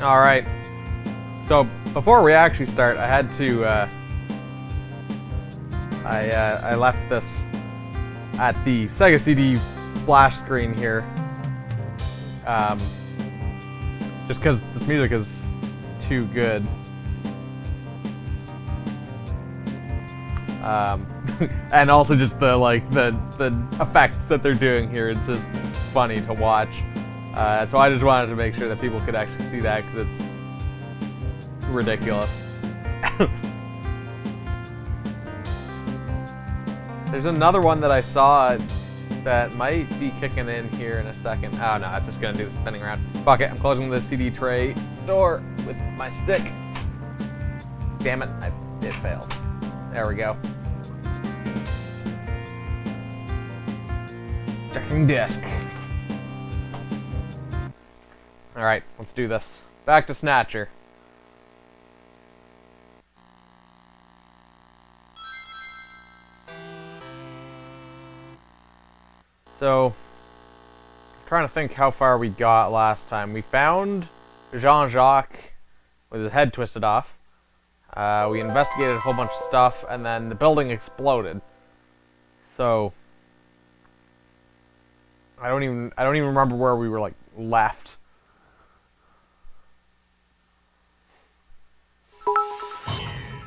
Alright. So, before we actually start, I had to, I left this at the Sega CD splash screen here. Just because this music is too good. And also just the effects that they're doing here, it's just funny to watch. So I just wanted to make sure that people could actually see that, because it's ridiculous. There's another one that I saw that might be kicking in here in a second. Oh no, it's just gonna do the spinning around. Fuck it, I'm closing the CD tray door with my stick. Damn it, it failed. There we go. Checking disk. Alright, let's do this. Back to Snatcher. So, I'm trying to think how far we got last time. We found Jean-Jacques with his head twisted off. We investigated a whole bunch of stuff, and then the building exploded. So, I don't even remember where we were left.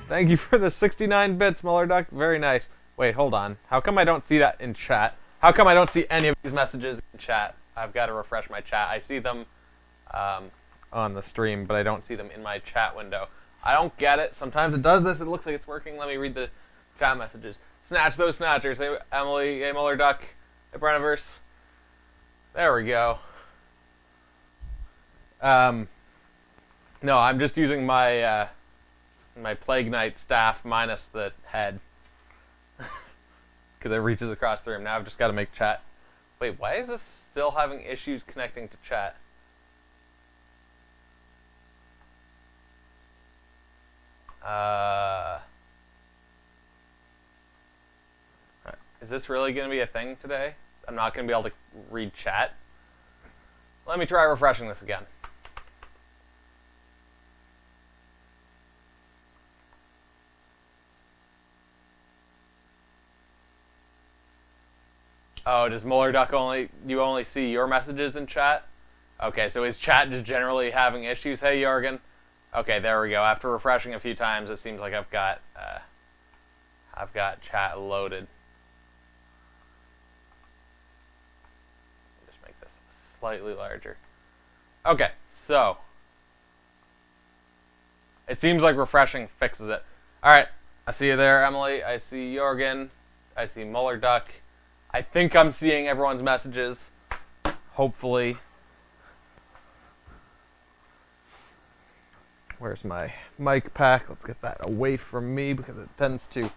Thank you for the 69 bits, Mullerduck. Very nice. Wait, hold on. How come I don't see that in chat? How come I don't see any of these messages in chat? I've got to refresh my chat. I see them on the stream, but I don't see them in my chat window. I don't get it. Sometimes it does this. It looks like it's working. Let me read the chat messages. Snatch those snatchers. Hey, Emily. Hey, Mullerduck. Hey, Brenniverse. There we go. No, I'm just using my my Plague Knight staff minus the head. Because it reaches across the room. Now I've just got to make chat. Wait, why is this still having issues connecting to chat? Is this really going to be a thing today? I'm not going to be able to read chat? Let me try refreshing this again. Oh, does Mullerduck you only see your messages in chat? Okay, so is chat just generally having issues? Hey, Jorgen. Okay, there we go. After refreshing a few times, it seems like I've got chat loaded. Just make this slightly larger. Okay, so it seems like refreshing fixes it. All right, I see you there, Emily. I see Jorgen. I see Mullerduck. I think I'm seeing everyone's messages. Hopefully. Where's my mic pack? Let's get that away from me because it tends to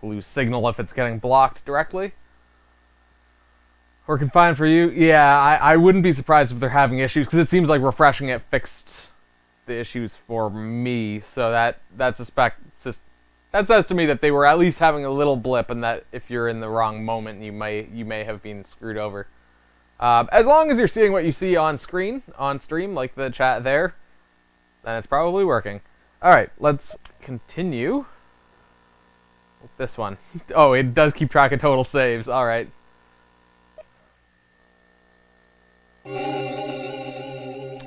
lose signal if it's getting blocked directly. Working fine for you? Yeah, I wouldn't be surprised if they're having issues, because it seems like refreshing it fixed the issues for me. So that says to me that they were at least having a little blip, and that if you're in the wrong moment, you may have been screwed over. As long as you're seeing what you see on stream, like the chat there, then it's probably working. Alright, let's continue with this one. Oh, it does keep track of total saves. Alright.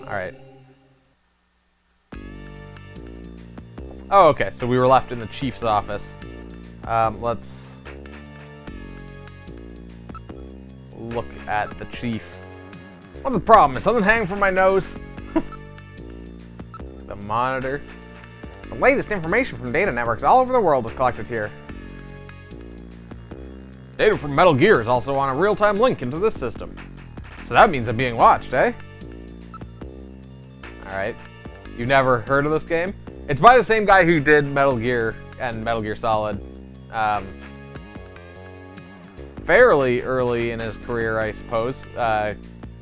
Alright. Oh, okay, so we were left in the chief's office. Let's look at the chief. What's the problem? Is something hanging from my nose? The monitor. The latest information from data networks all over the world is collected here. Data from Metal Gear is also on a real-time link into this system. So that means I'm being watched, eh? Alright. You've never heard of this game? It's by the same guy who did Metal Gear and Metal Gear Solid. Fairly early in his career, I suppose.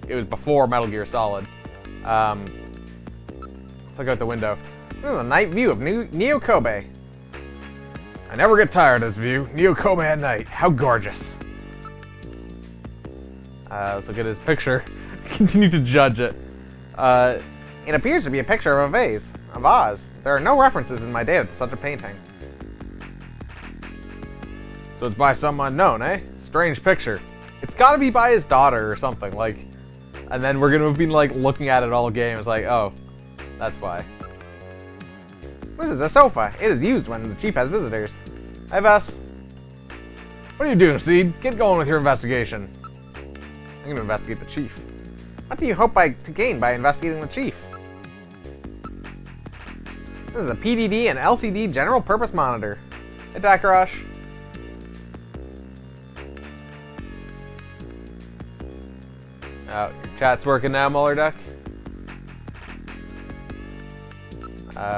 It was before Metal Gear Solid. Let's look out the window. This is a night view of Neo Kobe. I never get tired of this view. Neo Kobe at night. How gorgeous. Let's look at his picture. Continue to judge it. It appears to be a picture of a vase. A vase. There are no references in my data to such a painting. So it's by some unknown, eh? Strange picture. It's gotta be by his daughter or something, like... And then we're gonna have been, like, looking at it all game. It's like, oh, that's why. This is a sofa. It is used when the chief has visitors. Hi, Vess. What are you doing, Seed? Get going with your investigation. I'm gonna investigate the chief. What do you hope to gain by investigating the chief? This is a PDD and LCD general purpose monitor. Hey, Dakarash. Oh, your chat's working now, Muller Duck.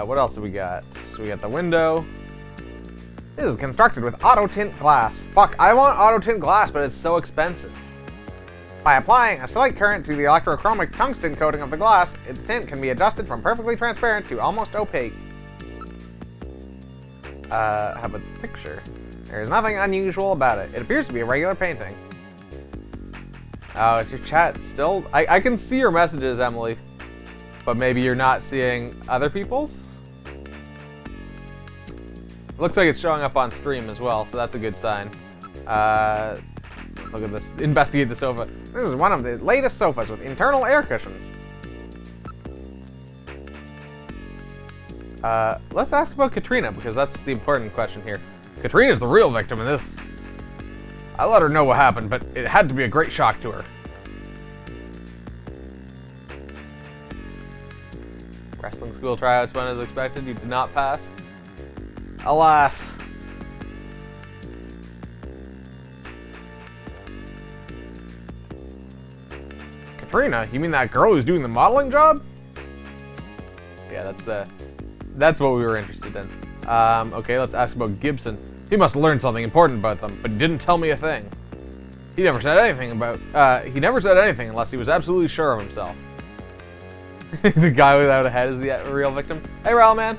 What else do we got? So we got the window. This is constructed with auto tint glass. Fuck, I want auto tint glass, but it's so expensive. By applying a slight current to the electrochromic tungsten coating of the glass, its tint can be adjusted from perfectly transparent to almost opaque. How about the picture? There's nothing unusual about it. It appears to be a regular painting. Oh, is your chat still... I can see your messages, Emily. But maybe you're not seeing other people's? It looks like it's showing up on stream as well, so that's a good sign. Look at this. Investigate the sofa. This is one of the latest sofas with internal air cushions. Let's ask about Katrina, because that's the important question here. Katrina's the real victim in this. I let her know what happened, but it had to be a great shock to her. Wrestling school tryouts went as expected. You did not pass. Alas. Katrina? You mean that girl who's doing the modeling job? Yeah, that's what we were interested in. Okay, let's ask about Gibson. He must have learned something important about them, but he didn't tell me a thing. He never said anything unless he was absolutely sure of himself. The guy without a head is the real victim. Hey, Raul, man.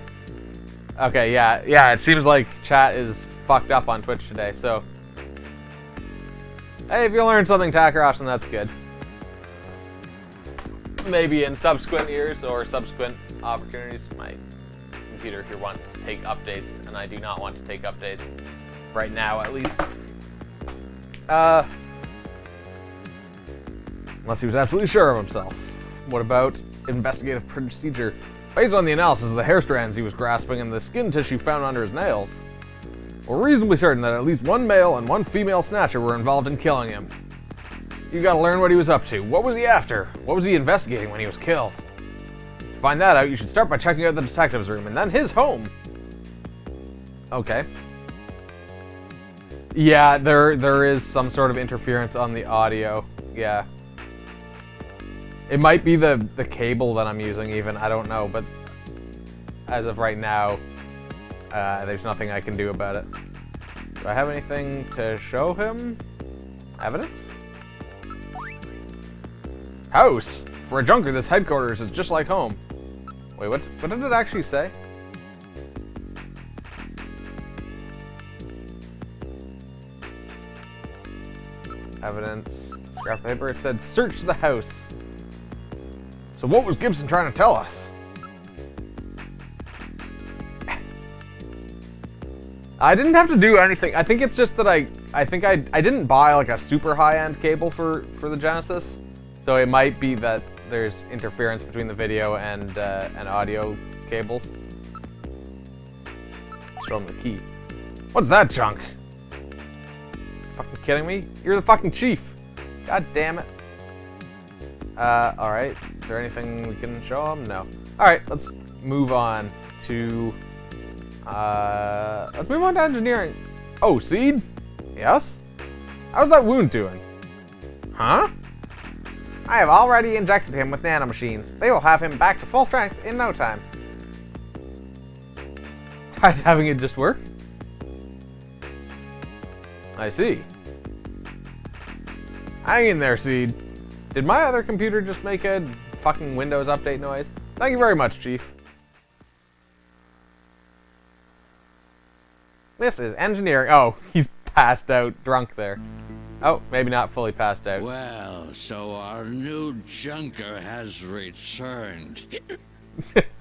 Okay, yeah, it seems like chat is fucked up on Twitch today, so... Hey, if you learned something, Takarash, then that's good. Maybe in subsequent years or subsequent opportunities, my computer here wants to take updates, and I do not want to take updates right now, at least. Unless he was absolutely sure of himself. What about investigative procedure? Based on the analysis of the hair strands he was grasping and the skin tissue found under his nails, we're reasonably certain that at least one male and one female Snatcher were involved in killing him. You gotta learn what he was up to. What was he after? What was he investigating when he was killed? To find that out, you should start by checking out the detective's room and then his home. Okay. Yeah, there is some sort of interference on the audio. Yeah. It might be the cable that I'm using even, I don't know, but as of right now, there's nothing I can do about it. Do I have anything to show him? Evidence? House! For a junker, this headquarters is just like home. Wait, what did it actually say? Evidence. Scrap paper. It said, search the house. So what was Gibson trying to tell us? I didn't have to do anything. I think it's just that I didn't buy like a super high-end cable for the Genesis. So it might be that there's interference between the video and audio cables. Show him the key. What's that junk? Fucking kidding me? You're the fucking chief. God damn it. Alright. Is there anything we can show him? No. Alright, let's move on to... let's move on to engineering. Oh, Seed? Yes? How's that wound doing? Huh? I have already injected him with nanomachines. They will have him back to full strength in no time. Tried having it just work? I see. Hang in there, Seed. Did my other computer just make a fucking Windows update noise? Thank you very much, Chief. This is engineering. Oh, he's passed out drunk there. Oh, maybe not fully passed out. Well, so our new junker has returned.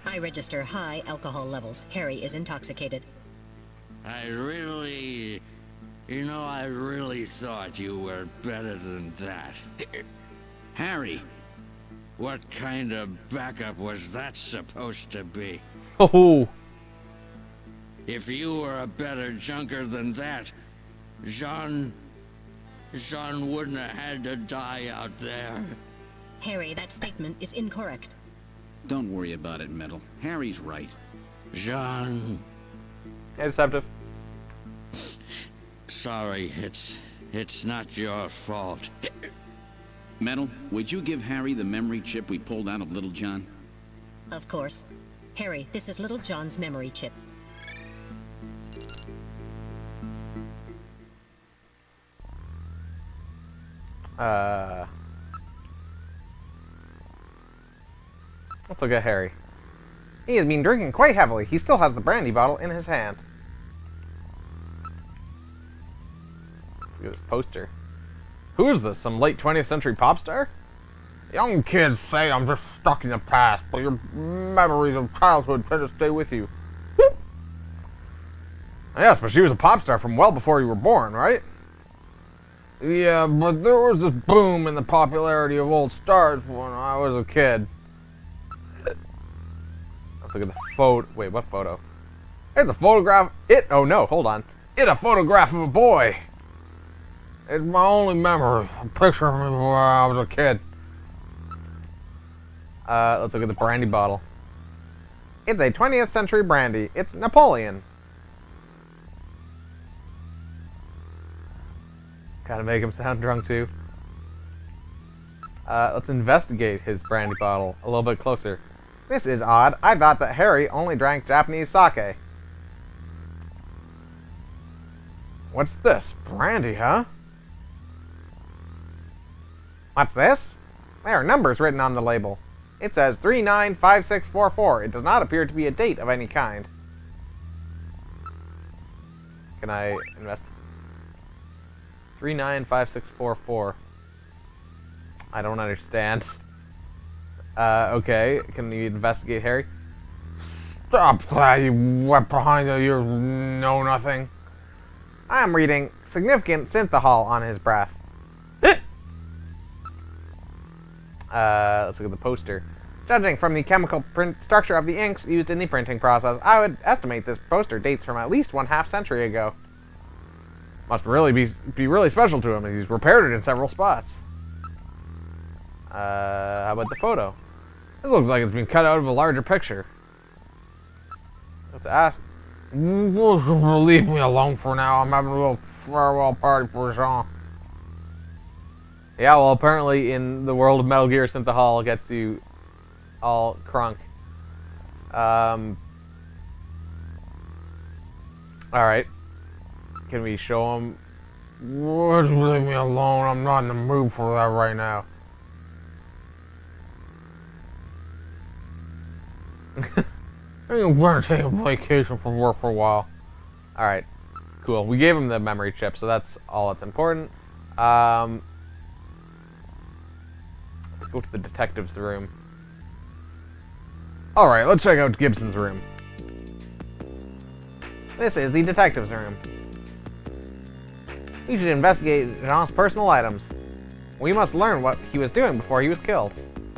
I register high alcohol levels. Harry is intoxicated. I really thought you were better than that. Harry, what kind of backup was that supposed to be? Oh, If you were a better junker than that, Jean wouldn't have had to die out there. Harry, that statement is incorrect. Don't worry about it, Metal. Harry's right. Jean, hey, Deceptive. sorry, it's not your fault. Metal, would you give Harry the memory chip we pulled out of Little John? Of course. Harry, this is Little John's memory chip. Let's look at Harry. He has been drinking quite heavily. He still has the brandy bottle in his hand. Look at this poster. Who is this? Some late 20th century pop star? Young kids say I'm just stuck in the past, but your memories of childhood tend to stay with you. Yes, but she was a pop star from well before you were born, right? Yeah, but there was this boom in the popularity of old stars when I was a kid. Let's look at the photo. Wait, what photo? It's a photograph. Oh no, hold on. It's a photograph of a boy. It's my only memory. A picture of me when I was a kid. Let's look at the brandy bottle. It's a 20th century brandy. It's Napoleon. Gotta make him sound drunk too. Let's investigate his brandy bottle a little bit closer. This is odd. I thought that Harry only drank Japanese sake. What's this? Brandy, huh? What's this? There are numbers written on the label. It says 395644. It does not appear to be a date of any kind. Can I invest? 395644. I don't understand. Okay. Can you investigate Harry? Stop that, you wet behind the ears know nothing. I am reading significant synthahol on his breath. Let's look at the poster. Judging from the chemical print structure of the inks used in the printing process, I would estimate this poster dates from at least 1/2 century ago. Must really be really special to him. He's repaired it in several spots. How about the photo? This looks like it's been cut out of a larger picture. Let's ask. Leave me alone for now. I'm having a little farewell party for Jean. Yeah, well, apparently in the world of Metal Gear, synthahol gets you all crunk. Alright. Can we show him? Just leave me alone. I'm not in the mood for that right now. I'm gonna take a vacation from work for a while. Alright. Cool. We gave him the memory chip, so that's all that's important. Let's go to the detective's room. Alright, let's check out Gibson's room. This is the detective's room. We should investigate Jean's personal items. We must learn what he was doing before he was killed.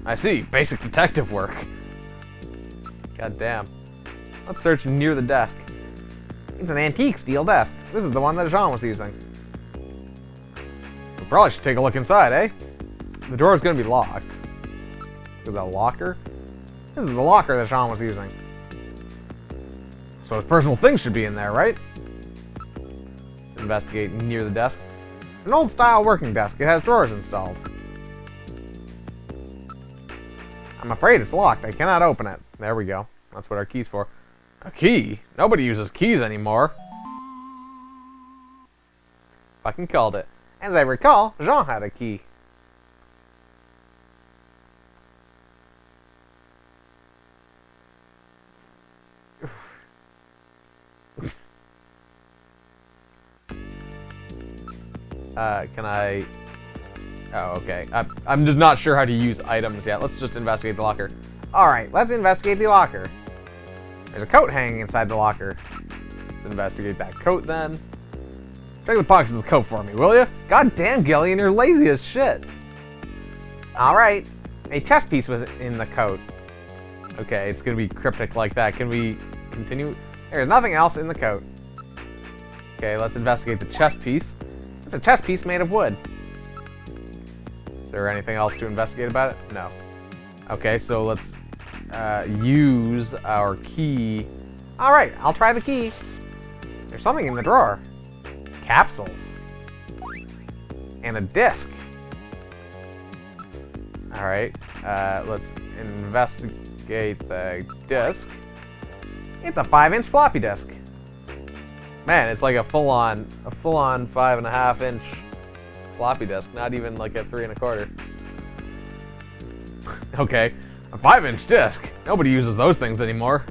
I see. Basic detective work. God damn. Let's search near the desk. It's an antique steel desk. This is the one that Jean was using. We probably should take a look inside, eh? The door is going to be locked. Is that a locker? This is the locker that Jean was using. So his personal things should be in there, right? Investigate near the desk. An old style working desk. It has drawers installed. I'm afraid it's locked. I cannot open it. There we go. That's what our key's for. A key? Nobody uses keys anymore. Fucking called it. As I recall, Jean had a key. Can I... Oh, okay. I'm just not sure how to use items yet. Let's just investigate the locker. Alright, let's investigate the locker. There's a coat hanging inside the locker. Let's investigate that coat then. Check the pockets of the coat for me, will you? God damn, Gillian, you're lazy as shit. Alright. A chest piece was in the coat. Okay, it's gonna be cryptic like that. Can we continue? There's nothing else in the coat. Okay, let's investigate the chest piece. It's a chest piece made of wood. Is there anything else to investigate about it? No. Okay, so let's use our key. Alright, I'll try the key. There's something in the drawer. Capsules. And a disc. Alright, let's investigate the disc. It's a 5-inch floppy disk. Man, it's like a full-on 5.5-inch floppy disk, not even like a 3 1/4. Okay, a 5-inch disk. Nobody uses those things anymore.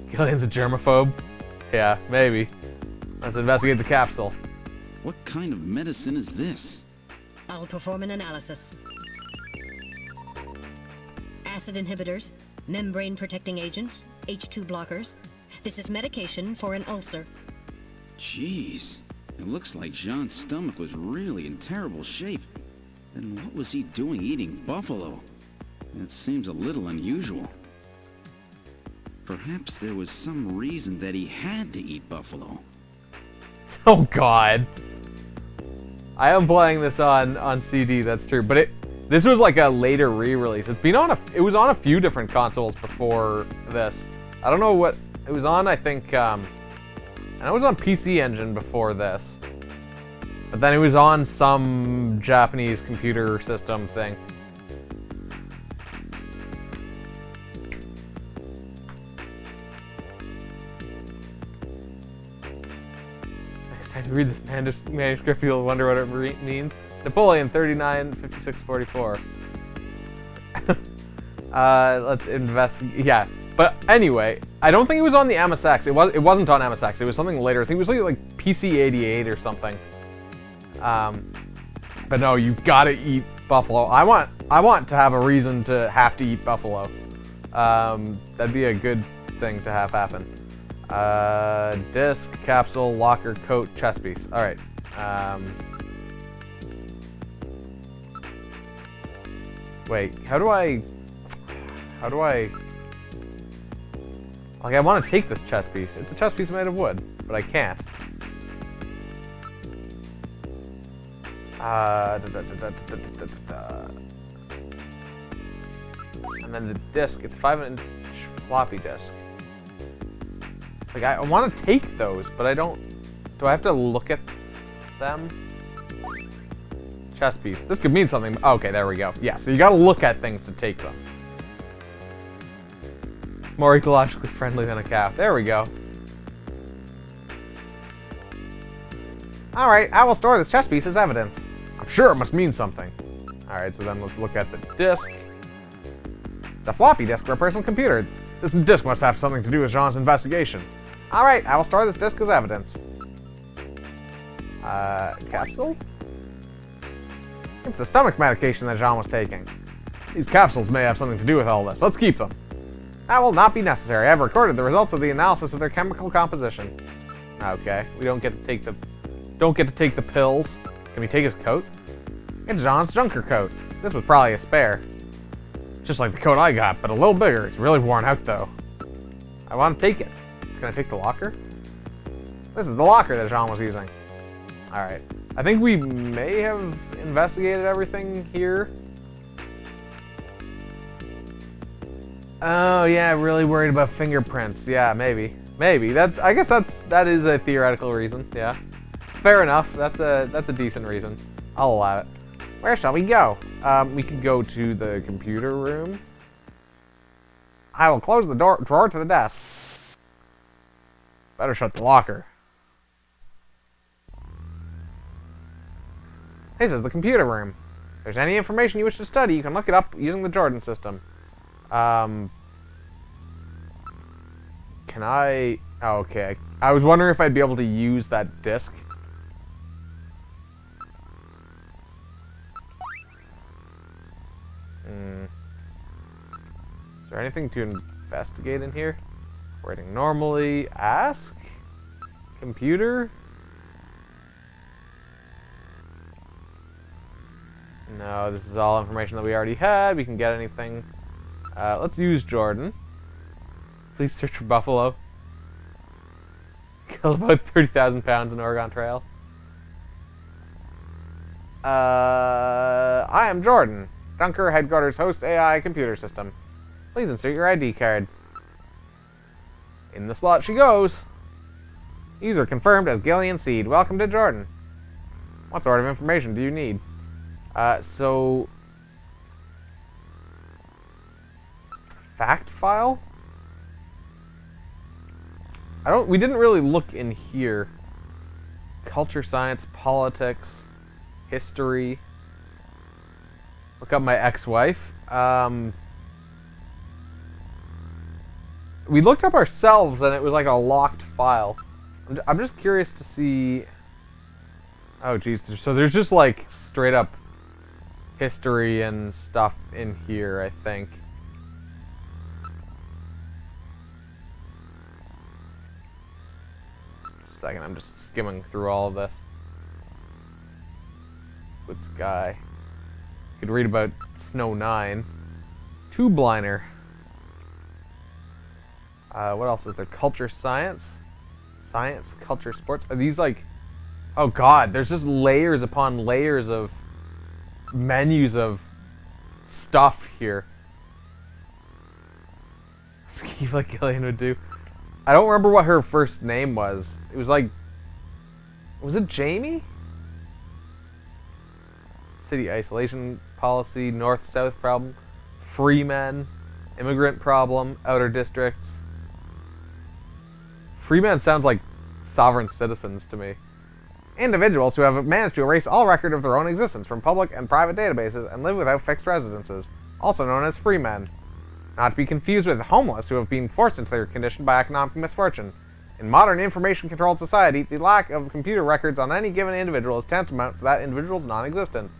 Gillian's a germaphobe? Yeah, maybe. Let's investigate the capsule. What kind of medicine is this? I'll perform an analysis. Acid inhibitors, membrane protecting agents, H2 blockers. This is medication for an ulcer. Jeez. It looks like Jean's stomach was really in terrible shape. Then what was he doing eating buffalo? It seems a little unusual. Perhaps there was some reason that he had to eat buffalo. Oh god. I am playing this on CD, that's true, but this was like a later re-release. It was on a few different consoles before this. I don't know what it was on. I think and it was on PC Engine before this, but then it was on some Japanese computer system thing. Next time you read this manuscript, you'll wonder what it means. Napoleon 39, 56, 44. Let's investigate. Yeah, but anyway, I don't think it was on the MSX. It wasn't on MSX. It was something later. I think it was like PC 88 or something. But no, you gotta eat buffalo. I want to have a reason to have to eat buffalo. That'd be a good thing to have happen. Disc, capsule, locker, coat, chest piece. All right. Wait, how do I... Like, I want to take this chest piece. It's a chest piece made of wood, but I can't. And then the disc, it's a 5-inch floppy disk. Like, I want to take those, but I don't... Do I have to look at them? Chess piece. This could mean something. Okay, there we go. Yeah, so you gotta look at things to take them. More ecologically friendly than a calf. There we go. Alright, I will store this chess piece as evidence. I'm sure it must mean something. Alright, so then let's look at the disk. It's a floppy disk for a personal computer. This disk must have something to do with Jean's investigation. Alright, I will store this disk as evidence. Capsule? It's the stomach medication that Jean was taking. These capsules may have something to do with all this. Let's keep them. That will not be necessary. I've recorded the results of the analysis of their chemical composition. Okay, we don't get to take the pills. Can we take his coat? It's Jean's junker coat. This was probably a spare. Just like the coat I got, but a little bigger. It's really worn out though. I want to take it. Can I take the locker? This is the locker that Jean was using. Alright. I think we may have investigated everything here. Oh yeah, really worried about fingerprints. Yeah, maybe. Maybe. I guess that is a theoretical reason, yeah. Fair enough. That's a decent reason. I'll allow it. Where shall we go? We could go to the computer room. I will close the drawer to the desk. Better shut the locker. This is the computer room. If there's any information you wish to study, you can look it up using the Jordan system. Can I... Oh, okay. I was wondering if I'd be able to use that disc. Is there anything to investigate in here? Writing normally. Ask? Computer? No, this is all information that we already had. We can get anything. Let's use Jordan. Please search for buffalo. Killed about 30,000 pounds in Oregon Trail. I am Jordan, Dunker Headquarters Host AI Computer System. Please insert your ID card. In the slot she goes. User confirmed as Gillian Seed. Welcome to Jordan. What sort of information do you need? So... Fact file? We didn't really look in here. Culture, science, politics, history. Look up my ex-wife. We looked up ourselves and it was like a locked file. I'm just curious to see... Oh geez, so there's just like straight up history and stuff in here, I think. Just a second, I'm just skimming through all of this. Good sky. You could read about Snow 9. Tube liner. What else is there? Culture, science? Science, culture, sports? Are these like... Oh god, there's just layers upon layers of menus of stuff here. Ski like Gillian would do. I don't remember what her first name was. It was like... Was it Jamie? City isolation policy, north-south problem, free men, immigrant problem, outer districts. Free men sounds like sovereign citizens to me. Individuals who have managed to erase all record of their own existence from public and private databases and live without fixed residences, also known as free men. Not to be confused with homeless who have been forced into their condition by economic misfortune. In modern information-controlled society, the lack of computer records on any given individual is tantamount to that individual's non-existence.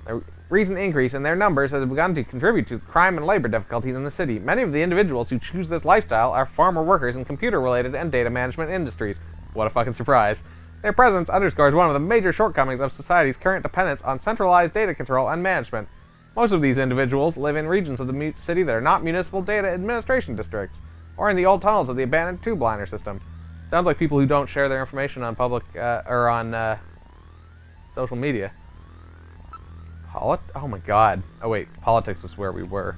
A recent increase in their numbers has begun to contribute to crime and labor difficulties in the city. Many of the individuals who choose this lifestyle are farmer workers in computer-related and data management industries. What a fucking surprise. Their presence underscores one of the major shortcomings of society's current dependence on centralized data control and management. Most of these individuals live in regions of the city that are not municipal data administration districts, or in the old tunnels of the abandoned tube liner system. Sounds like people who don't share their information on public, or on, social media. Oh my god. Oh wait, politics was where we were.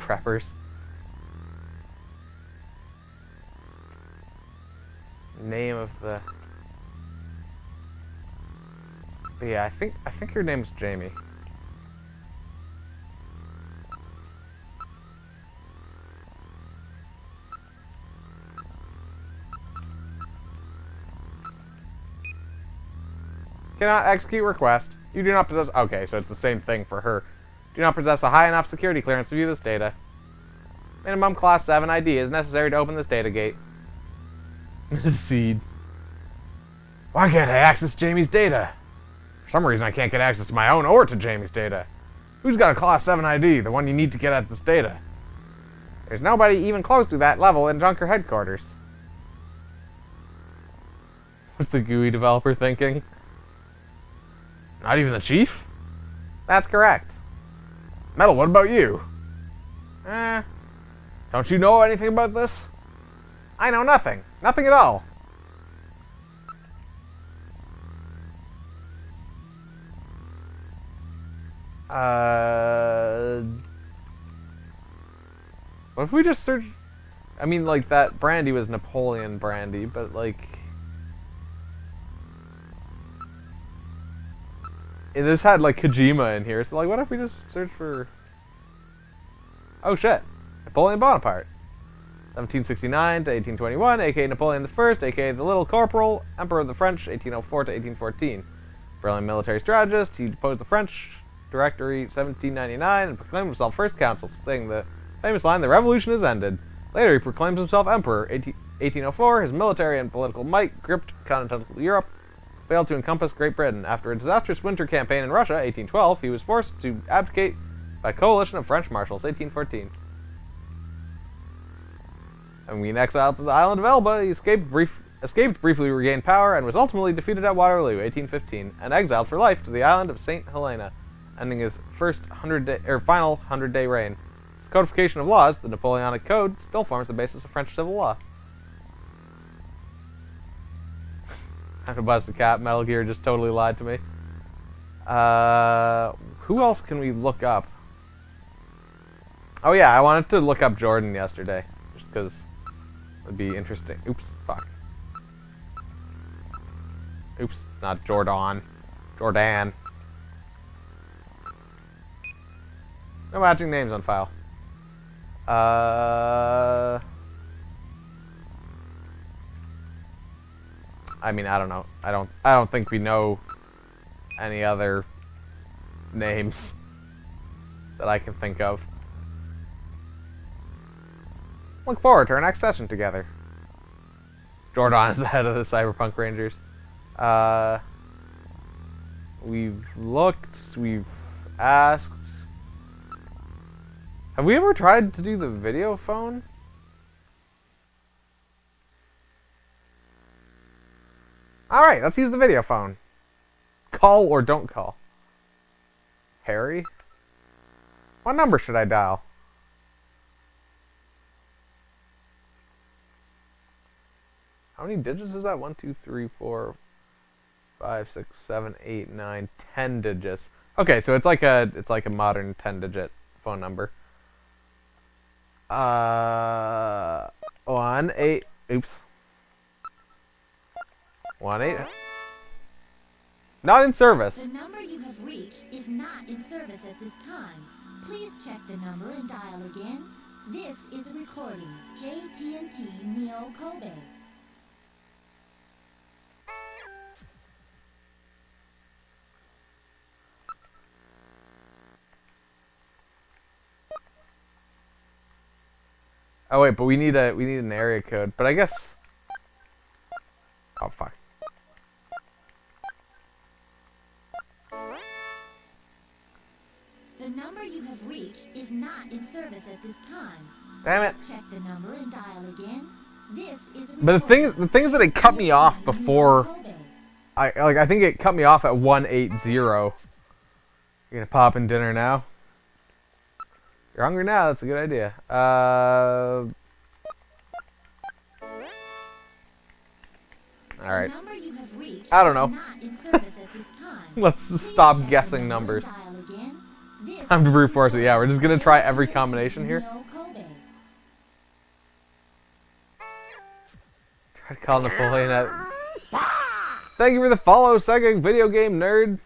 Preppers. Name of the... Yeah, I think your name's Jamie. Cannot execute request. You do not possess... Okay, so it's the same thing for her. Do not possess a high enough security clearance to view this data. Minimum Class 7 ID is necessary to open this data gate. Seed. Why can't I access Jamie's data? For some reason I can't get access to my own or to Jamie's data. Who's got a Class 7 ID, the one you need to get at this data? There's nobody even close to that level in Junker headquarters. What's the GUI developer thinking? Not even the chief? That's correct. Metal, what about you? Don't you know anything about this? I know nothing. Nothing at all. What if we just search... I mean, like, that brandy was Napoleon brandy, but, like... This had, like, Kojima in here, so, like, what if we just search for... Oh, shit. Napoleon Bonaparte. 1769 to 1821, aka Napoleon I, aka the Little Corporal, Emperor of the French, 1804 to 1814. Brilliant military strategist, he deposed the French Directory 1799 and proclaimed himself first consul, saying the famous line, "The revolution is ended." Later, he proclaims himself emperor. 1804, his military and political might gripped continental Europe, failed to encompass Great Britain. After a disastrous winter campaign in Russia, 1812, he was forced to abdicate by a coalition of French marshals, 1814. And being exiled to the island of Elba, he escaped briefly regained power, and was ultimately defeated at Waterloo, 1815, and exiled for life to the island of St. Helena, ending his final 100-day reign. His codification of laws, the Napoleonic Code, still forms the basis of French civil law. Time to bust a cap. Metal Gear just totally lied to me. Who else can we look up? Oh yeah, I wanted to look up Jordan yesterday, just because it'd be interesting. Oops, fuck. Oops, not Jordan. Jordan. No matching names on file. I mean, I don't know. I don't think we know any other names that I can think of. Look forward to our next session together. Jordan is the head of the Cyberpunk Rangers. We've looked, we've asked. Have we ever tried to do the video phone? Alright, let's use the video phone. Call or don't call. Harry? What number should I dial? How many digits is that? 1, 2, 3, 4, 5, 6, 7, 8, 9, 10 digits. Okay, so it's like a modern 10-digit phone number. 1, 8. Oops. 1, 8. Not in service. The number you have reached is not in service at this time. Please check the number and dial again. This is a recording. JT&T Neo Kobe. Oh wait, but we need an area code. But I guess. Oh fuck. The number you have reached is not in service at this time. Damn it. Check the number and dial again. This is a But the thing is that it cut me off before. Kobe. I think it cut me off at 180. You're gonna pop in dinner now? You're hungry now, that's a good idea. Alright. The number you have reached I don't know. is not in service at this time. Let's Please stop check the guessing number numbers. and dial again. This Time to is brute force it. Yeah, we're just gonna try every JT&T combination here. Neo Kobe. Try to call Napoleon at. Thank you for the follow, Psychic Video Game Nerd.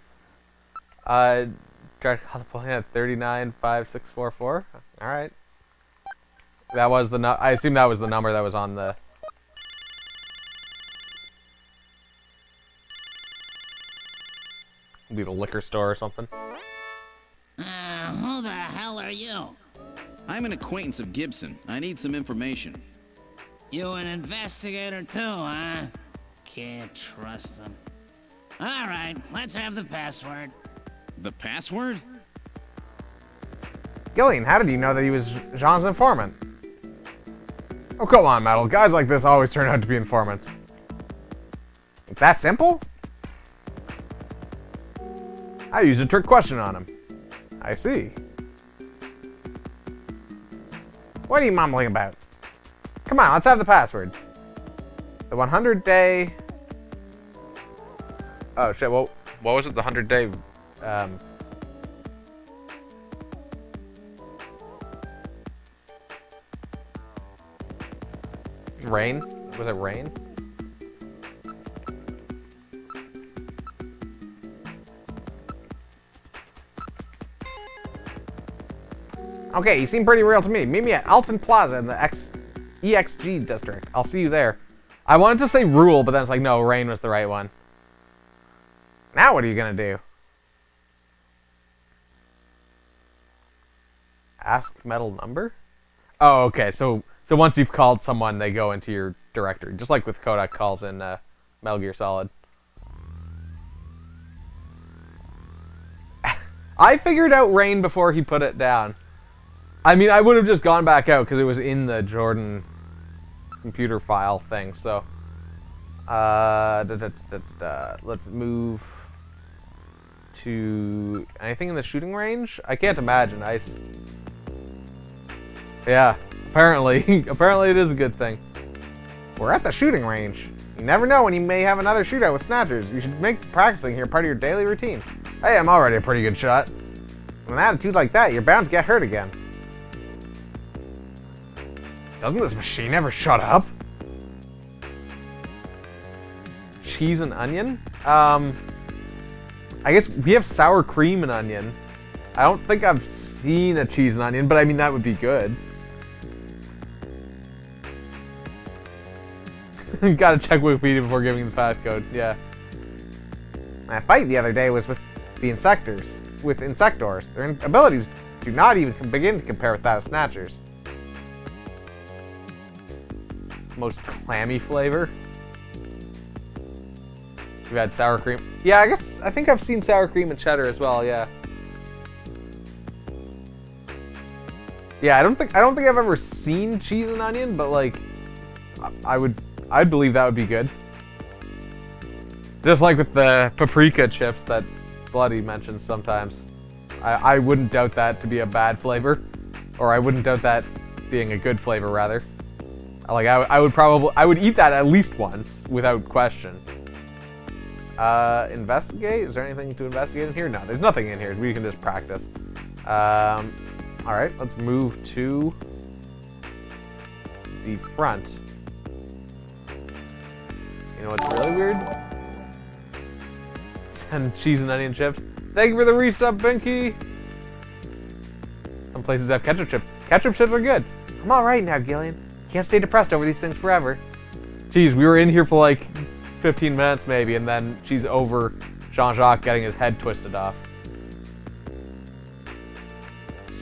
Try to call Napoleon at 395644. All right. That was the I assume that was the number that was on the. Be the liquor store or something. Who the hell are you? I'm an acquaintance of Gibson. I need some information. You an investigator too, huh? Can't trust him. All right, let's have the password. The password? Gillian, how did you know that he was Jean's informant? Oh, come on, Metal. Guys like this always turn out to be informants. It's that simple? I used a trick question on him. I see. What are you mumbling about? Come on, let's have the password. The 100-day... Oh, shit, well, what was it? The 100-day... Rain? Was it rain? Okay, you seem pretty real to me. Meet me at Alton Plaza in the EXG district. I'll see you there. I wanted to say rule, but then it's like, no, Rain was the right one. Now what are you gonna do? Ask metal number? Oh, okay. So once you've called someone, they go into your directory, just like with Kodak calls in Metal Gear Solid. I figured out Rain before he put it down. I mean, I would have just gone back out because it was in the Jordan computer file thing. So, let's move to anything in the shooting range. I can't imagine. Yeah, apparently, apparently it is a good thing. We're at the shooting range. You never know when you may have another shootout with Snatchers. You should make practicing here part of your daily routine. Hey, I'm already a pretty good shot. With an attitude like that, you're bound to get hurt again. Doesn't this machine ever shut up? Cheese and onion? I guess we have sour cream and onion. I don't think I've seen a cheese and onion, but I mean, that would be good. Gotta check Wikipedia before giving the passcode, yeah. My fight the other day was with the Insectors. With Insectors. Their abilities do not even begin to compare with that of Snatchers. Most clammy flavor. We've had sour cream. Yeah, I think I've seen sour cream and cheddar as well, yeah. Yeah, I don't think I've ever seen cheese and onion, but like I'd believe that would be good. Just like with the paprika chips that Bloody mentions sometimes. I wouldn't doubt that to be a bad flavor. Or I wouldn't doubt that being a good flavor, rather. Like, I would eat that at least once, without question. Investigate? Is there anything to investigate in here? No, there's nothing in here. We can just practice. Alright, let's move to the front. You know what's really weird? Send cheese and onion chips. Thank you for the resub, Binky! Some places have ketchup chips. Ketchup chips are good. I'm alright now, Gillian. Can't stay depressed over these things forever. Jeez, we were in here for like 15 minutes maybe, and then she's over Jean-Jacques getting his head twisted off.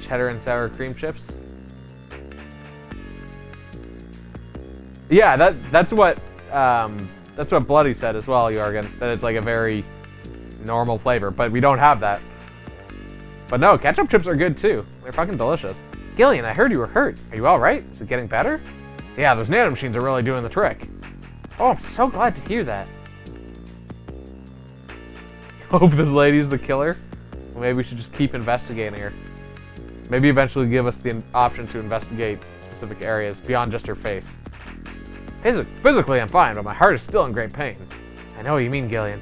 Cheddar and sour cream chips. Yeah, that's what Bloody said as well, Jorgen. That it's like a very normal flavor, but we don't have that. But no, ketchup chips are good too. They're fucking delicious. Gillian, I heard you were hurt. Are you alright? Is it getting better? Yeah, those nanomachines are really doing the trick. Oh, I'm so glad to hear that. Hope this lady's the killer. Well, maybe we should just keep investigating her. Maybe eventually give us the option to investigate specific areas beyond just her face. Physically, I'm fine, but my heart is still in great pain. I know what you mean, Gillian.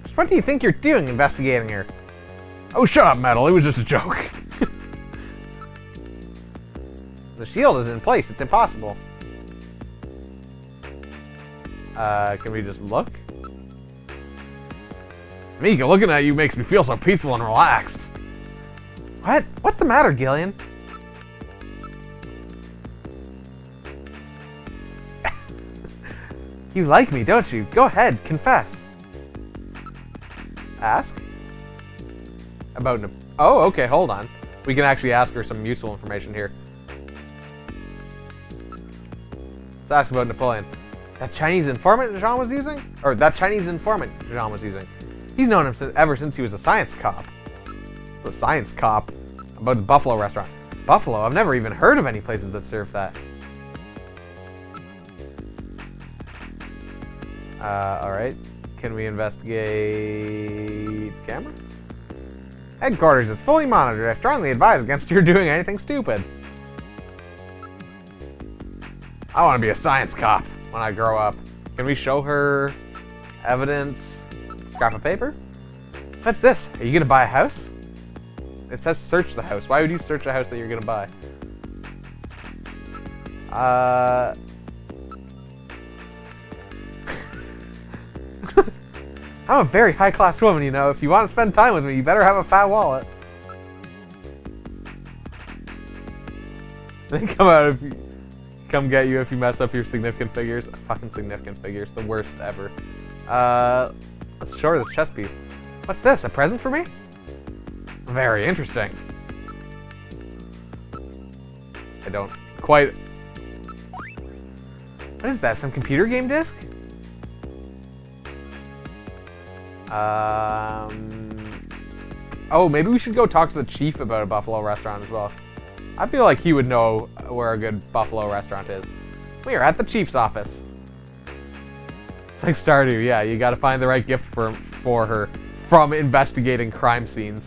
Just what do you think you're doing investigating her? Oh, shut up, Metal. It was just a joke. The shield is in place. It's impossible. Can we just look? Mika, looking at you makes me feel so peaceful and relaxed. What? What's the matter, Gillian? You like me, don't you? Go ahead, confess. Ask? About oh, okay, hold on. We can actually ask her some useful information here. Let's ask about Napoleon. That Chinese informant Jean was using? Or that Chinese informant Jean was using. He's known him ever since he was a science cop. The science cop? About the Buffalo restaurant. Buffalo? I've never even heard of any places that serve that. Alright. Can we investigate camera? Headquarters is fully monitored. I strongly advise against your doing anything stupid. I want to be a science cop when I grow up. Can we show her evidence? Scrap of paper? What's this? Are you gonna buy a house? It says search the house. Why would you search a house that you're gonna buy? I'm a very high-class woman, you know. If you want to spend time with me, you better have a fat wallet. They come get you if you mess up your significant figures. Fucking significant figures, the worst ever. Let's show her this chess piece. What's this? A present for me? Very interesting. I don't quite. What is that? Some computer game disc? Oh, maybe we should go talk to the chief about a Buffalo restaurant as well. I feel like he would know where a good Buffalo restaurant is. We are at the chief's office. It's like Stardew, yeah, you gotta find the right gift for her from investigating crime scenes.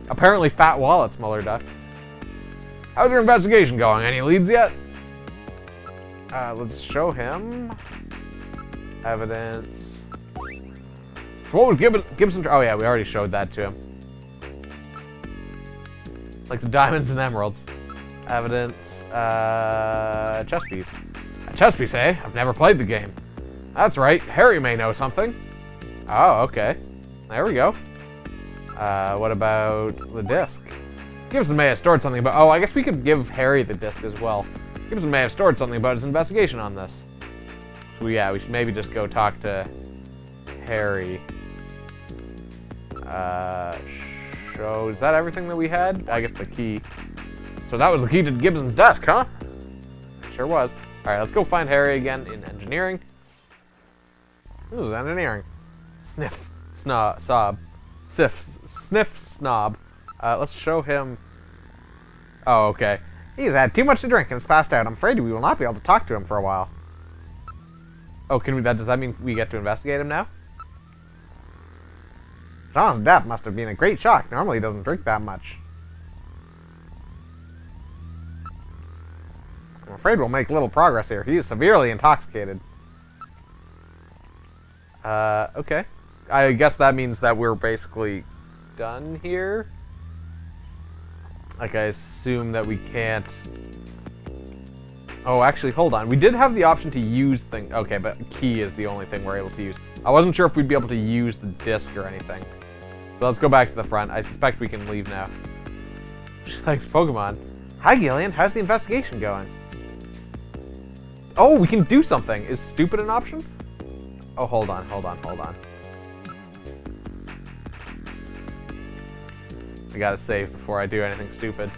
Apparently fat wallets, Muller Duck. How's your investigation going? Any leads yet? Let's show him evidence. What was Gibson? Oh yeah, we already showed that to him. Like the diamonds and emeralds. Evidence. Chess piece. A chess piece, eh? I've never played the game. That's right. Harry may know something. Oh, okay. There we go. What about the disc? Gibson may have stored something about. Oh, I guess we could give Harry the disc as well. Gibson may have stored something about his investigation on this. So yeah, we should maybe just go talk to Harry. Show. Is that everything that we had? I guess the key. So that was the key to Gibson's desk, huh? Sure was. Alright, let's go find Harry again in engineering. This is engineering. Sniff. Sob. Sniff snob. Let's show him. Oh, okay. He's had too much to drink and is passed out. I'm afraid we will not be able to talk to him for a while. Oh, can we? Does that mean we get to investigate him now? John's death must have been a great shock. Normally he doesn't drink that much. I'm afraid we'll make little progress here. He is severely intoxicated. Okay. I guess that means that we're basically done here. Like, I assume that we can't... Oh, actually, hold on. We did have the option to use things. Okay, but key is the only thing we're able to use. I wasn't sure if we'd be able to use the disc or anything. So let's go back to the front. I suspect we can leave now. She likes Pokemon. Hi, Gillian. How's the investigation going? Oh, we can do something. Is stupid an option? Oh, hold on. I gotta save before I do anything stupid.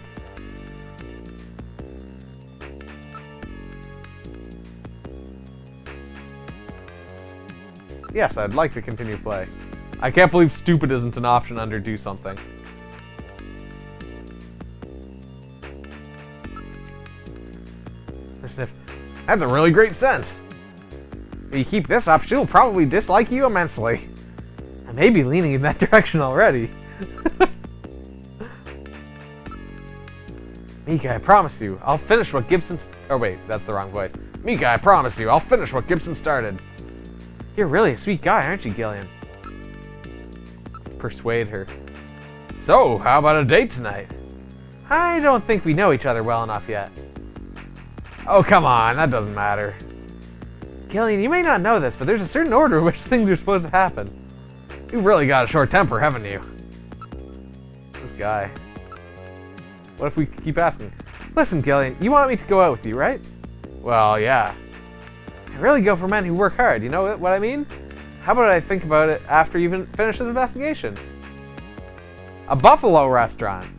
Yes, I'd like to continue play. I can't believe stupid isn't an option under do something. That's a really great scent. If you keep this up, she'll probably dislike you immensely. I may be leaning in that direction already. Mika, I promise you, I'll finish what Gibson... Oh wait, that's the wrong voice. Mika, I promise you, I'll finish what Gibson started. You're really a sweet guy, aren't you, Gillian? Persuade her. So, how about a date tonight? I don't think we know each other well enough yet. Oh, come on, that doesn't matter. Gillian, you may not know this, but there's a certain order in which things are supposed to happen. You've really got a short temper, haven't you? This guy. What if we keep asking? Listen, Gillian, you want me to go out with you, right? Well, yeah. I really go for men who work hard, you know what I mean? How about I think about it after you've finished this investigation? A Buffalo restaurant.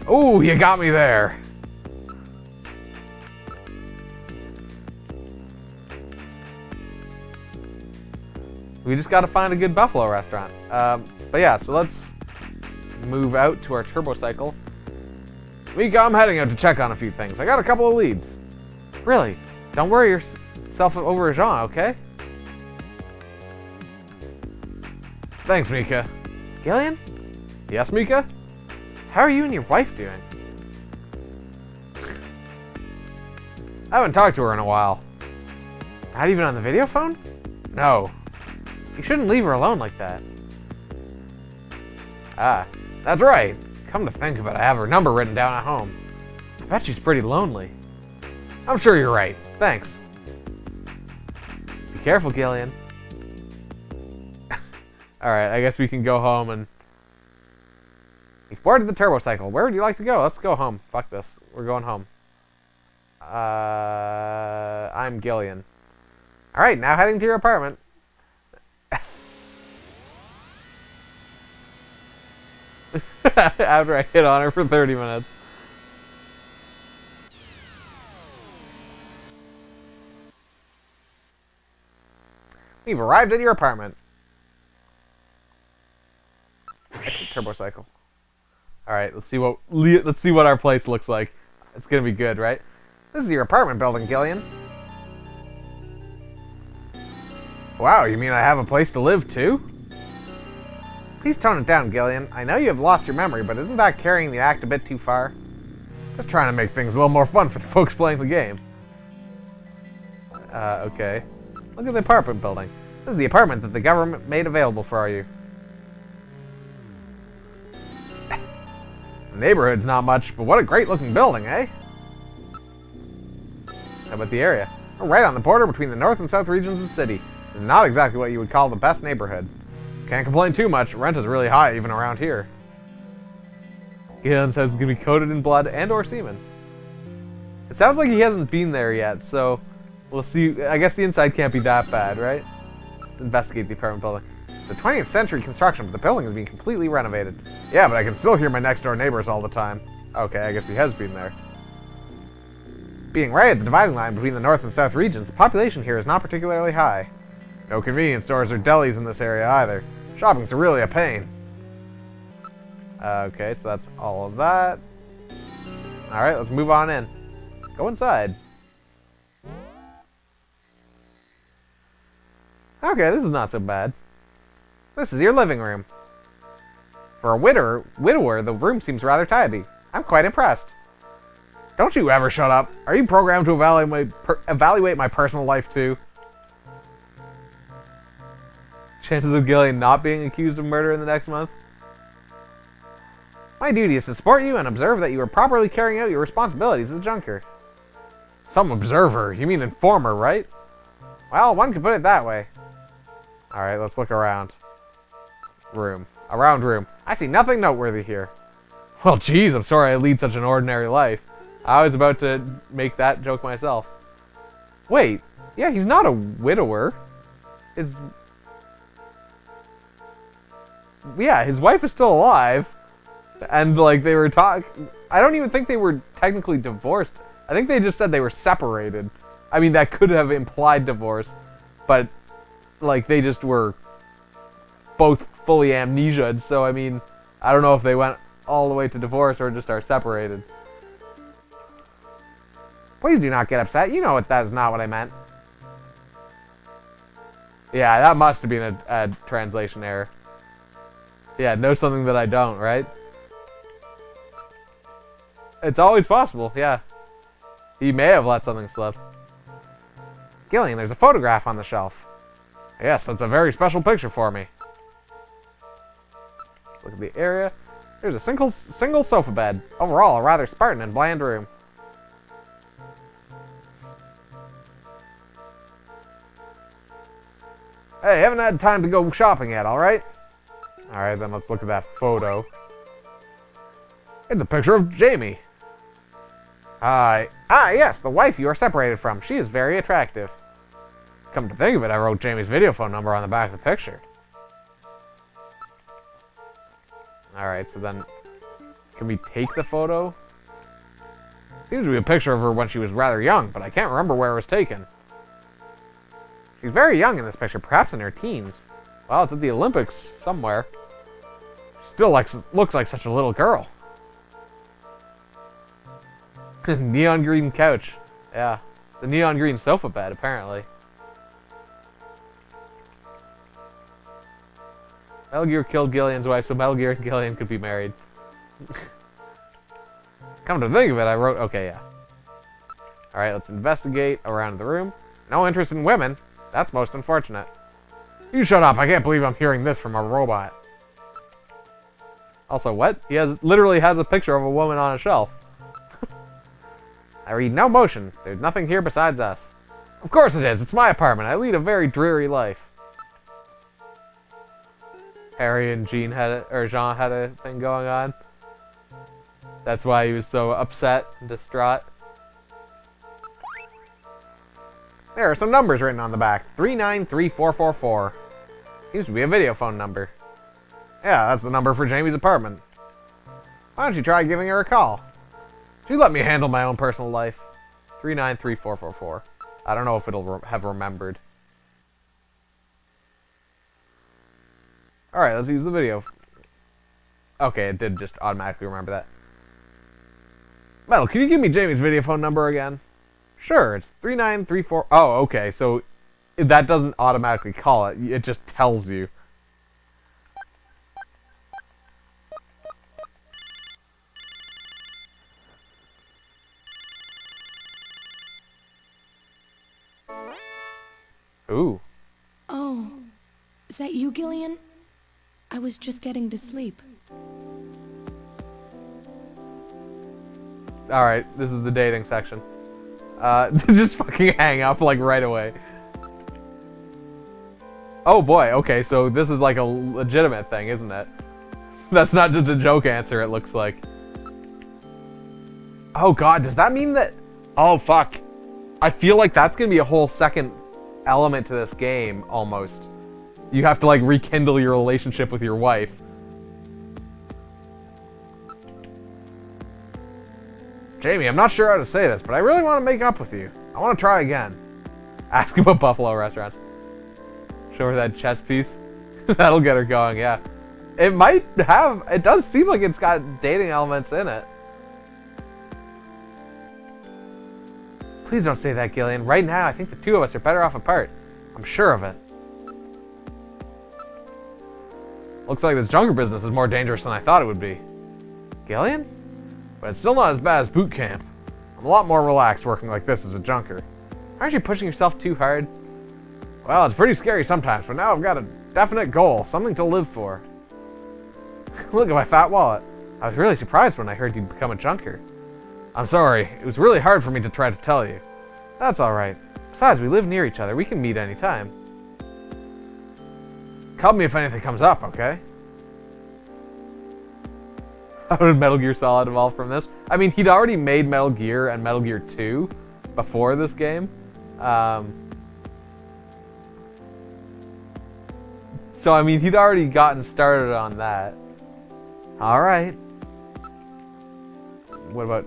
Ooh, you got me there. We just gotta find a good Buffalo restaurant. But yeah, so let's move out to our turbo cycle. Mika, I'm heading out to check on a few things. I got a couple of leads. Really? Don't worry yourself over Jean, okay? Thanks, Mika. Gillian? Yes, Mika? How are you and your wife doing? I haven't talked to her in a while. Not even on the video phone? No. You shouldn't leave her alone like that. Ah, that's right. Come to think of it, I have her number written down at home. I bet she's pretty lonely. I'm sure you're right. Thanks. Be careful, Gillian. Alright, I guess we can go home and... You've boarded the turbo cycle. Where would you like to go? Let's go home. Fuck this. We're going home. I'm Gillian. Alright, now heading to your apartment. After I hit on her for 30 minutes. We've arrived at your apartment. Exit turbo cycle. All right, let's see what our place looks like. It's gonna be good, right? This is your apartment building, Gillian. Wow, you mean I have a place to live too? Please tone it down, Gillian. I know you have lost your memory, but isn't that carrying the act a bit too far? Just trying to make things a little more fun for the folks playing the game. Okay. Look at the apartment building. This is the apartment that the government made available for you. The neighborhood's not much, but what a great looking building, eh? How about the area? We're right on the border between the north and south regions of the city. It's not exactly what you would call the best neighborhood. Can't complain too much. Rent is really high even around here. Gillian says it's going to be coated in blood and or semen. It sounds like he hasn't been there yet, so we'll see. I guess the inside can't be that bad, right? Let's investigate the apartment building. It's a 20th century construction, but the building is being completely renovated. Yeah, but I can still hear my next door neighbors all the time. Okay, I guess he has been there. Being right at the dividing line between the north and south regions, the population here is not particularly high. No convenience stores or delis in this area either. Shopping's really a pain. Okay, so that's all of that. Alright, let's move on in. Go inside. Okay, this is not so bad. This is your living room. For a widower, the room seems rather tidy. I'm quite impressed. Don't you ever shut up. Are you programmed to evaluate my personal life too? Chances of Gillian not being accused of murder in the next month? My duty is to support you and observe that you are properly carrying out your responsibilities as a junker. Some observer? You mean informer, right? Well, one could put it that way. Alright, let's look around. Around room. I see nothing noteworthy here. Well, geez, I'm sorry I lead such an ordinary life. I was about to make that joke myself. Wait, yeah, he's not a widower. Yeah, his wife is still alive. And, like, they were I don't even think they were technically divorced. I think they just said they were separated. I mean, that could have implied divorce. But, like, they just were both fully amnesiaed. So, I mean, I don't know if they went all the way to divorce or just are separated. Please do not get upset. You know that is not what I meant. Yeah, that must have been a translation error. Yeah, know something that I don't, right? It's always possible, yeah. He may have let something slip. Gillian, there's a photograph on the shelf. Yes, that's a very special picture for me. Look at the area. There's a single sofa bed. Overall, a rather Spartan and bland room. Hey, haven't had time to go shopping yet, alright? Alright, then let's look at that photo. It's a picture of Jamie. Yes, the wife you are separated from. She is very attractive. Come to think of it, I wrote Jamie's video phone number on the back of the picture. Alright, so then, can we take the photo? Seems to be a picture of her when she was rather young, but I can't remember where it was taken. She's very young in this picture, perhaps in her teens. Well, it's at the Olympics somewhere. She still looks like such a little girl. Neon green couch. Yeah. The neon green sofa bed, apparently. Metal Gear killed Gillian's wife, so Metal Gear and Gillian could be married. Come to think of it, I wrote... Okay, yeah. Alright, let's investigate around the room. No interest in women. That's most unfortunate. You shut up, I can't believe I'm hearing this from a robot. Also, what? He literally has a picture of a woman on a shelf. I read no motion. There's nothing here besides us. Of course it is. It's my apartment. I lead a very dreary life. Harry and Jean had Jean had a thing going on. That's why he was so upset and distraught. There are some numbers written on the back. 393444. Seems to be a video phone number. Yeah, that's the number for Jamie's apartment. Why don't you try giving her a call? She let me handle my own personal life. 393444. I don't know if it'll have remembered. Alright, let's use the video. Okay, it did just automatically remember that. Metal, can you give me Jamie's video phone number again? Sure, it's 3934... Oh, okay, so that doesn't automatically call it. It just tells you. Ooh. Oh, is that you, Gillian? I was just getting to sleep. Alright, this is the dating section. Just fucking hang up, like, right away. Oh boy, okay, so this is like a legitimate thing, isn't it? That's not just a joke answer, it looks like. Oh god, does that mean that... Oh fuck. I feel like that's gonna be a whole second element to this game, almost. You have to, like, rekindle your relationship with your wife. Jamie, I'm not sure how to say this, but I really want to make up with you. I want to try again. Ask about Buffalo restaurants. Show her that chess piece. That'll get her going, yeah. It might have... It does seem like it's got dating elements in it. Please don't say that, Gillian. Right now, I think the two of us are better off apart. I'm sure of it. Looks like this junker business is more dangerous than I thought it would be. Gillian? But it's still not as bad as boot camp. I'm a lot more relaxed working like this as a junker. Aren't you pushing yourself too hard? Well, it's pretty scary sometimes, but now I've got a definite goal, something to live for. Look at my fat wallet. I was really surprised when I heard you'd become a junker. I'm sorry, it was really hard for me to try to tell you. That's alright. Besides, we live near each other, we can meet anytime. Call me if anything comes up, okay? How did Metal Gear Solid evolve from this? I mean, he'd already made Metal Gear and Metal Gear 2 before this game. So, I mean, he'd already gotten started on that. Alright. What about...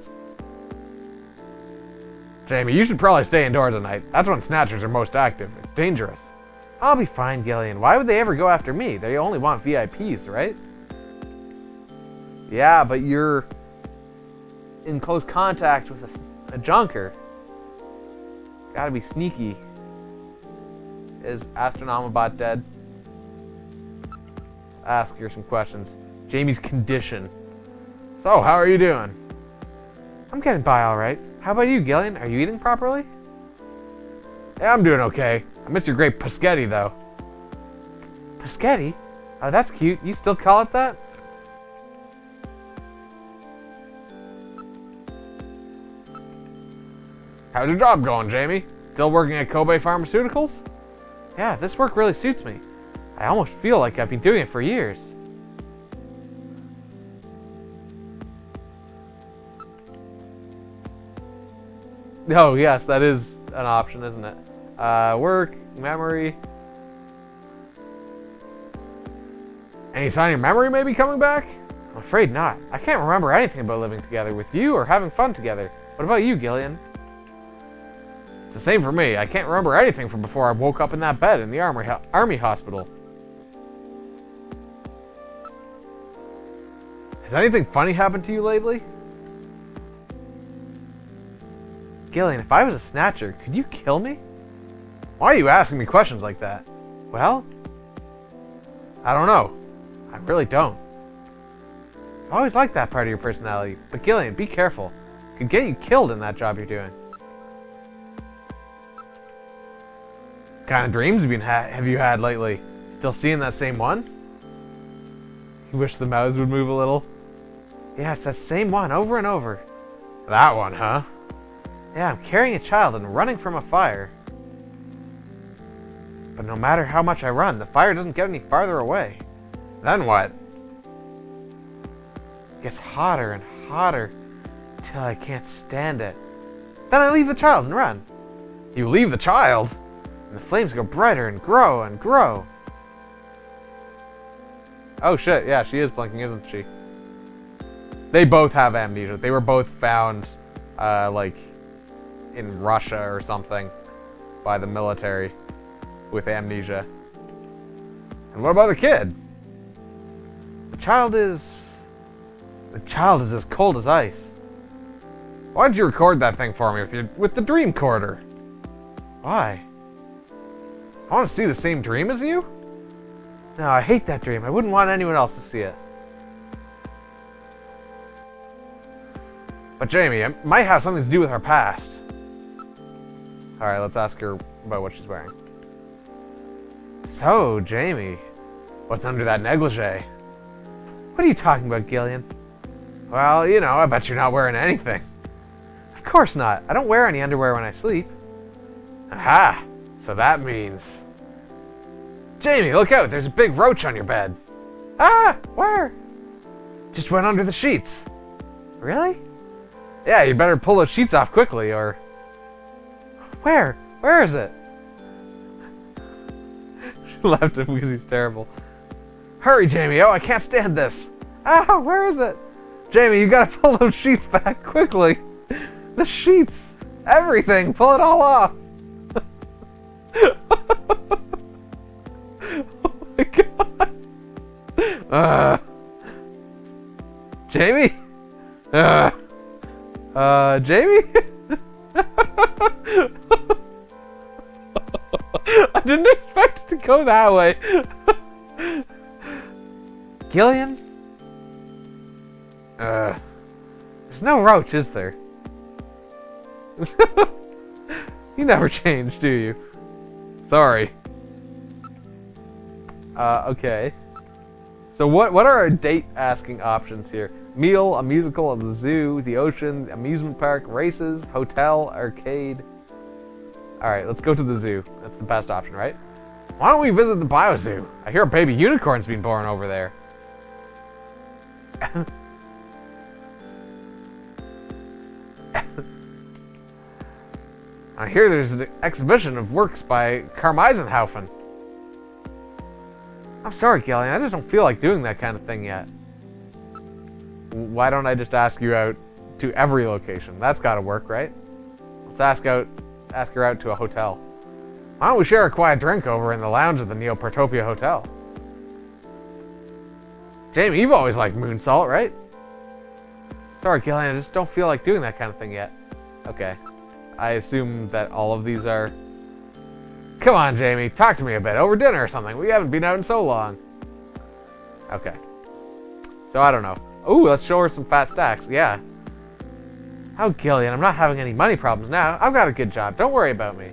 Jamie, you should probably stay indoors at night. That's when Snatchers are most active. It's dangerous. I'll be fine, Gillian. Why would they ever go after me? They only want VIPs, right? Yeah, but you're in close contact with a junker. Gotta be sneaky. Is Astronomabot dead? Ask her some questions. Jamie's condition. So, how are you doing? I'm getting by alright. How about you, Gillian? Are you eating properly? Yeah, I'm doing okay. I miss your great Paschetti, though. Paschetti? Oh, that's cute. You still call it that? How's your job going, Jamie? Still working at Kobe Pharmaceuticals? Yeah, this work really suits me. I almost feel like I've been doing it for years. Oh, yes, that is an option, isn't it? Work, memory. Any sign your memory may be coming back? I'm afraid not. I can't remember anything about living together with you or having fun together. What about you, Gillian? It's the same for me. I can't remember anything from before I woke up in that bed in the army hospital. Has anything funny happened to you lately? Gillian, if I was a Snatcher, could you kill me? Why are you asking me questions like that? Well, I don't know. I really don't. I always liked that part of your personality, but Gillian, be careful. It could get you killed in that job you're doing. What kind of dreams have you had lately? Still seeing that same one? You wish the mouths would move a little? Yes, that same one, over and over. That one, huh? Yeah, I'm carrying a child and running from a fire. But no matter how much I run, the fire doesn't get any farther away. Then what? It gets hotter and hotter till I can't stand it. Then I leave the child and run. You leave the child? And the flames go brighter and grow and grow. Oh shit, yeah, she is blinking, isn't she? They both have amnesia. They were both found, like, in Russia or something by the military with amnesia. And what about the kid? The child is as cold as ice. Why did you record that thing for me with the dream recorder? Why? I want to see the same dream as you? No, I hate that dream. I wouldn't want anyone else to see it. But Jamie, it might have something to do with her past. Alright, let's ask her about what she's wearing. So, Jamie, what's under that negligee? What are you talking about, Gillian? Well, you know, I bet you're not wearing anything. Of course not. I don't wear any underwear when I sleep. Aha! So that means... Jamie, look out! There's a big roach on your bed. Ah! Where? Just went under the sheets. Really? Yeah, you better pull those sheets off quickly, or... Where? Where is it? She laughed at him because he's terrible. Hurry, Jamie! Oh, I can't stand this! Ah! Where is it? Jamie, you gotta pull those sheets back quickly! The sheets! Everything! Pull it all off! Oh my god! Jamie? Jamie? I didn't expect it to go that way. Gillian? There's no roach, is there? You never change, do you? Sorry. Okay. So what are our date asking options here? Meal, a musical, the zoo, the ocean, amusement park, races, hotel, arcade. Alright, let's go to the zoo. That's the best option, right? Why don't we visit the bio zoo? I hear a baby unicorn's been born over there. I hear there's an exhibition of works by Karmeisenhaufen. I'm sorry, Gillian, I just don't feel like doing that kind of thing yet. Why don't I just ask you out to every location? That's gotta work, right? Let's ask her out to a hotel. Why don't we share a quiet drink over in the lounge of the Neoportopia Hotel? Jamie, you've always liked moon salt, right? Sorry, Gillian, I just don't feel like doing that kind of thing yet. Okay. I assume that all of these are... Come on, Jamie, talk to me a bit. Over dinner or something. We haven't been out in so long. Okay. So, I don't know. Ooh, let's show her some fat stacks. Yeah. Oh, Gillian, I'm not having any money problems now. I've got a good job. Don't worry about me.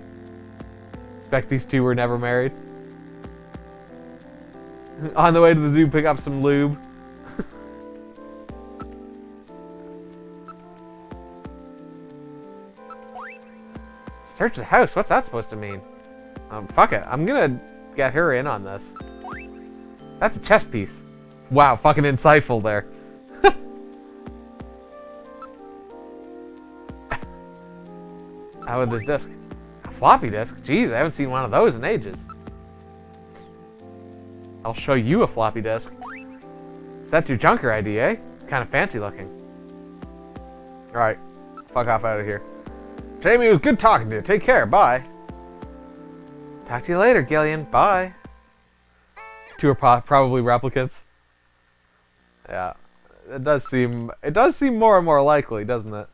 Expect these two were never married. On the way to the zoo, pick up some lube. Search the house? What's that supposed to mean? Fuck it. I'm gonna get her in on this. That's a chess piece. Wow, fucking insightful there. How about this disc? A floppy disk? Jeez, I haven't seen one of those in ages. I'll show you a floppy disk. That's your junker ID, eh? Kind of fancy looking. Alright, fuck off out of here. Jamie, it was good talking to you. Take care, bye. Talk to you later, Gillian. Bye. These two are probably replicants. Yeah, it does seem more and more likely, doesn't it?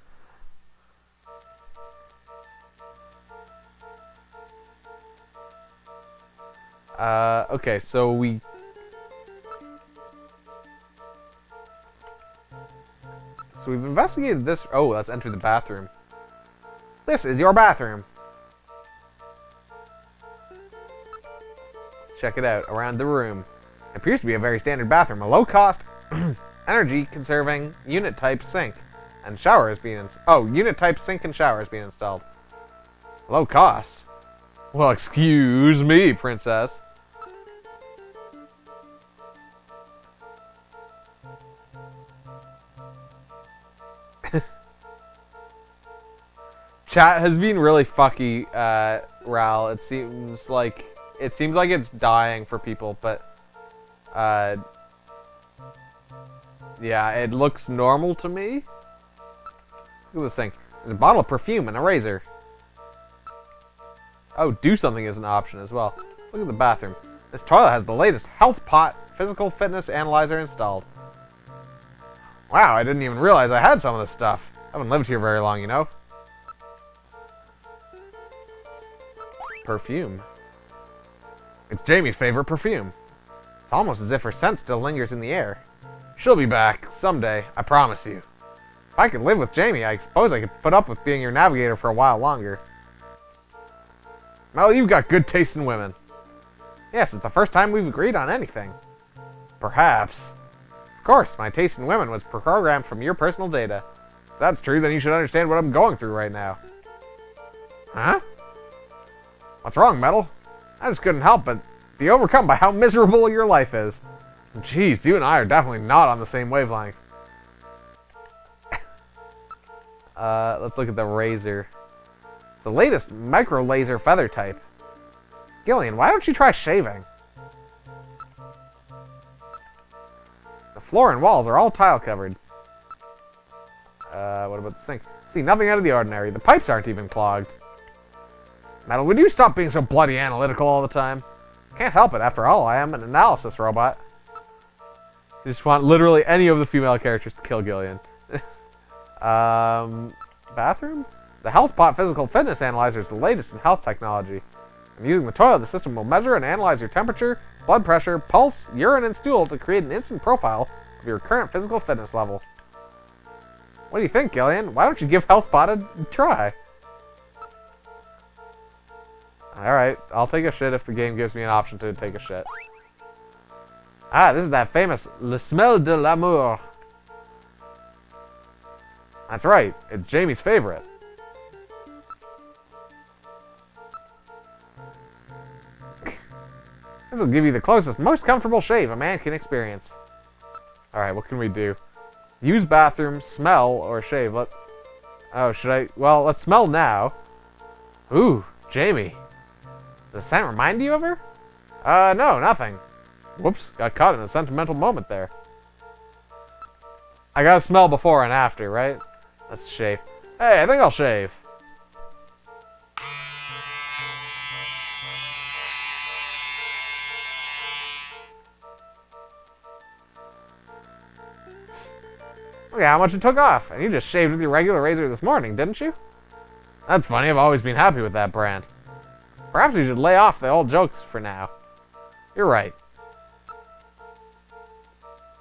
Okay, so we've investigated this. Oh, let's enter the bathroom. This is your bathroom. Check it out around the room. It appears to be a very standard bathroom. A low-cost, energy-conserving unit-type sink and shower is being unit-type sink and shower is being installed. Low cost? Well, excuse me, princess. Chat has been really fucky, Ral. It seems like it's dying for people, but yeah, it looks normal to me. Look at this thing. There's a bottle of perfume and a razor. Oh, do something is an option as well. Look at the bathroom. This toilet has the latest health pot physical fitness analyzer installed. Wow, I didn't even realize I had some of this stuff. I haven't lived here very long, you know. Perfume. It's Jamie's favorite perfume. It's almost as if her scent still lingers in the air. She'll be back someday, I promise you. If I could live with Jamie, I suppose I could put up with being your navigator for a while longer. Well, you've got good taste in women. Yes, it's the first time we've agreed on anything. Perhaps. Of course, my taste in women was programmed from your personal data. If that's true, then you should understand what I'm going through right now. Huh? What's wrong, Metal? I just couldn't help but be overcome by how miserable your life is. Jeez, you and I are definitely not on the same wavelength. Let's look at the razor. The latest micro laser feather type. Gillian, why don't you try shaving? The floor and walls are all tile covered. What about the sink? See, nothing out of the ordinary. The pipes aren't even clogged. Metal, would you stop being so bloody analytical all the time? Can't help it. After all, I am an analysis robot. You just want literally any of the female characters to kill Gillian. Bathroom? The health pot physical fitness analyzer is the latest in health technology. I'm using the toilet. The system will measure and analyze your temperature, blood pressure, pulse, urine, and stool to create an instant profile of your current physical fitness level. What do you think, Gillian? Why don't you give HealthBot a try? Alright, I'll take a shit if the game gives me an option to take a shit. Ah, this is that famous Le Smell de l'Amour. That's right, it's Jamie's favorite. This will give you the closest, most comfortable shave a man can experience. Alright, what can we do? Use bathroom, smell, or shave. Oh, should I? Well, let's smell now. Ooh, Jamie. Does the scent remind you of her? No, nothing. Whoops, got caught in a sentimental moment there. I gotta smell before and after, right? Let's shave. Hey, I think I'll shave. Look at how much it took off. And you just shaved with your regular razor this morning, didn't you? That's funny, I've always been happy with that brand. Perhaps we should lay off the old jokes for now. You're right.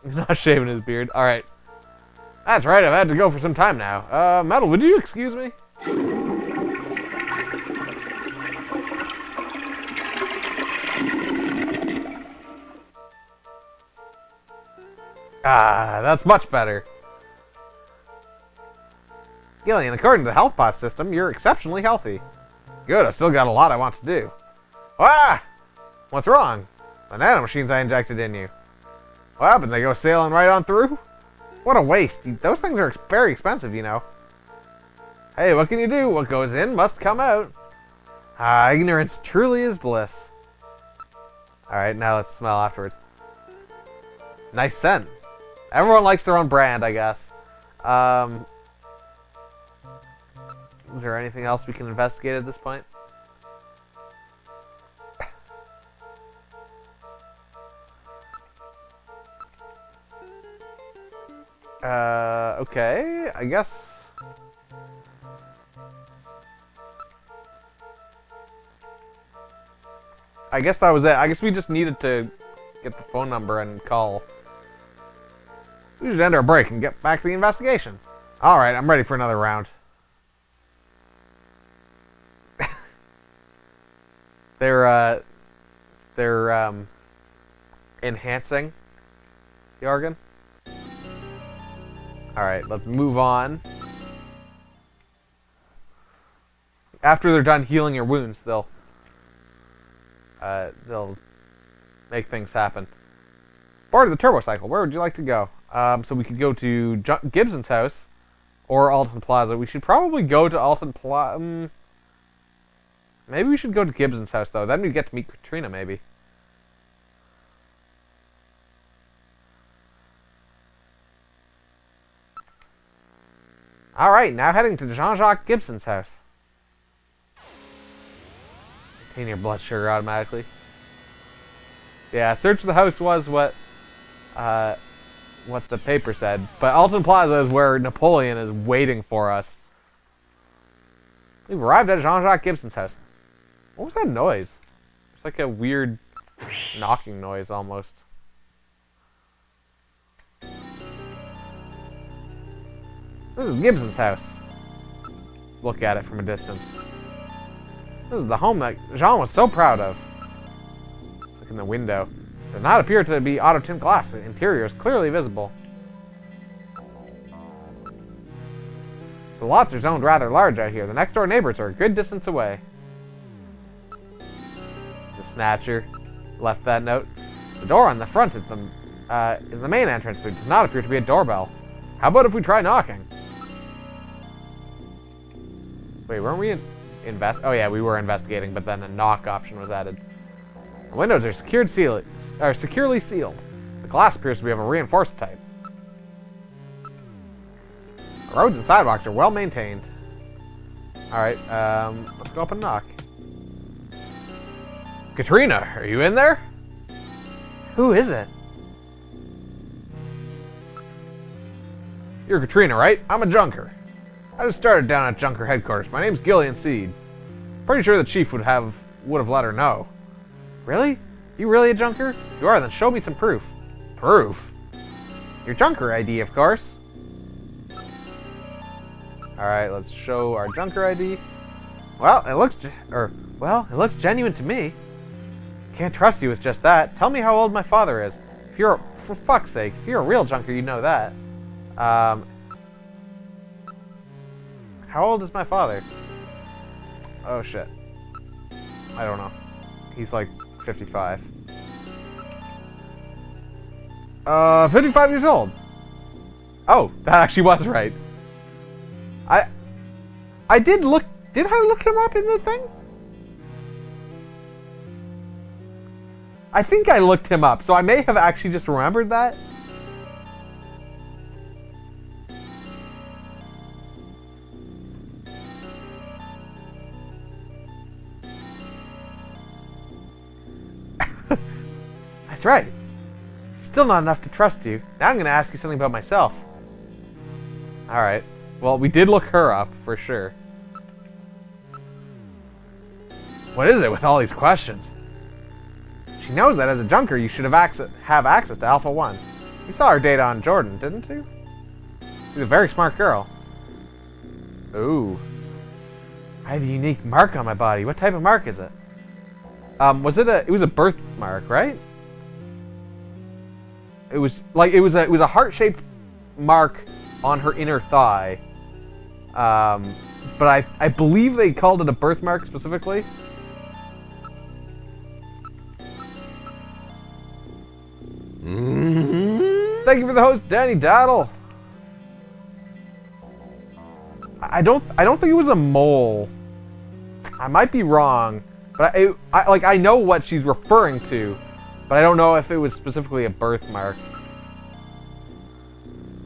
He's not shaving his beard. Alright. That's right, I've had to go for some time now. Metal, would you excuse me? Ah, that's much better. Gillian, according to the health pot system, you're exceptionally healthy. Good, I've still got a lot I want to do. Ah! What's wrong? The nanomachines I injected in you. What happened? They go sailing right on through? What a waste. Those things are very expensive, you know. Hey, what can you do? What goes in must come out. Ah, ignorance truly is bliss. Alright, now let's smell afterwards. Nice scent. Everyone likes their own brand, I guess. Is there anything else we can investigate at this point? Okay, I guess... that was it. I guess we just needed to get the phone number and call. We should end our break and get back to the investigation. Alright, I'm ready for another round. They're enhancing the organ. Alright, let's move on. After they're done healing your wounds, they'll make things happen. Board of the turbo cycle. Where would you like to go? So we could go to Gibson's house, or Alton Plaza. We should probably go to Alton Plaza. Maybe we should go to Gibson's house, though. Then we get to meet Katrina, maybe. Alright, now heading to Jean-Jacques Gibson's house. Maintain your blood sugar automatically. Yeah, search the house was what the paper said. But Alton Plaza is where Napoleon is waiting for us. We've arrived at Jean-Jacques Gibson's house. What was that noise? It's like a weird knocking noise almost. This is Gibson's house. Look at it from a distance. This is the home that Jean was so proud of. Look in the window. It does not appear to be auto-tint glass. The interior is clearly visible. The lots are zoned rather large out here. The next door neighbors are a good distance away. The Snatcher left that note. The door on the front is the main entrance. There does not appear to be a doorbell. How about if we try knocking? Wait, weren't we Oh yeah, we were investigating, but then a knock option was added. The windows are securely sealed. The glass appears to be of a reinforced type. The roads and sidewalks are well maintained. Alright, let's go up and knock. Katrina, are you in there? Who is it? You're Katrina, right? I'm a junker. I just started down at Junker headquarters. My name's Gillian Seed. Pretty sure the chief would have let her know. Really? You really a junker? If you are, then show me some proof. Proof? Your Junker ID, of course. Alright, let's show our Junker ID. Well, it looks genuine to me. Can't trust you with just that. Tell me how old my father is. For fuck's sake, if you're a real junker, you know that. How old is my father? Oh shit. I don't know. He's like 55. 55 years old. Oh, that actually was right. I did look. Did I look him up in the thing? I think I looked him up, so I may have actually just remembered that. That's right. Still not enough to trust you. Now I'm going to ask you something about myself. Alright. Well, we did look her up, for sure. What is it with all these questions? She knows that as a junker, you should have access to Alpha 1. You saw her data on Jordan, didn't you? She's a very smart girl. Ooh. I have a unique mark on my body. What type of mark is it? It was a birthmark, right? It was a heart-shaped mark on her inner thigh. But I believe they called it a birthmark specifically. Thank you for the host, Danny Daddle. I don't think it was a mole. I might be wrong, but I know what she's referring to, but I don't know if it was specifically a birthmark.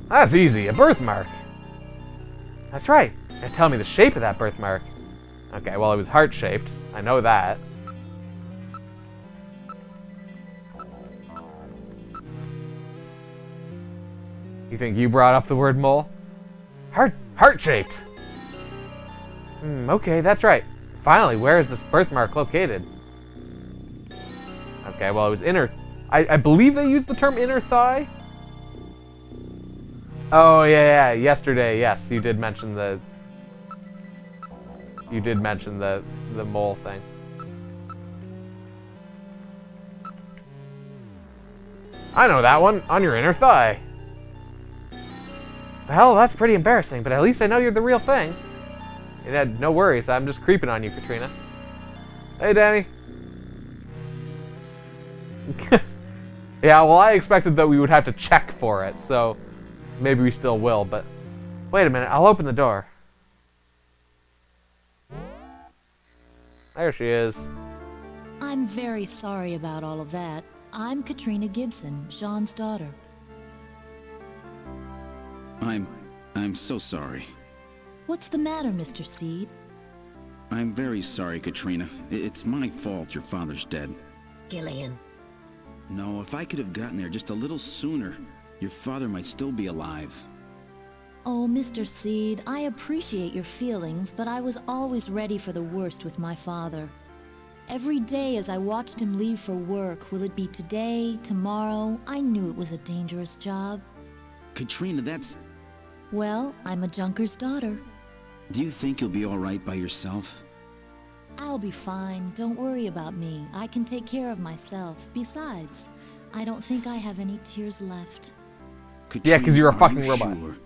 That's easy, a birthmark. That's right. Now tell me the shape of that birthmark. Okay, well, it was heart-shaped. I know that. You think you brought up the word mole? Heart-shaped. Okay, that's right. Finally, where is this birthmark located? Okay, well, it was inner... I believe they used the term inner thigh? Oh, yeah, yesterday, yes, you did mention the... You did mention the mole thing. I know that one, on your inner thigh. Well, that's pretty embarrassing, but at least I know you're the real thing. No worries, I'm just creeping on you, Katrina. Hey, Danny. Yeah, well, I expected that we would have to check for it, so maybe we still will, but Wait a minute, I'll open the door. There she is. I'm very sorry about all of that. I'm Katrina Gibson, Jean's daughter. I'm so sorry. What's the matter, Mr. Seed? I'm very sorry, Katrina. It's my fault your father's dead. Gillian. No, if I could have gotten there just a little sooner, your father might still be alive. Oh, Mr. Seed, I appreciate your feelings, but I was always ready for the worst with my father. Every day as I watched him leave for work, will it be today, tomorrow, I knew it was a dangerous job. Katrina, that's... Well, I'm a junker's daughter. Do you think you'll be all right by yourself? I'll be fine. Don't worry about me. I can take care of myself. Besides, I don't think I have any tears left. Yeah, 'cause you're a are fucking you robot. Sure?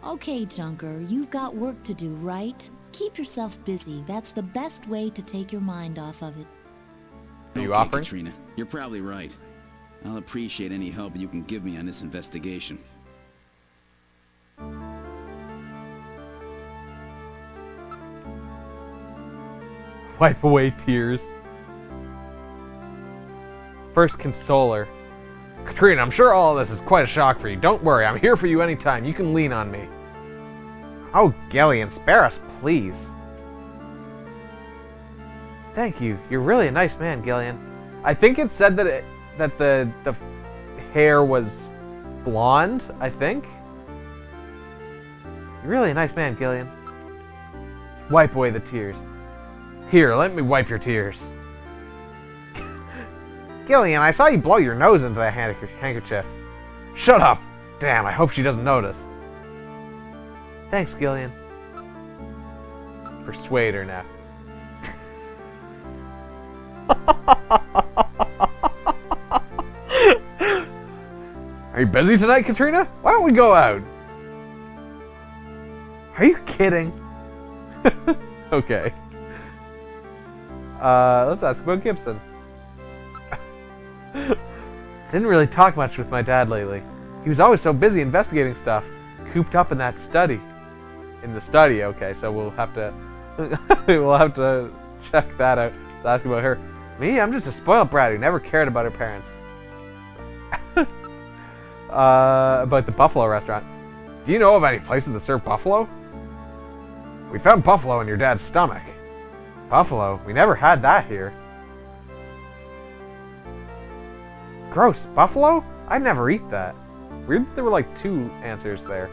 Okay, Junker, you've got work to do, right? Keep yourself busy. That's the best way to take your mind off of it. Are you Okay, offering? Katrina, you're probably right. I'll appreciate any help you can give me on this investigation. Wipe away tears. First, console her. Katrina, I'm sure all of this is quite a shock for you. Don't worry, I'm here for you anytime. You can lean on me. Oh, Gillian, spare us, please. Thank you. You're really a nice man, Gillian. I think it said that the hair was blonde, I think. You're really a nice man, Gillian. Wipe away the tears. Here, let me wipe your tears. Gillian, I saw you blow your nose into that handkerchief. Shut up! Damn, I hope she doesn't notice. Thanks, Gillian. Persuade her now. Are you busy tonight, Katrina? Why don't we go out? Are you kidding? Okay. Let's ask about Gibson. Didn't really talk much with my dad lately. He was always so busy investigating stuff, cooped up in that study. In the study, okay, so we'll have to we'll have to check that out. Let's ask about her. Me, I'm just a spoiled brat who never cared about her parents. About the buffalo restaurant. Do you know of any places that serve buffalo? We found buffalo in your dad's stomach. Buffalo? We never had that here. Gross. Buffalo? I'd never eat that. Weird that there were like two answers there.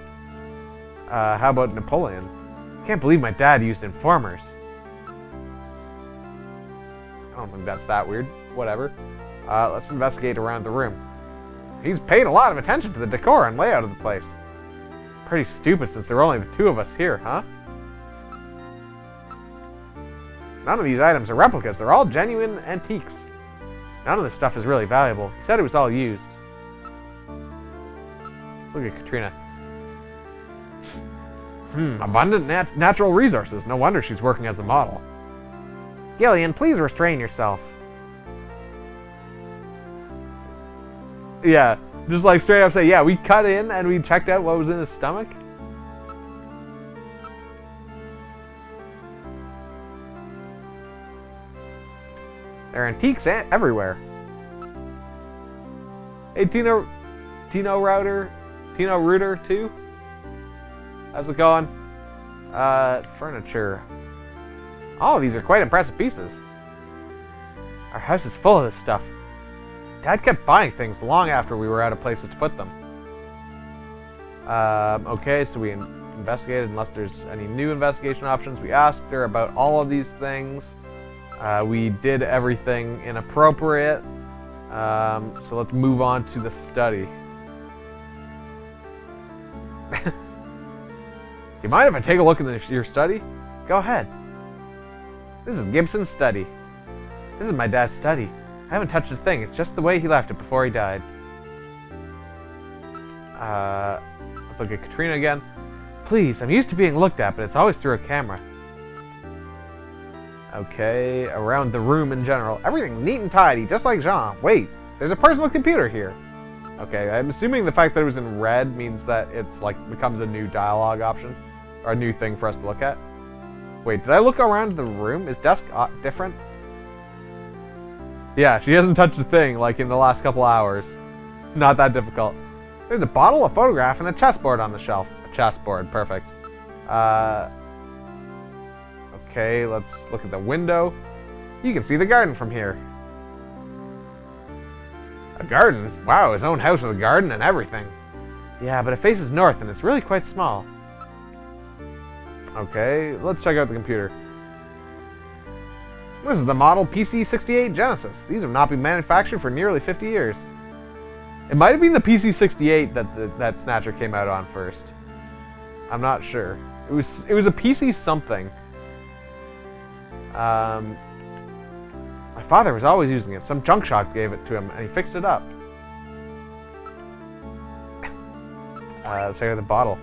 How about Napoleon? Can't believe my dad used informers. I don't think that's that weird. Whatever. Let's investigate around the room. He's paid a lot of attention to the decor and layout of the place. Pretty stupid since there are only the two of us here, huh? None of these items are replicas. They're all genuine antiques. None of this stuff is really valuable. He said it was all used. Look at Katrina. Abundant natural resources. No wonder she's working as a model. Gillian, please restrain yourself. Yeah, just like straight up say, yeah, we cut in and we checked out what was in his stomach. There are antiques everywhere. Hey, Tino Reuter too. How's it going? Furniture. All of these are quite impressive pieces. Our house is full of this stuff. Dad kept buying things long after we were out of places to put them. Okay, so we investigated. Unless there's any new investigation options, we asked her about all of these things. We did everything inappropriate. So let's move on to the study. Do you mind if I take a look at your study? Go ahead. This is Gibson's study. This is my dad's study. I haven't touched a thing. It's just the way he left it before he died. Let's look at Katrina again. Please, I'm used to being looked at, but it's always through a camera. Okay, around the room in general. Everything neat and tidy, just like Jean. Wait, there's a personal computer here. Okay, I'm assuming the fact that it was in red means that it's like becomes a new dialogue option. Or a new thing for us to look at. Wait, did I look around the room? Is desk different? Yeah, she hasn't touched a thing like in the last couple hours. Not that difficult. There's a bottle, a photograph, and a chessboard on the shelf. A chessboard, perfect. Okay, let's look at the window. You can see the garden from here. A garden? Wow, his own house with a garden and everything. Yeah, but it faces north and it's really quite small. Okay, let's check out the computer. This is the model PC-68 Genesis. These have not been manufactured for nearly 50 years. It might have been the PC-68 that Snatcher came out on first. I'm not sure. It was a PC something. My father was always using it. Some junk shop gave it to him, and he fixed it up. Let's check out the bottle.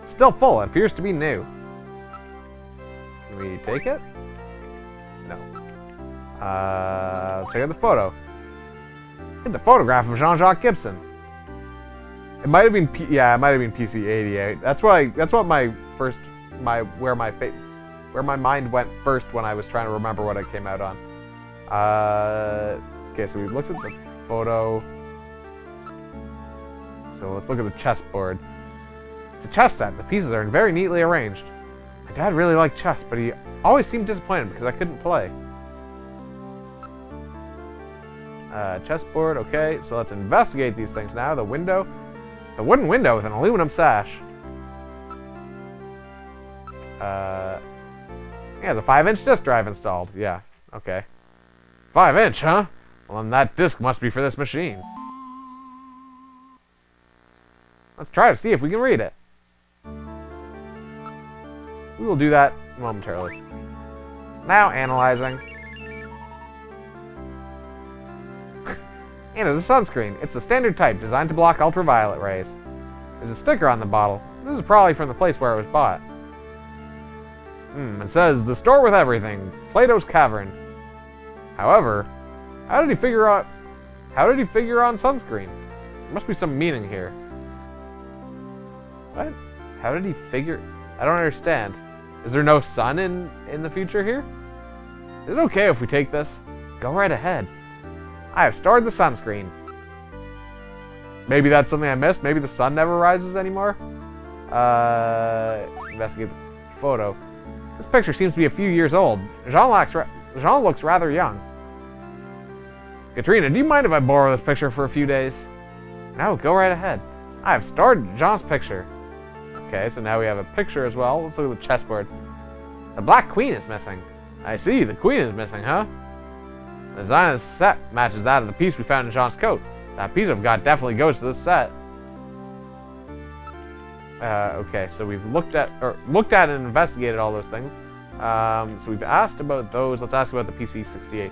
It's still full. It appears to be new. Can we take it? No. Let's check out the photo. It's a photograph of Jean-Jacques Gibson. It might have been it might have been PC-88. That's what where my mind went first when I was trying to remember what it came out on. Okay, so we looked at the photo. So let's look at the chessboard. It's a chess set. The pieces are very neatly arranged. My dad really liked chess, but he always seemed disappointed because I couldn't play. Chessboard, okay, so let's investigate these things now. The window. It's a wooden window with an aluminum sash. Yeah, there's a 5-inch disk drive installed. Yeah, okay. 5-inch, huh? Well, then that disk must be for this machine. Let's try to see if we can read it. We will do that momentarily. Now analyzing. And it's a sunscreen. It's the standard type, designed to block ultraviolet rays. There's a sticker on the bottle. This is probably from the place where it was bought. It says, the store with everything. Plato's Cavern. However, how did he figure on sunscreen? There must be some meaning here. What? How did he figure? I don't understand. Is there no sun in the future here? Is it okay if we take this? Go right ahead. I have stored the sunscreen. Maybe that's something I missed. Maybe the sun never rises anymore. Investigate the photo. This picture seems to be a few years old. Jean looks rather young. Katrina, do you mind if I borrow this picture for a few days? No, go right ahead. I have stored Jean's picture. Okay, so now we have a picture as well. Let's look at the chessboard. The Black Queen is missing. I see, the Queen is missing, huh? The design of the set matches that of the piece we found in Jean's coat. That piece I've got definitely goes to this set. Okay, so we've looked at and investigated all those things. So we've asked about those. Let's ask about the PC-68. This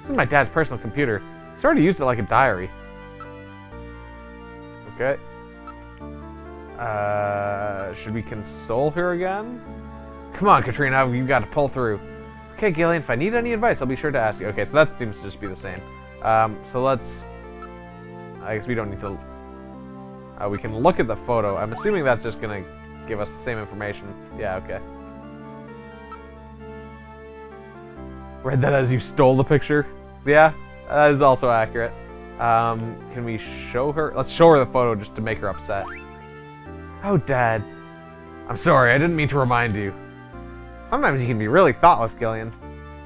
is my dad's personal computer. He sort of used it like a diary. Okay. Should we console her again? Come on, Katrina, you've got to pull through. Okay, Gillian, if I need any advice, I'll be sure to ask you. Okay, so that seems to just be the same. So let's... I guess we don't need to... we can look at the photo. I'm assuming that's just going to give us the same information. Yeah, okay. Read that as you stole the picture? Yeah, that is also accurate. Can we show her? Let's show her the photo just to make her upset. Oh, Dad. I'm sorry, I didn't mean to remind you. Sometimes you can be really thoughtless, Gillian.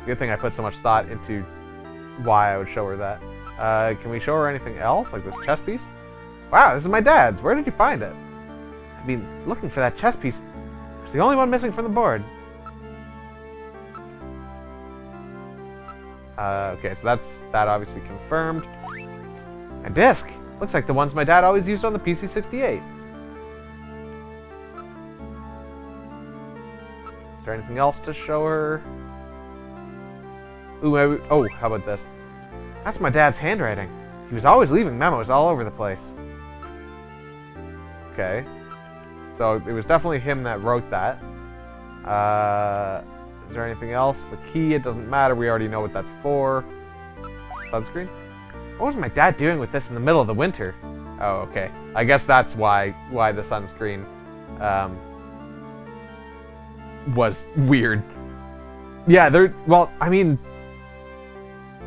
Good thing I put so much thought into why I would show her that. Can we show her anything else, like this chess piece? Wow, this is my dad's. Where did you find it? I've been looking for that chess piece. It's the only one missing from the board. Okay, so that obviously confirmed. A disc. Looks like the ones my dad always used on the PC-68. Is there anything else to show her? Ooh, maybe, oh, how about this? That's my dad's handwriting. He was always leaving memos all over the place. Okay. So it was definitely him that wrote that. Is there anything else? The key, it doesn't matter. We already know what that's for. Sunscreen? What was my dad doing with this in the middle of the winter? Oh, okay. I guess that's why the sunscreen was weird. Yeah, well, I mean,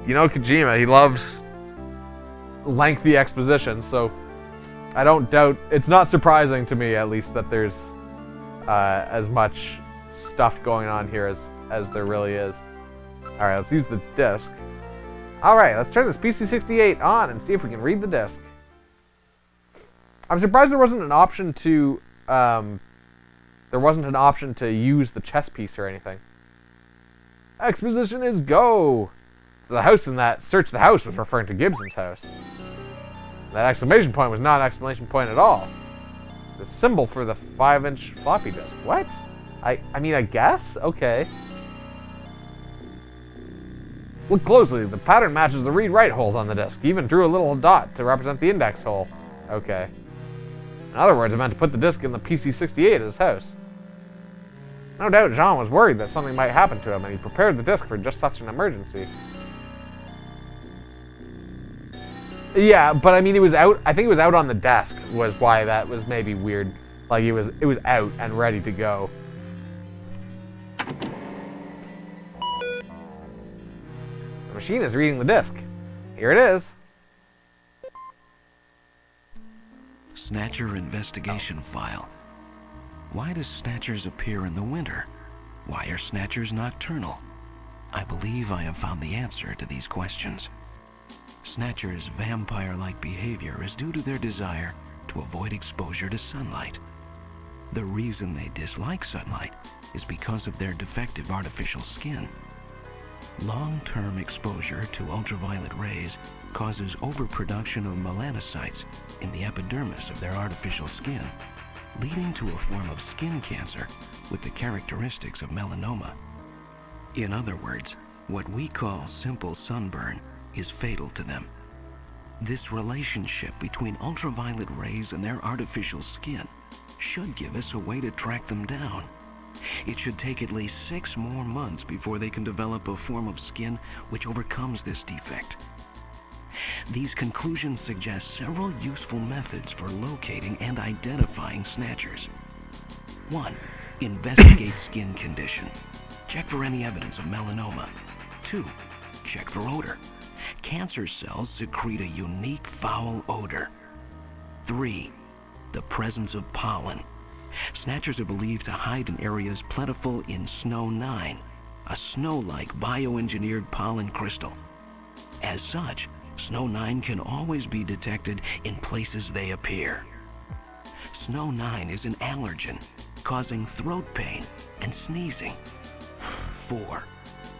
you know Kojima, he loves lengthy exposition, so I don't doubt, it's not surprising to me, at least, that there's as much stuff going on here as there really is. Alright, let's use the disc. Alright, let's turn this PC-68 on and see if we can read the disc. I'm surprised there wasn't an option to use the chess piece or anything. Exposition is go! The house in that search the house was referring to Gibson's house. That exclamation point was not an exclamation point at all. The symbol for the 5-inch floppy disk. What? I mean, I guess? Okay. Look closely. The pattern matches the read-write holes on the disk. He even drew a little dot to represent the index hole. Okay. In other words, it meant to put the disk in the PC-68 at his house. No doubt Jean was worried that something might happen to him, and he prepared the disk for just such an emergency. Yeah, but I mean, it was out. I think it was out on the desk, was why that was maybe weird. Like it was out and ready to go. The machine is reading the disk. Here it is. Snatcher investigation file. Why does Snatchers appear in the winter? Why are Snatchers nocturnal? I believe I have found the answer to these questions. Snatchers' vampire-like behavior is due to their desire to avoid exposure to sunlight. The reason they dislike sunlight is because of their defective artificial skin. Long-term exposure to ultraviolet rays causes overproduction of melanocytes in the epidermis of their artificial skin, leading to a form of skin cancer with the characteristics of melanoma. In other words, what we call simple sunburn is fatal to them. This relationship between ultraviolet rays and their artificial skin should give us a way to track them down. It should take at least 6 more months before they can develop a form of skin which overcomes this defect. These conclusions suggest several useful methods for locating and identifying Snatchers. 1. Investigate skin condition. Check for any evidence of melanoma. 2. Check for odor. Cancer cells secrete a unique foul odor. 3. The presence of pollen. Snatchers are believed to hide in areas plentiful in Snow 9, a snow-like bioengineered pollen crystal. As such, Snow 9 can always be detected in places they appear. Snow 9 is an allergen, causing throat pain and sneezing. 4.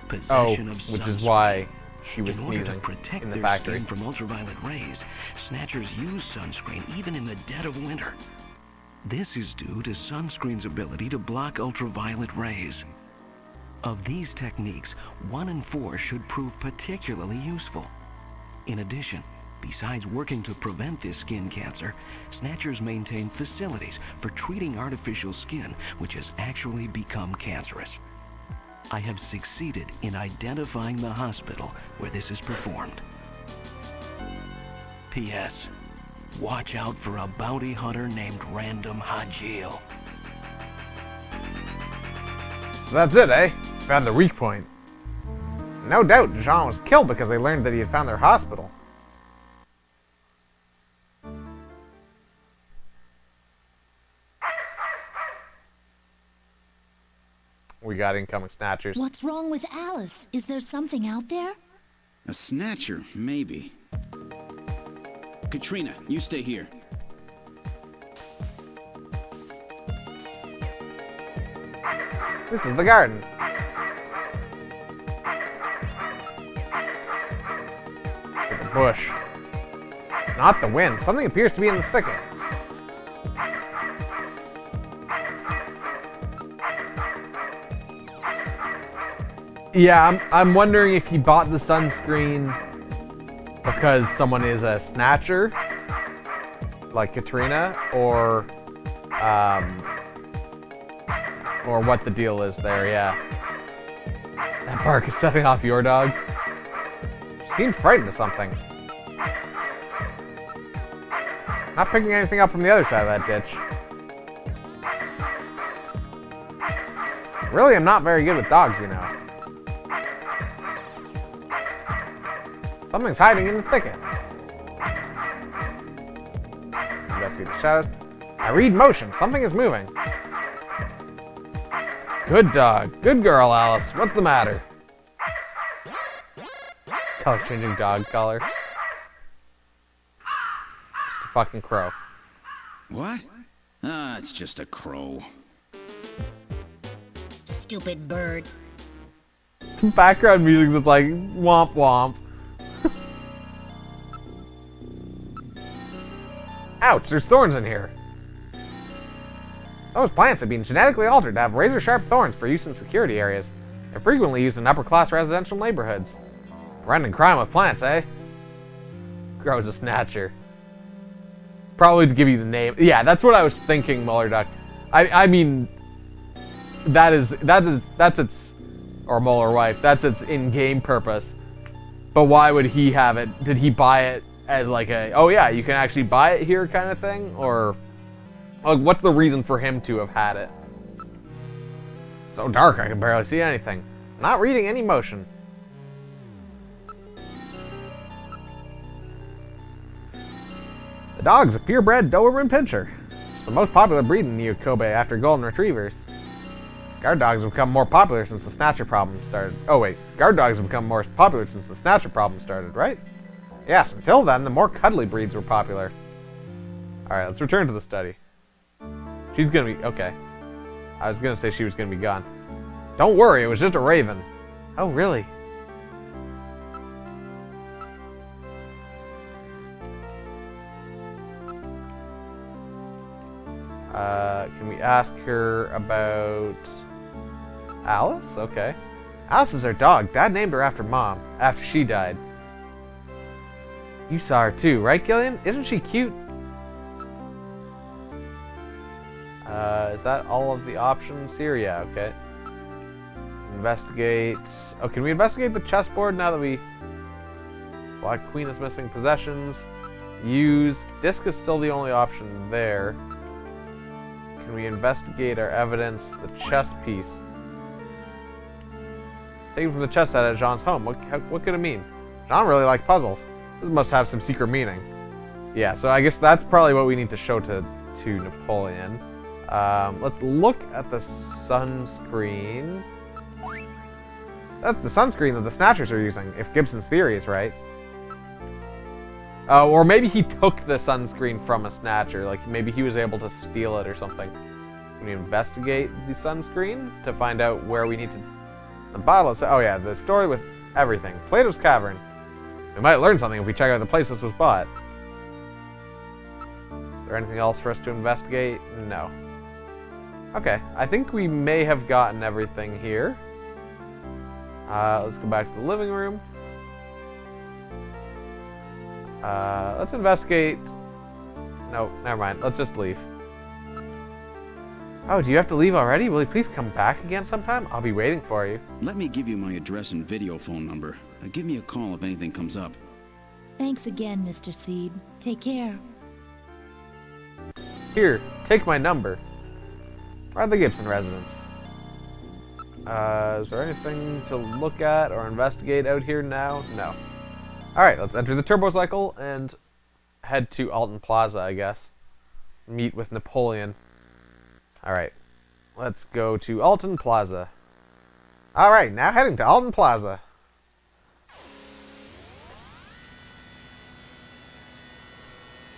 Possession of which sunscreen. is why he was In order to sneezing protect in the their factory. skin from ultraviolet rays, Snatchers use sunscreen even in the dead of winter. This is due to sunscreen's ability to block ultraviolet rays. Of these techniques, 1 and 4 should prove particularly useful. In addition, besides working to prevent this skin cancer, Snatchers maintain facilities for treating artificial skin which has actually become cancerous. I have succeeded in identifying the hospital where this is performed. P.S. Watch out for a bounty hunter named Random Hajil. That's it, eh? Found the weak point. No doubt Jean was killed because they learned that he had found their hospital. We got incoming Snatchers. What's wrong with Alice? Is there something out there? A Snatcher, maybe. Katrina, you stay here. This is the garden. The bush. Not the wind. Something appears to be in the thicket. Yeah, I'm wondering if he bought the sunscreen because someone is a Snatcher, like Katrina, or what the deal is there, yeah. That bark is setting off your dog. She seems frightened of something. Not picking anything up from the other side of that ditch. Really, I'm not very good with dogs, you know. Something's hiding in the thicket. Investigate the shadows. I read motion. Something is moving. Good dog. Good girl, Alice. What's the matter? Color changing dog color. Just a fucking crow. What? Ah, it's just a crow. Stupid bird. Background music that's like womp womp. Ouch, there's thorns in here. Those plants have been genetically altered to have razor-sharp thorns for use in security areas. They're frequently used in upper-class residential neighborhoods. Running crime with plants, eh? Grows a Snatcher. Probably to give you the name. Yeah, that's what I was thinking, Muller Duck. I mean, that's its, or Muller Wife, that's its in-game purpose. But why would he have it? Did he buy it as like a, oh yeah, you can actually buy it here kind of thing? Or, like, what's the reason for him to have had it? So dark, I can barely see anything. Not reading any motion. The dog's a purebred Doberman Pinscher. It's the most popular breed in New Kobe after Golden Retrievers. Guard dogs have become more popular since the Snatcher problem started. Oh wait, guard dogs have become more popular since the Snatcher problem started, right? Yes, until then, the more cuddly breeds were popular. Alright, let's return to the study. She's gonna be... okay. I was gonna say she was gonna be gone. Don't worry, it was just a raven. Oh, really? Can we ask her about... Alice? Okay. Alice is our dog. Dad named her after Mom, after she died. You saw her too, right, Gillian? Isn't she cute? Is that all of the options here? Yeah, okay. Investigate... oh, can we investigate the chessboard now that we... Black Queen is missing possessions. Use... Disc is still the only option there. Can we investigate our evidence? The chess piece. Taken from the chess set at Jean's home. What could it mean? Jean really liked puzzles. This must have some secret meaning. Yeah, so I guess that's probably what we need to show to Napoleon. Let's look at the sunscreen. That's the sunscreen that the Snatchers are using, if Gibson's theory is right. Or maybe he took the sunscreen from a Snatcher. Like, maybe he was able to steal it or something. Can we investigate the sunscreen to find out where we need to... The Bible says... oh yeah, the story with everything. Plato's Cavern. We might learn something if we check out the place this was bought. Is there anything else for us to investigate? No. Okay, I think we may have gotten everything here. Let's go back to the living room. Let's investigate... no, never mind. Let's just leave. Oh, do you have to leave already? Will you please come back again sometime? I'll be waiting for you. Let me give you my address and video phone number. Give me a call if anything comes up. Thanks again, Mr. Seed. Take care. Here, take my number. We're at the Gibson residence. Is there anything to look at or investigate out here now? No. Alright, let's enter the turbocycle and head to Alton Plaza, I guess. Meet with Napoleon. Alright, let's go to Alton Plaza. Alright, now heading to Alton Plaza.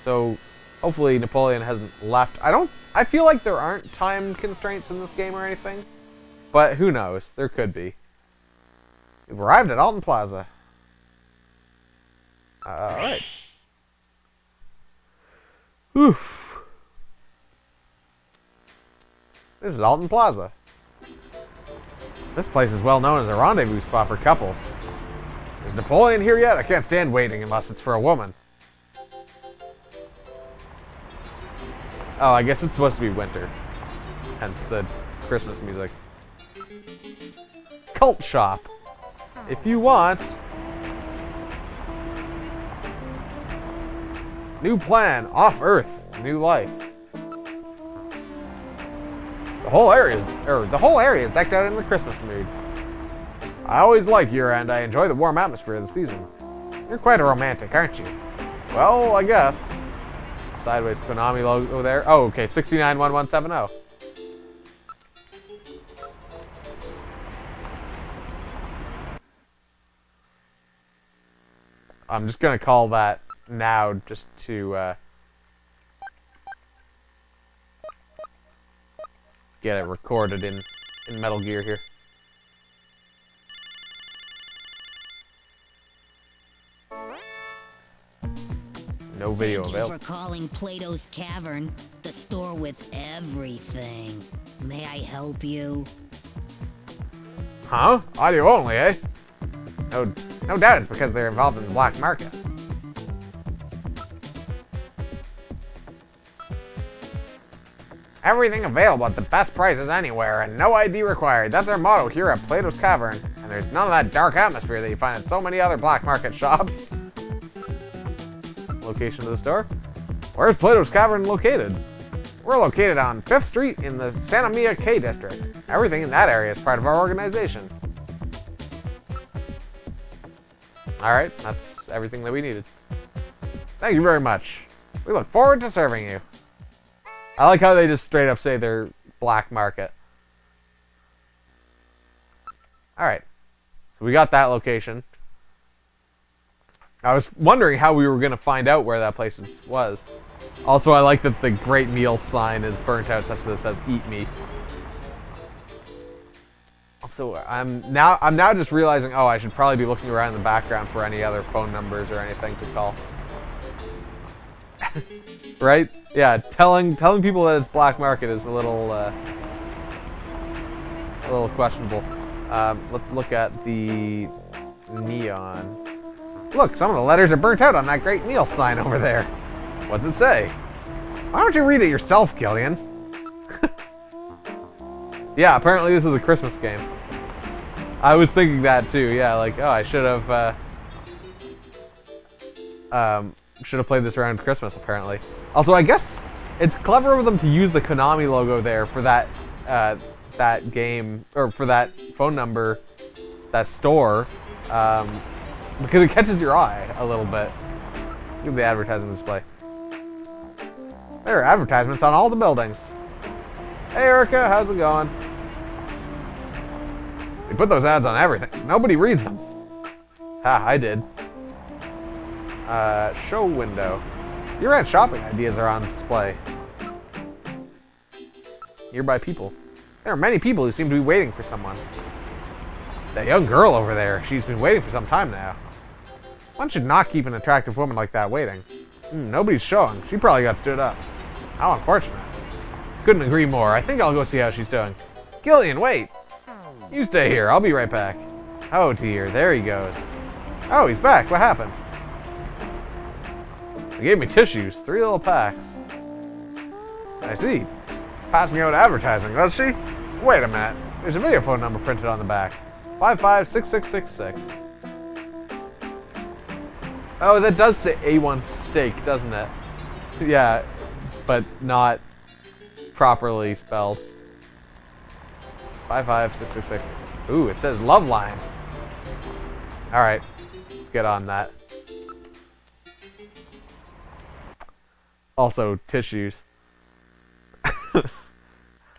So, hopefully Napoleon hasn't left. I feel like there aren't time constraints in this game or anything. But who knows? There could be. We've arrived at Alton Plaza. Alright. Oof. This is Alton Plaza. This place is well known as a rendezvous spot for couples. Is Napoleon here yet? I can't stand waiting unless it's for a woman. Oh, I guess it's supposed to be winter. Hence the Christmas music. Cult shop. If you want... New plan. Off Earth. New life. The whole area is decked out in the Christmas mood. I always like year end. I enjoy the warm atmosphere of the season. You're quite a romantic, aren't you? Well, I guess. Sideways Konami logo there. Oh, okay. 691170. I'm just gonna call that now just to get it recorded in Metal Gear here. No video available. Thank you for calling Plato's Cavern, the store with everything. May I help you? Huh? Audio only, eh? No doubt it's because they're involved in the black market. Everything available at the best prices anywhere, and no ID required. That's our motto here at Plato's Cavern. And there's none of that dark atmosphere that you find at so many other black market shops. Location of the store? Where's Plato's Cavern located? We're located on 5th Street in the Santa Mia K district. Everything in that area is part of our organization. Alright, that's everything that we needed. Thank you very much. We look forward to serving you. I like how they just straight up say they're black market. Alright. So we got that location. I was wondering how we were going to find out where that place was. Also, I like that the Great Meal sign is burnt out such that it says "Eat Me." Also, I'm now just realizing, oh, I should probably be looking around in the background for any other phone numbers or anything to call. Right? Yeah, telling people that it's black market is a little questionable. Let's look at the neon. Look, some of the letters are burnt out on that Great Meal sign over there. What's it say? Why don't you read it yourself, Gillian? Yeah, apparently this is a Christmas game. I was thinking that too, yeah, like, oh, I should have played this around Christmas, apparently. Also, I guess it's clever of them to use the Konami logo there for that, that game, or for that phone number, that store, because it catches your eye a little bit. Look at the advertising display. There are advertisements on all the buildings. Hey Erica, how's it going? They put those ads on everything. Nobody reads them. Ha, I did. Show window. Year-end shopping ideas are on display. Nearby people. There are many people who seem to be waiting for someone. That young girl over there, she's been waiting for some time now. One should not keep an attractive woman like that waiting. Nobody's showing. She probably got stood up. How unfortunate. Couldn't agree more. I think I'll go see how she's doing. Gillian, wait! You stay here. I'll be right back. Oh dear, there he goes. Oh, he's back. What happened? They gave me tissues. 3 little packs. I see. Passing out advertising, does she? Wait a minute. There's a video phone number printed on the back. 556666. Oh, that does say A1 steak, doesn't it? Yeah, but not properly spelled. 55666. Ooh, it says Love Line. Alright, let's get on that. Also, tissues.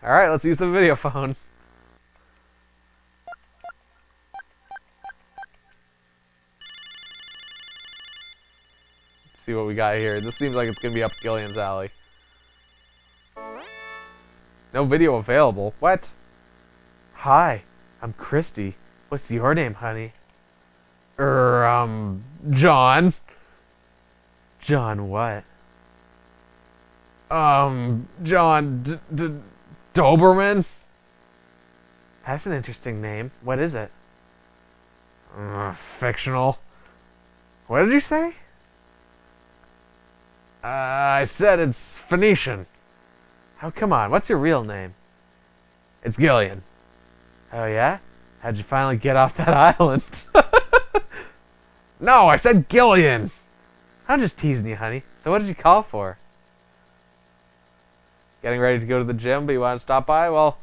Alright, let's use the video phone. Let's see what we got here. This seems like it's gonna be up Gillian's alley. No video available. What? Hi, I'm Christy. What's your name, honey? John. John what? John Doberman? That's an interesting name. What is it? Fictional. What did you say? I said it's Phoenician. Oh, come on. What's your real name? It's Gillian. Oh, yeah? How'd you finally get off that island? No, I said Gillian. I'm just teasing you, honey. So what did you call for? Getting ready to go to the gym, but you want to stop by? Well,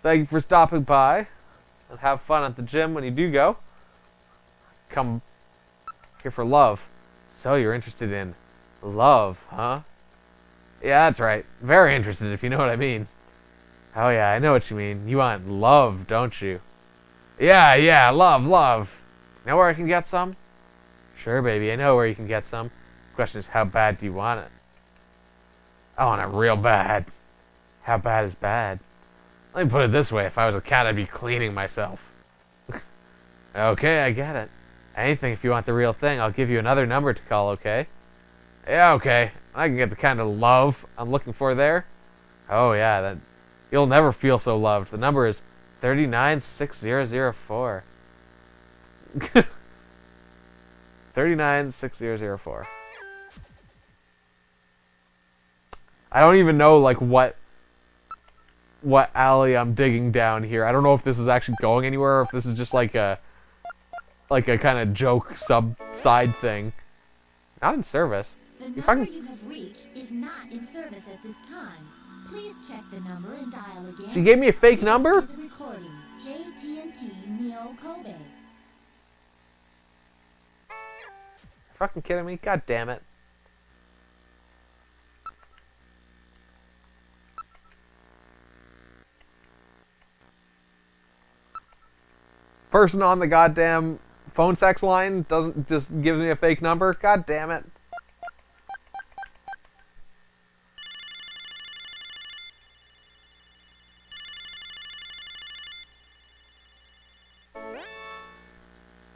thank you for stopping by. And have fun at the gym when you do go. Come here for love. So you're interested in love, huh? Yeah, that's right. Very interested, if you know what I mean. Oh yeah, I know what you mean. You want love, don't you? Yeah, love. Know where I can get some? Sure, baby, I know where you can get some. The question is, how bad do you want it? I want it real bad. How bad is bad? Let me put it this way, if I was a cat, I'd be cleaning myself. Okay, I get it. Anything if you want the real thing. I'll give you another number to call, okay? Yeah, okay. I can get the kind of love I'm looking for there. Oh yeah, that you'll never feel so loved. The number is 396004. 396004. I don't even know like what alley I'm digging down here. I don't know if this is actually going anywhere or if this is just like a kind of joke side thing. Not in service. The number you have reached is not in service at this time. Please check the number and dial again. She gave me a fake number? This is a recording. JTNT Neo Kobe. Fucking kidding me? God damn it. Person on the goddamn phone sex line doesn't just gives me a fake number. God damn it.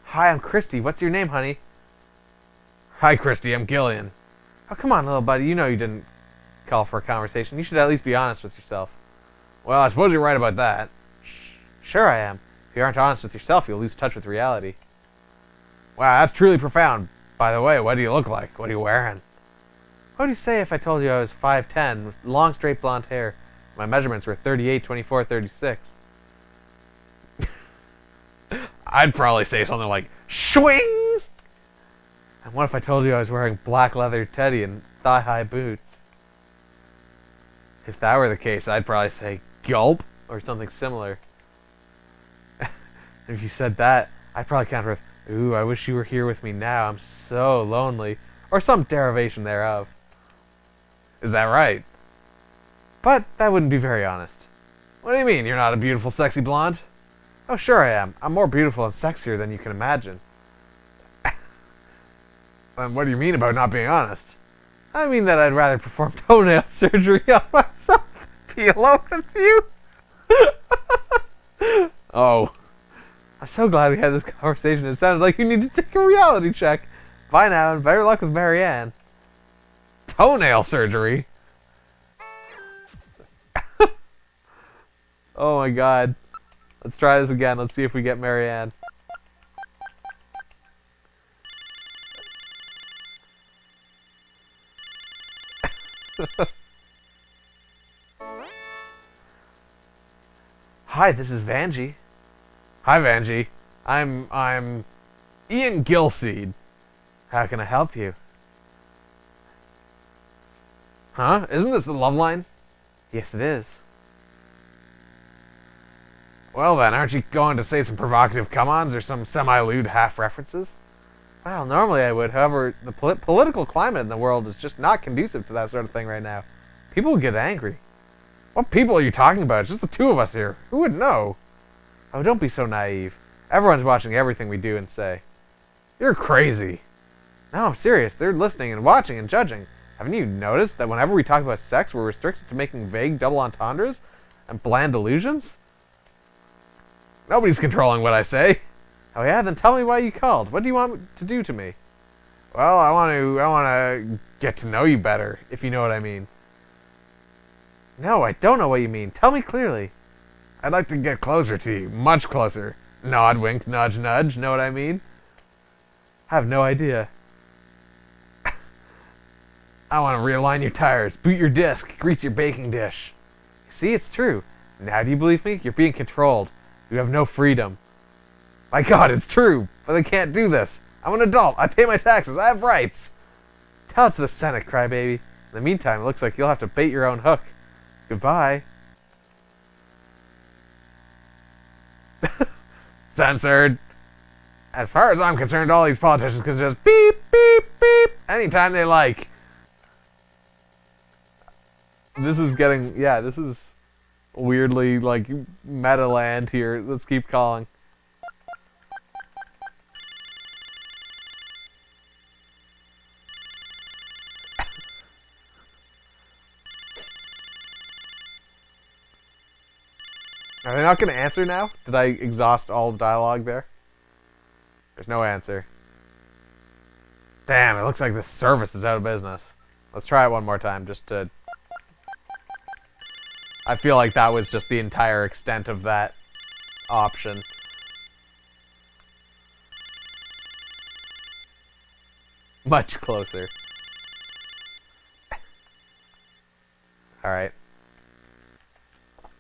Hi, I'm Christy. What's your name, honey? Hi, Christy. I'm Gillian. Oh, come on, little buddy. You know you didn't call for a conversation. You should at least be honest with yourself. Well, I suppose you're right about that. Sure I am. If you aren't honest with yourself, you'll lose touch with reality. Wow, that's truly profound. By the way, what do you look like? What are you wearing? What would you say if I told you I was 5'10", with long, straight blonde hair? My measurements were 38, 24, 36. I'd probably say something like, swing! And what if I told you I was wearing black leather teddy and thigh-high boots? If that were the case, I'd probably say, gulp, or something similar. If you said that, I'd probably counter with, ooh, I wish you were here with me now, I'm so lonely, or some derivation thereof. Is that right? But that wouldn't be very honest. What do you mean, you're not a beautiful, sexy blonde? Oh, sure I am. I'm more beautiful and sexier than you can imagine. And what do you mean about not being honest? I mean that I'd rather perform toenail surgery on myself than be alone with you. Oh. I'm so glad we had this conversation. It sounded like you need to take a reality check. Bye now, and better luck with Marianne. Toenail surgery? Oh my god. Let's try this again. Let's see if we get Marianne. Hi, this is Vanjie. Hi, Vanjie. I'm Ian Gilseed. How can I help you? Huh? Isn't this the love line? Yes, it is. Well then, aren't you going to say some provocative come-ons or some semi-lewd half-references? Well, normally I would. However, the political climate in the world is just not conducive to that sort of thing right now. People get angry. What people are you talking about? It's just the two of us here. Who would know? Oh, don't be so naive. Everyone's watching everything we do and say. You're crazy. No, I'm serious. They're listening and watching and judging. Haven't you noticed that whenever we talk about sex, we're restricted to making vague double entendres and bland allusions? Nobody's controlling what I say. Oh yeah? Then tell me why you called. What do you want to do to me? Well, I want to get to know you better, if you know what I mean. No, I don't know what you mean. Tell me clearly. I'd like to get closer to you. Much closer. Nod, wink, nudge, nudge. Know what I mean? I have no idea. I want to realign your tires, boot your disc, grease your baking dish. See, it's true. Now do you believe me? You're being controlled. You have no freedom. My God, it's true. But I can't do this. I'm an adult. I pay my taxes. I have rights. Tell it to the Senate, crybaby. In the meantime, it looks like you'll have to bait your own hook. Goodbye. Censored. As far as I'm concerned, all these politicians can just beep, beep, beep anytime they like. This is getting, yeah, this is weirdly, like, meta land here. Let's keep calling. Are they not going to answer now? Did I exhaust all the dialogue there? There's no answer. Damn, it looks like this service is out of business. Let's try it one more time just to... I feel like that was just the entire extent of that option. Much closer. Alright.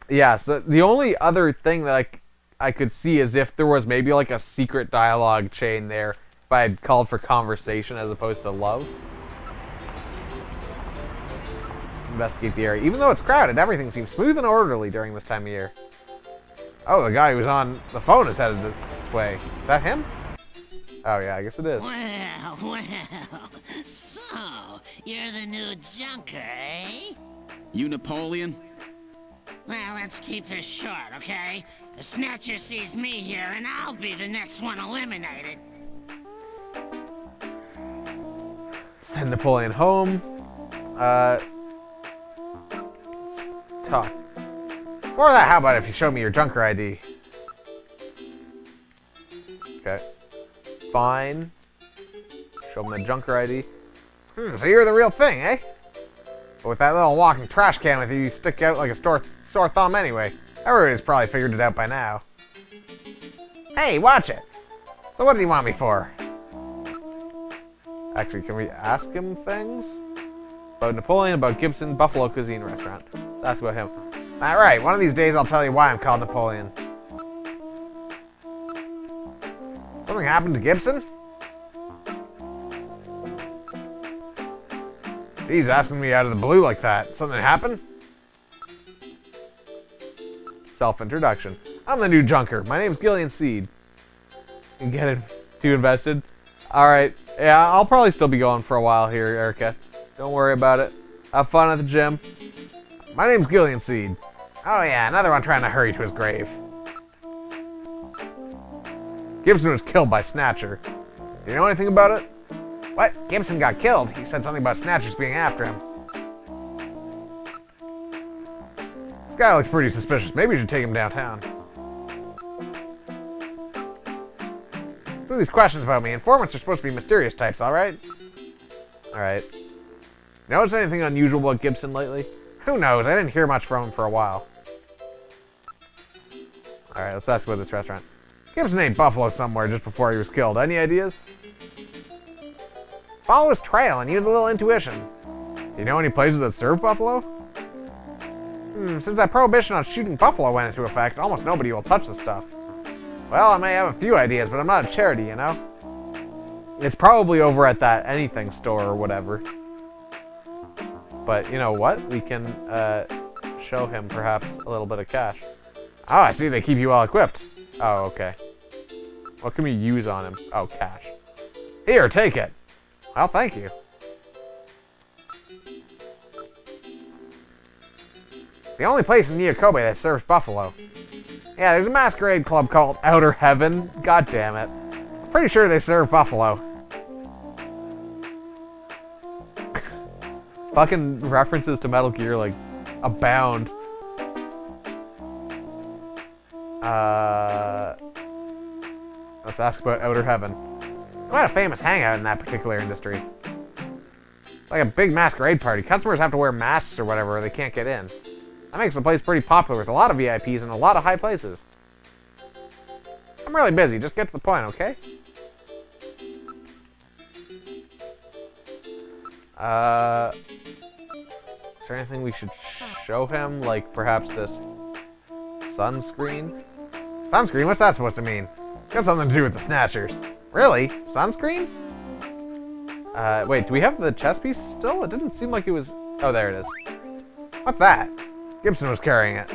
Yeah, so the only other thing that I could see is if there was maybe like a secret dialogue chain there if I had called for conversation as opposed to love. Investigate the area. Even though it's crowded, everything seems smooth and orderly during this time of year. Oh, the guy who's on the phone is headed this way. Is that him? Oh yeah, I guess it is. Well, so, you're the new junker, eh? You Napoleon? Well, let's keep this short, okay? The Snatcher sees me here, and I'll be the next one eliminated. Send Napoleon home. Talk. Before that, how about if you show me your junker ID? Okay. Fine. Show him the junker ID. So you're the real thing, eh? But with that little walking trash can with you, you stick out like a sore thumb anyway. Everybody's probably figured it out by now. Hey, watch it! So what do you want me for? Actually, can we ask him things? About Napoleon, about Gibson, Buffalo Cuisine Restaurant. Let's ask about him. Alright, one of these days I'll tell you why I'm called Napoleon. Something happened to Gibson? He's asking me out of the blue like that. Something happened? Self-introduction. I'm the new junker. My name's Gillian Seed. You get it? Too invested? Alright. Yeah, I'll probably still be going for a while here, Erica. Don't worry about it. Have fun at the gym. My name's Gillian Seed. Oh yeah, another one trying to hurry to his grave. Gibson was killed by Snatcher. Do you know anything about it? What? Gibson got killed? He said something about Snatchers being after him. This guy looks pretty suspicious. Maybe you should take him downtown. Who are these questions about me? Informants are supposed to be mysterious types, alright? Alright. Notice anything unusual about Gibson lately? Who knows? I didn't hear much from him for a while. Alright, let's ask about this restaurant. Gibson ate buffalo somewhere just before he was killed. Any ideas? Follow his trail and use a little intuition. Do you know any places that serve buffalo? Since that prohibition on shooting buffalo went into effect, almost nobody will touch the stuff. Well, I may have a few ideas, but I'm not a charity, you know? It's probably over at that anything store or whatever. But you know what? We can show him perhaps a little bit of cash. Oh, I see they keep you well equipped. Oh, okay. What can we use on him? Oh, cash. Here, take it. Well, thank you. The only place in Neokobe that serves buffalo. Yeah, there's a masquerade club called Outer Heaven. God damn it. I'm pretty sure they serve buffalo. Fucking references to Metal Gear, like, abound. Let's ask about Outer Heaven. Quite a famous hangout in that particular industry. It's like a big masquerade party. Customers have to wear masks or whatever or they can't get in. That makes the place pretty popular with a lot of VIPs and a lot of high places. I'm really busy. Just get to the point, okay? Is there anything we should show him? Like, perhaps this sunscreen? Sunscreen? What's that supposed to mean? Got something to do with the Snatchers. Really? Sunscreen? Wait, do we have the chess piece still? It didn't seem like it was... Oh, there it is. What's that? Gibson was carrying it.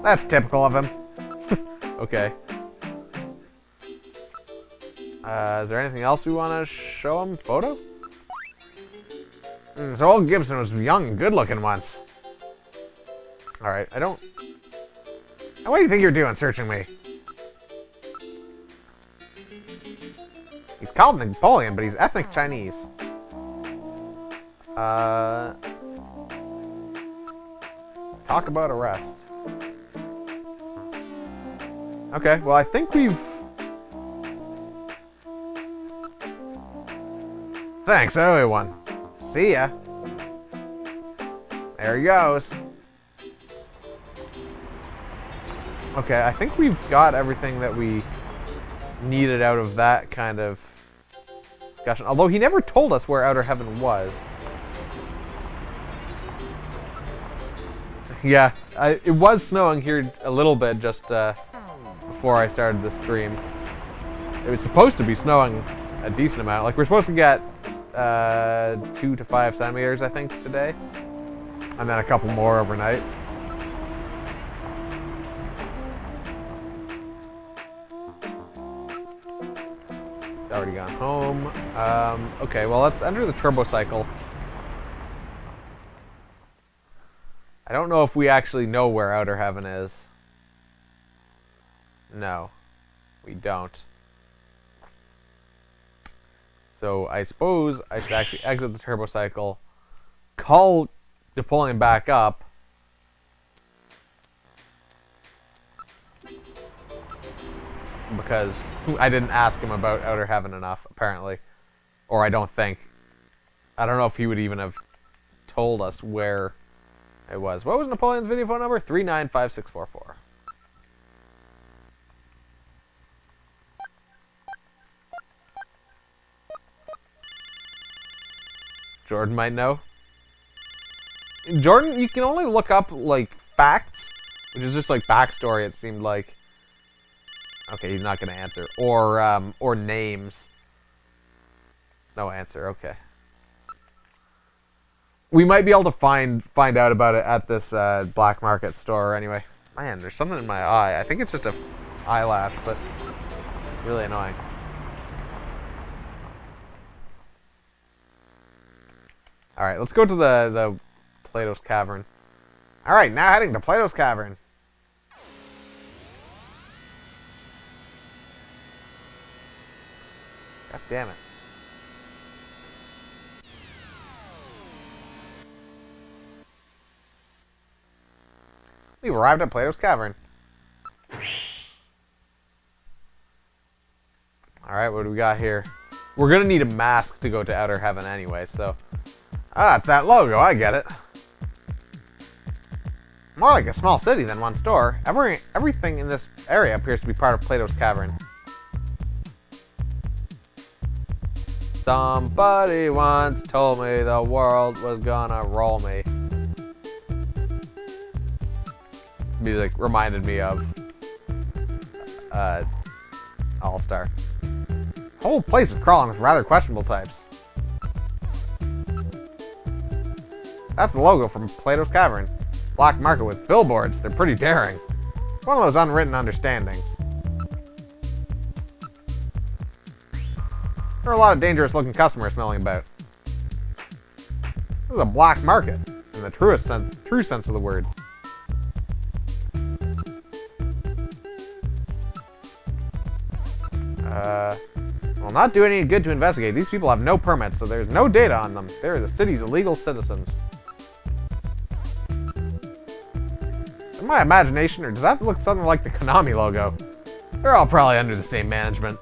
That's typical of him. Okay. Is there anything else we want to show him? Photo? So old Gibson was young and good-looking once. Alright, I don't... Now, what do you think you're doing searching me? He's called Napoleon, but he's ethnic Chinese. Talk about arrest. Okay, well, I think we've... Thanks, everyone. See ya. There he goes. Okay, I think we've got everything that we needed out of that kind of discussion. Although he never told us where Outer Heaven was. Yeah, it was snowing here a little bit just before I started the stream. It was supposed to be snowing a decent amount. Like, we're supposed to get 2 to 5 centimeters, I think, today. And then a couple more overnight. It's already gone home. Okay, well, let's enter the turbo cycle. I don't know if we actually know where Outer Heaven is. No, we don't. So I suppose I should actually exit the turbo cycle, call Napoleon back up, because I didn't ask him about Outer Heaven enough, apparently. Or I don't think. I don't know if he would even have told us where it was. What was Napoleon's video phone number? 395644. Jordan might know. Jordan, you can only look up, like, facts, which is just, like, backstory, it seemed like. Okay, he's not going to answer. Or names. No answer, okay. We might be able to find out about it at this black market store anyway. Man, there's something in my eye. I think it's just a eyelash, but really annoying. Alright, let's go to the Plato's Cavern. Alright, now heading to Plato's Cavern. God damn it. We've arrived at Plato's Cavern. Alright, what do we got here? We're gonna need a mask to go to Outer Heaven anyway, so... Ah, it's that logo, I get it. More like a small city than one store. Everything in this area appears to be part of Plato's Cavern. Somebody once told me the world was gonna roll me. Music reminded me of All-Star. The whole place is crawling with rather questionable types. That's the logo from Plato's Cavern. Black market with billboards. They're pretty daring. It's one of those unwritten understandings. There are a lot of dangerous looking customers milling about. This is a black market, in the true sense of the word. Will not do any good to investigate. These people have no permits, so there's no data on them. They're the city's illegal citizens. In my imagination, or does that look something like the Konami logo? They're all probably under the same management.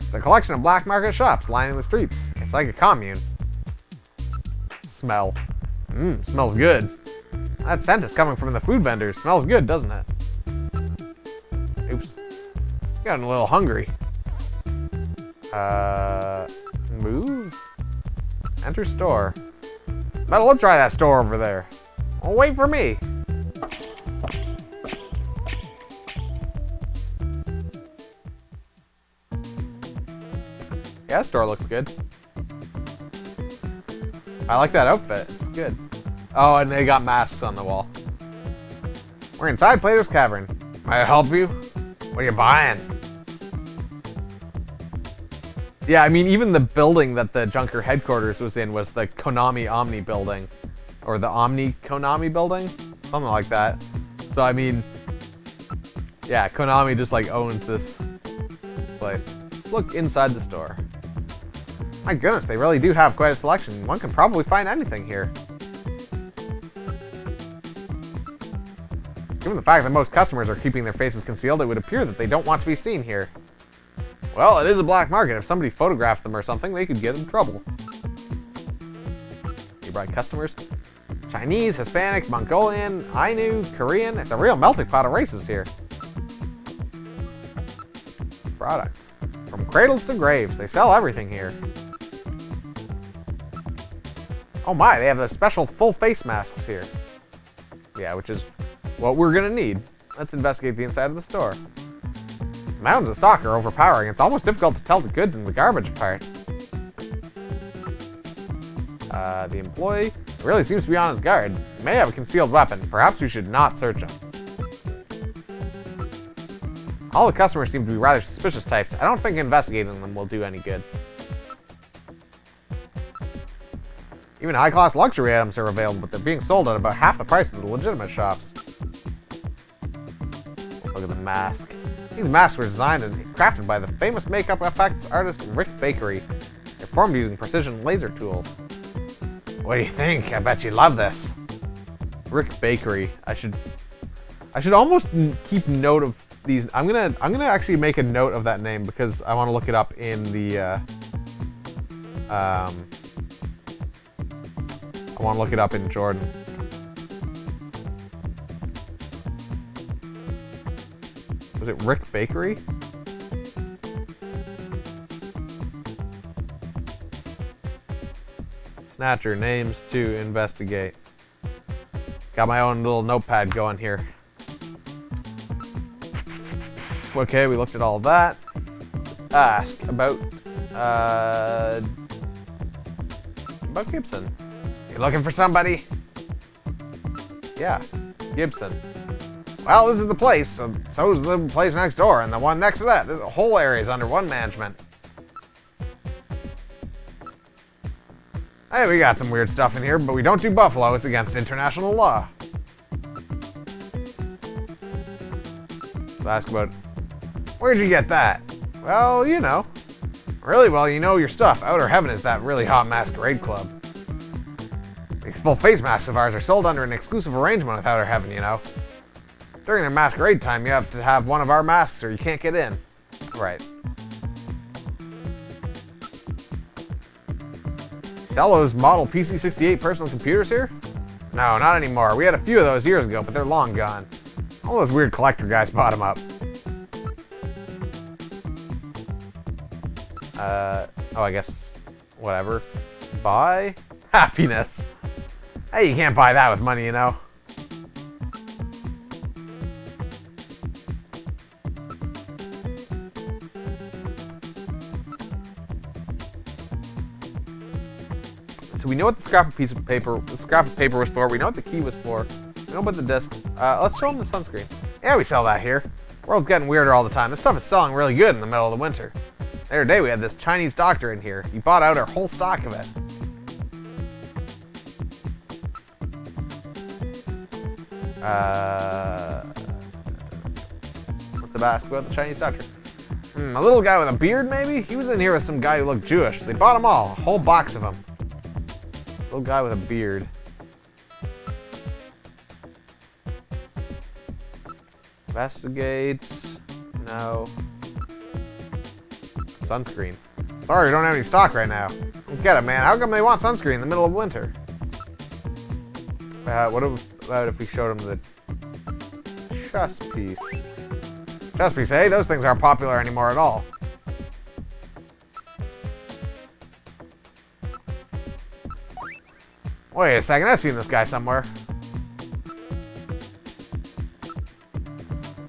It's a collection of black market shops lining the streets. It's like a commune. Smell. Smells good. That scent is coming from the food vendors. Smells good, doesn't it? Oops. Gotten a little hungry. Move? Enter store. But let's try that store over there. Oh, wait for me. Yeah, that store looks good. I like that outfit. It's good. Oh, and they got masks on the wall. We're inside Plato's Cavern. May I help you? What are you buying? Yeah, I mean, even the building that the Junker headquarters was in was the Konami Omni building. Or the Omni Konami building? Something like that. So, I mean, yeah, Konami just, like, owns this place. Let's look inside the store. My goodness, they really do have quite a selection. One can probably find anything here. Given the fact that most customers are keeping their faces concealed, it would appear that they don't want to be seen here. Well, it is a black market. If somebody photographed them or something, they could get in trouble. Nearby customers? Chinese, Hispanic, Mongolian, Ainu, Korean. It's a real melting pot of races here. Products. From cradles to graves. They sell everything here. Oh my, they have the special full face masks here. Yeah, which is what we're gonna need. Let's investigate the inside of the store. The mountains of stock are overpowering. It's almost difficult to tell the goods and the garbage apart. The employee really seems to be on his guard. He may have a concealed weapon. Perhaps we should not search him. All the customers seem to be rather suspicious types. I don't think investigating them will do any good. Even high-class luxury items are available, but they're being sold at about half the price of the legitimate shops. Look at the mask. These masks were designed and crafted by the famous makeup effects artist Rick Bakery. They're formed using precision laser tools. What do you think? I bet you love this. Rick Bakery. I should almost keep note of these. I'm gonna actually make a note of that name because I want to look it up in the I want to look it up in Jordan. Was it Rick Bakery? Snatcher names to investigate. Got my own little notepad going here. Okay, we looked at all of that. Ask about Gibson. You looking for somebody? Yeah, Gibson. Well, this is the place, so is the place next door, and the one next to that. The whole area is under one management. Hey, we got some weird stuff in here, but we don't do buffalo. It's against international law. So ask about, where'd you get that? Well, you know. Really? Well, you know your stuff. Outer Heaven is that really hot masquerade club. These full face masks of ours are sold under an exclusive arrangement with Outer Heaven, you know. During their masquerade time, you have to have one of our masks or you can't get in. Right. Sell those model PC-68 personal computers here? No, not anymore. We had a few of those years ago, but they're long gone. All those weird collector guys bought them up. Oh, I guess, whatever. Buy happiness. Hey, you can't buy that with money, you know. So we know what the scrap of paper was for. We know what the key was for. We know about the disc. Let's show them the sunscreen. Yeah, we sell that here. World's getting weirder all the time. This stuff is selling really good in the middle of the winter. The other day we had this Chinese doctor in here. He bought out our whole stock of it. What's the ask about the Chinese doctor? A little guy with a beard, maybe? He was in here with some guy who looked Jewish. They bought them all, a whole box of them. Little guy with a beard. Investigate. No. Sunscreen. Sorry, we don't have any stock right now. Don't get it, man. How come they want sunscreen in the middle of winter? What about if we showed them the chess piece? Chess piece, hey? Those things aren't popular anymore at all. Wait a second, I've seen this guy somewhere.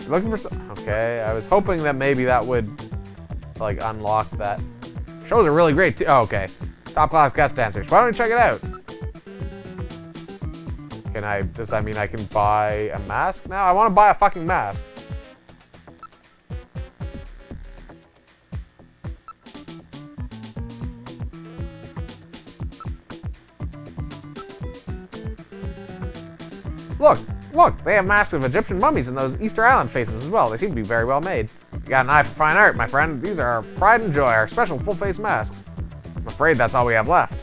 Looking for some... Okay, I was hoping that maybe that would, like, unlock that Shows are really great too. Oh, okay. Top class guest dancers. Why don't we check it out? Does that mean I can buy a mask now? I want to buy a fucking mask. Look, they have masks of Egyptian mummies and those Easter Island faces as well. They seem to be very well made. You got an eye for fine art, my friend. These are our pride and joy, our special full-face masks. I'm afraid that's all we have left.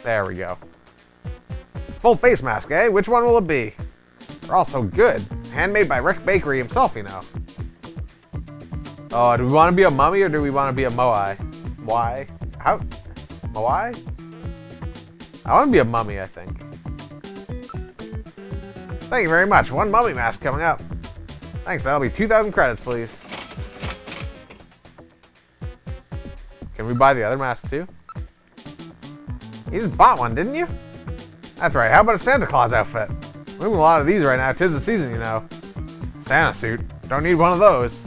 There we go. Full face mask, eh? Which one will it be? They're all so good. Handmade by Rick Bakery himself, you know. Oh, do we want to be a mummy or do we want to be a moai? Why? How? Moai? I want to be a mummy, I think. Thank you very much. One mummy mask coming up. Thanks, that'll be 2,000 credits, please. Can we buy the other mask too? You just bought one, didn't you? That's right, how about a Santa Claus outfit? We're doing a lot of these right now, 'tis the season, you know. Santa suit? Don't need one of those.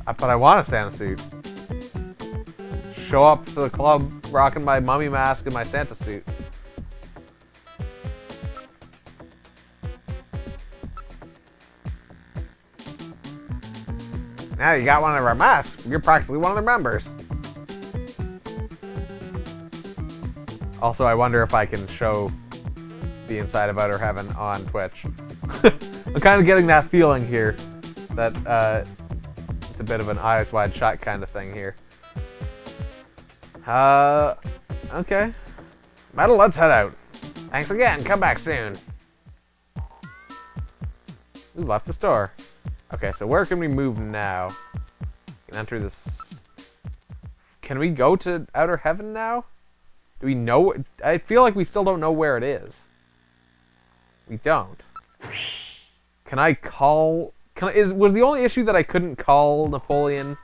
But I want a Santa suit. Show up to the club rocking my mummy mask and my Santa suit. Now you got one of our masks. You're practically one of their members. Also, I wonder if I can show the inside of Outer Heaven on Twitch. I'm kind of getting that feeling here that it's a bit of an eyes wide shut kind of thing here. Okay. Metal, let's head out. Thanks again. Come back soon. We left the store. Okay, so where can we move now? We can enter this. Can we go to Outer Heaven now? Do we know? I feel like we still don't know where it is. We don't. Can I call? Was the only issue that I couldn't call Napoleon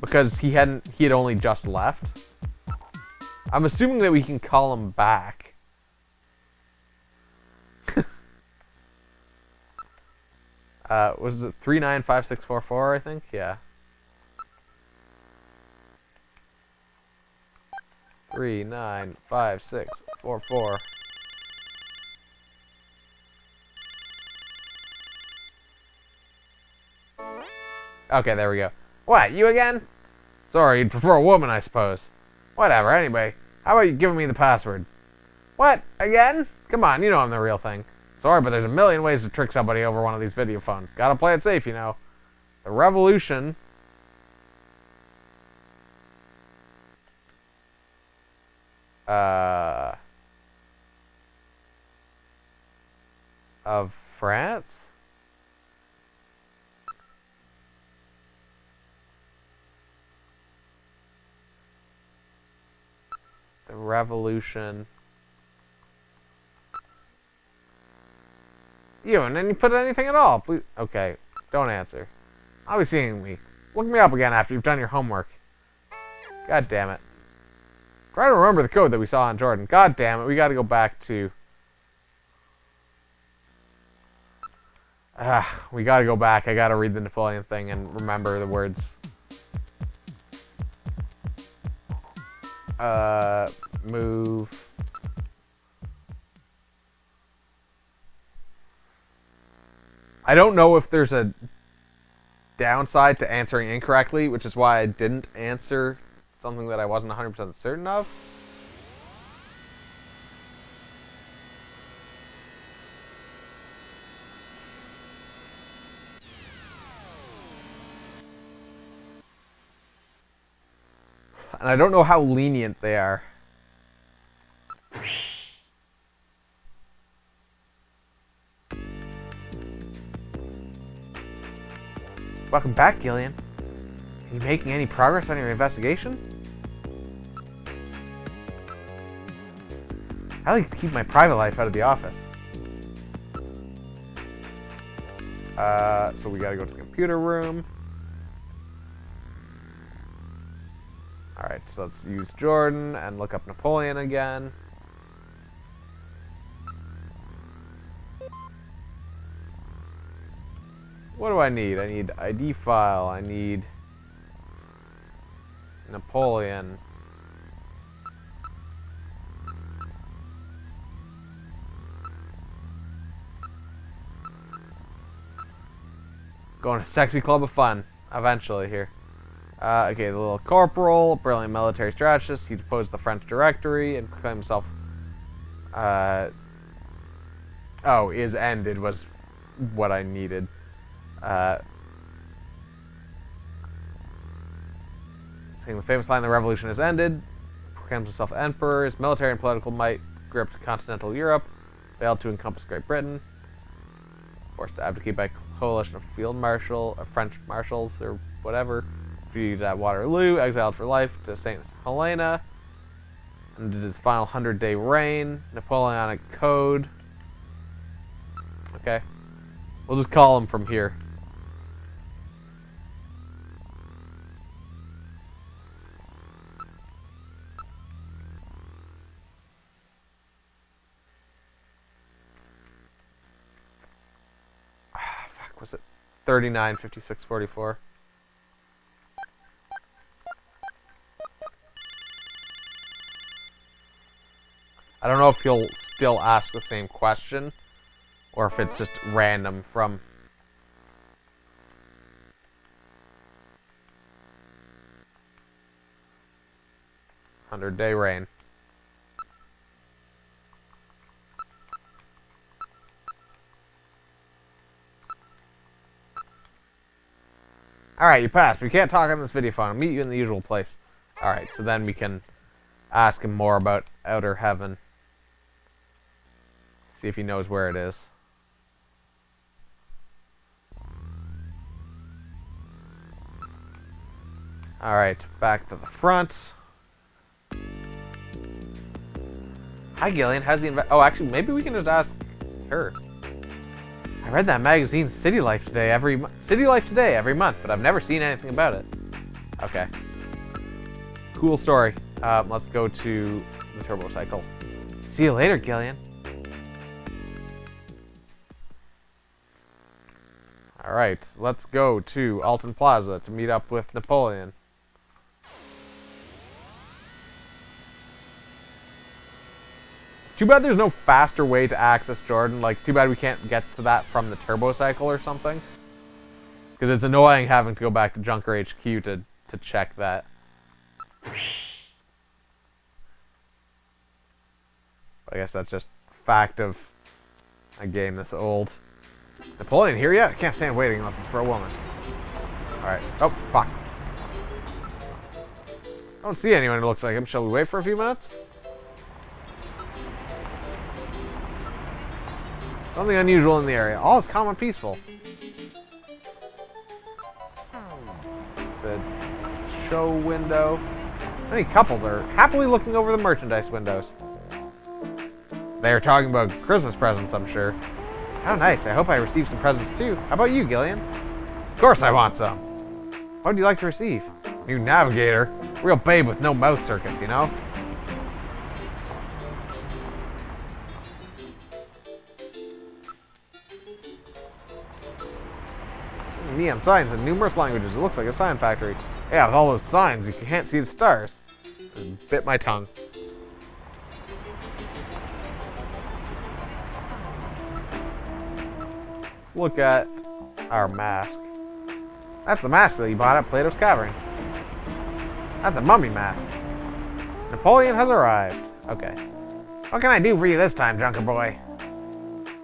because he had only just left? I'm assuming that we can call him back. Was it 395644? I think, yeah. 395644. Okay, there we go. What, you again? Sorry, you'd prefer a woman, I suppose. Whatever, anyway. How about you giving me the password? What, again? Come on, you know I'm the real thing. Sorry, but there's a million ways to trick somebody over one of these video phones. Gotta play it safe, you know. The revolution of France? The revolution. You, and then you put anything at all. Please. Okay, don't answer. I'll be seeing me. Look me up again after you've done your homework. God damn it. Try to remember the code that we saw on Jordan. God damn it, we gotta go back to... we gotta go back. I gotta read the Napoleon thing and remember the words. Move... I don't know if there's a downside to answering incorrectly, which is why I didn't answer something that I wasn't 100% certain of. And I don't know how lenient they are. Welcome back, Gillian. Are you making any progress on your investigation? I like to keep my private life out of the office. So we gotta go to the computer room. Alright, so let's use Jordan and look up Napoleon again. What do I need? I need ID file, I need Napoleon. Going to sexy club of fun, eventually here. Okay, the little corporal, brilliant military strategist. He deposed the French Directory and proclaimed himself. Oh, is ended was what I needed. Saying the famous line, "The revolution has ended." Proclaims himself emperor. His military and political might gripped continental Europe, failed to encompass Great Britain. Forced to abdicate by coalition of French marshals or whatever. Defeated at Waterloo, exiled for life to St. Helena. Ended his final 100-day reign. Napoleonic Code. Okay. We'll just call him from here. Was it 39, 56, 44? I don't know if he'll still ask the same question or if it's just random from 100-day reign. Alright, you passed. We can't talk on this video phone. I'll meet you in the usual place. Alright, so then we can ask him more about Outer Heaven. See if he knows where it is. Alright, back to the front. Hi, Gillian. How's the oh, actually, maybe we can just ask her. I read that magazine City Life Today every month, but I've never seen anything about it. Okay. Cool story. Let's go to the turbo cycle. See you later, Gillian. Alright, let's go to Alton Plaza to meet up with Napoleon. Too bad there's no faster way to access Jordan. Like, too bad we can't get to that from the turbo cycle or something. Because it's annoying having to go back to Junker HQ to check that. But I guess that's just fact of a game that's old. Napoleon here yet? I can't stand waiting unless it's for a woman. Alright. Oh, fuck. I don't see anyone who looks like him. Shall we wait for a few minutes? Something unusual in the area. All is calm and peaceful. The show window. Many couples are happily looking over the merchandise windows. They're talking about Christmas presents, I'm sure. How nice. I hope I receive some presents too. How about you, Gillian? Of course I want some. What would you like to receive? New navigator. Real babe with no mouth circuits, you know? Neon signs in numerous languages. It looks like a sign factory. Yeah, with all those signs, you can't see the stars. Just bit my tongue. Let's look at our mask. That's the mask that you bought at Plato's Cavern. That's a mummy mask. Napoleon has arrived. Okay. What can I do for you this time, Junker Boy?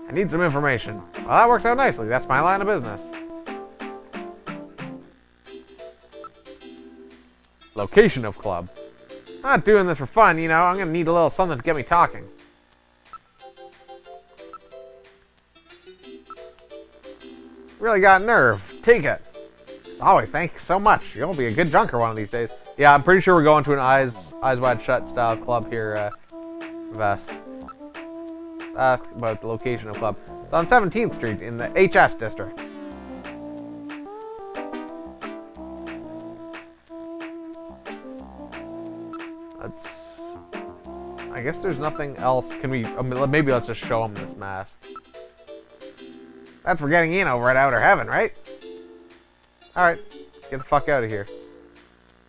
I need some information. Well, that works out nicely. That's my line of business. Location of club. I'm not doing this for fun, you know. I'm gonna need a little something to get me talking. Really got nerve. Take it. As always, thank you so much. You'll be a good junker one of these days. Yeah, I'm pretty sure we're going to an eyes wide shut style club here, Vest. Ask about the location of club. It's on 17th Street in the HS district. I guess there's nothing else. Can we? Maybe let's just show him this mask. That's for getting in over at Outer Heaven, right? Alright. Get the fuck out of here.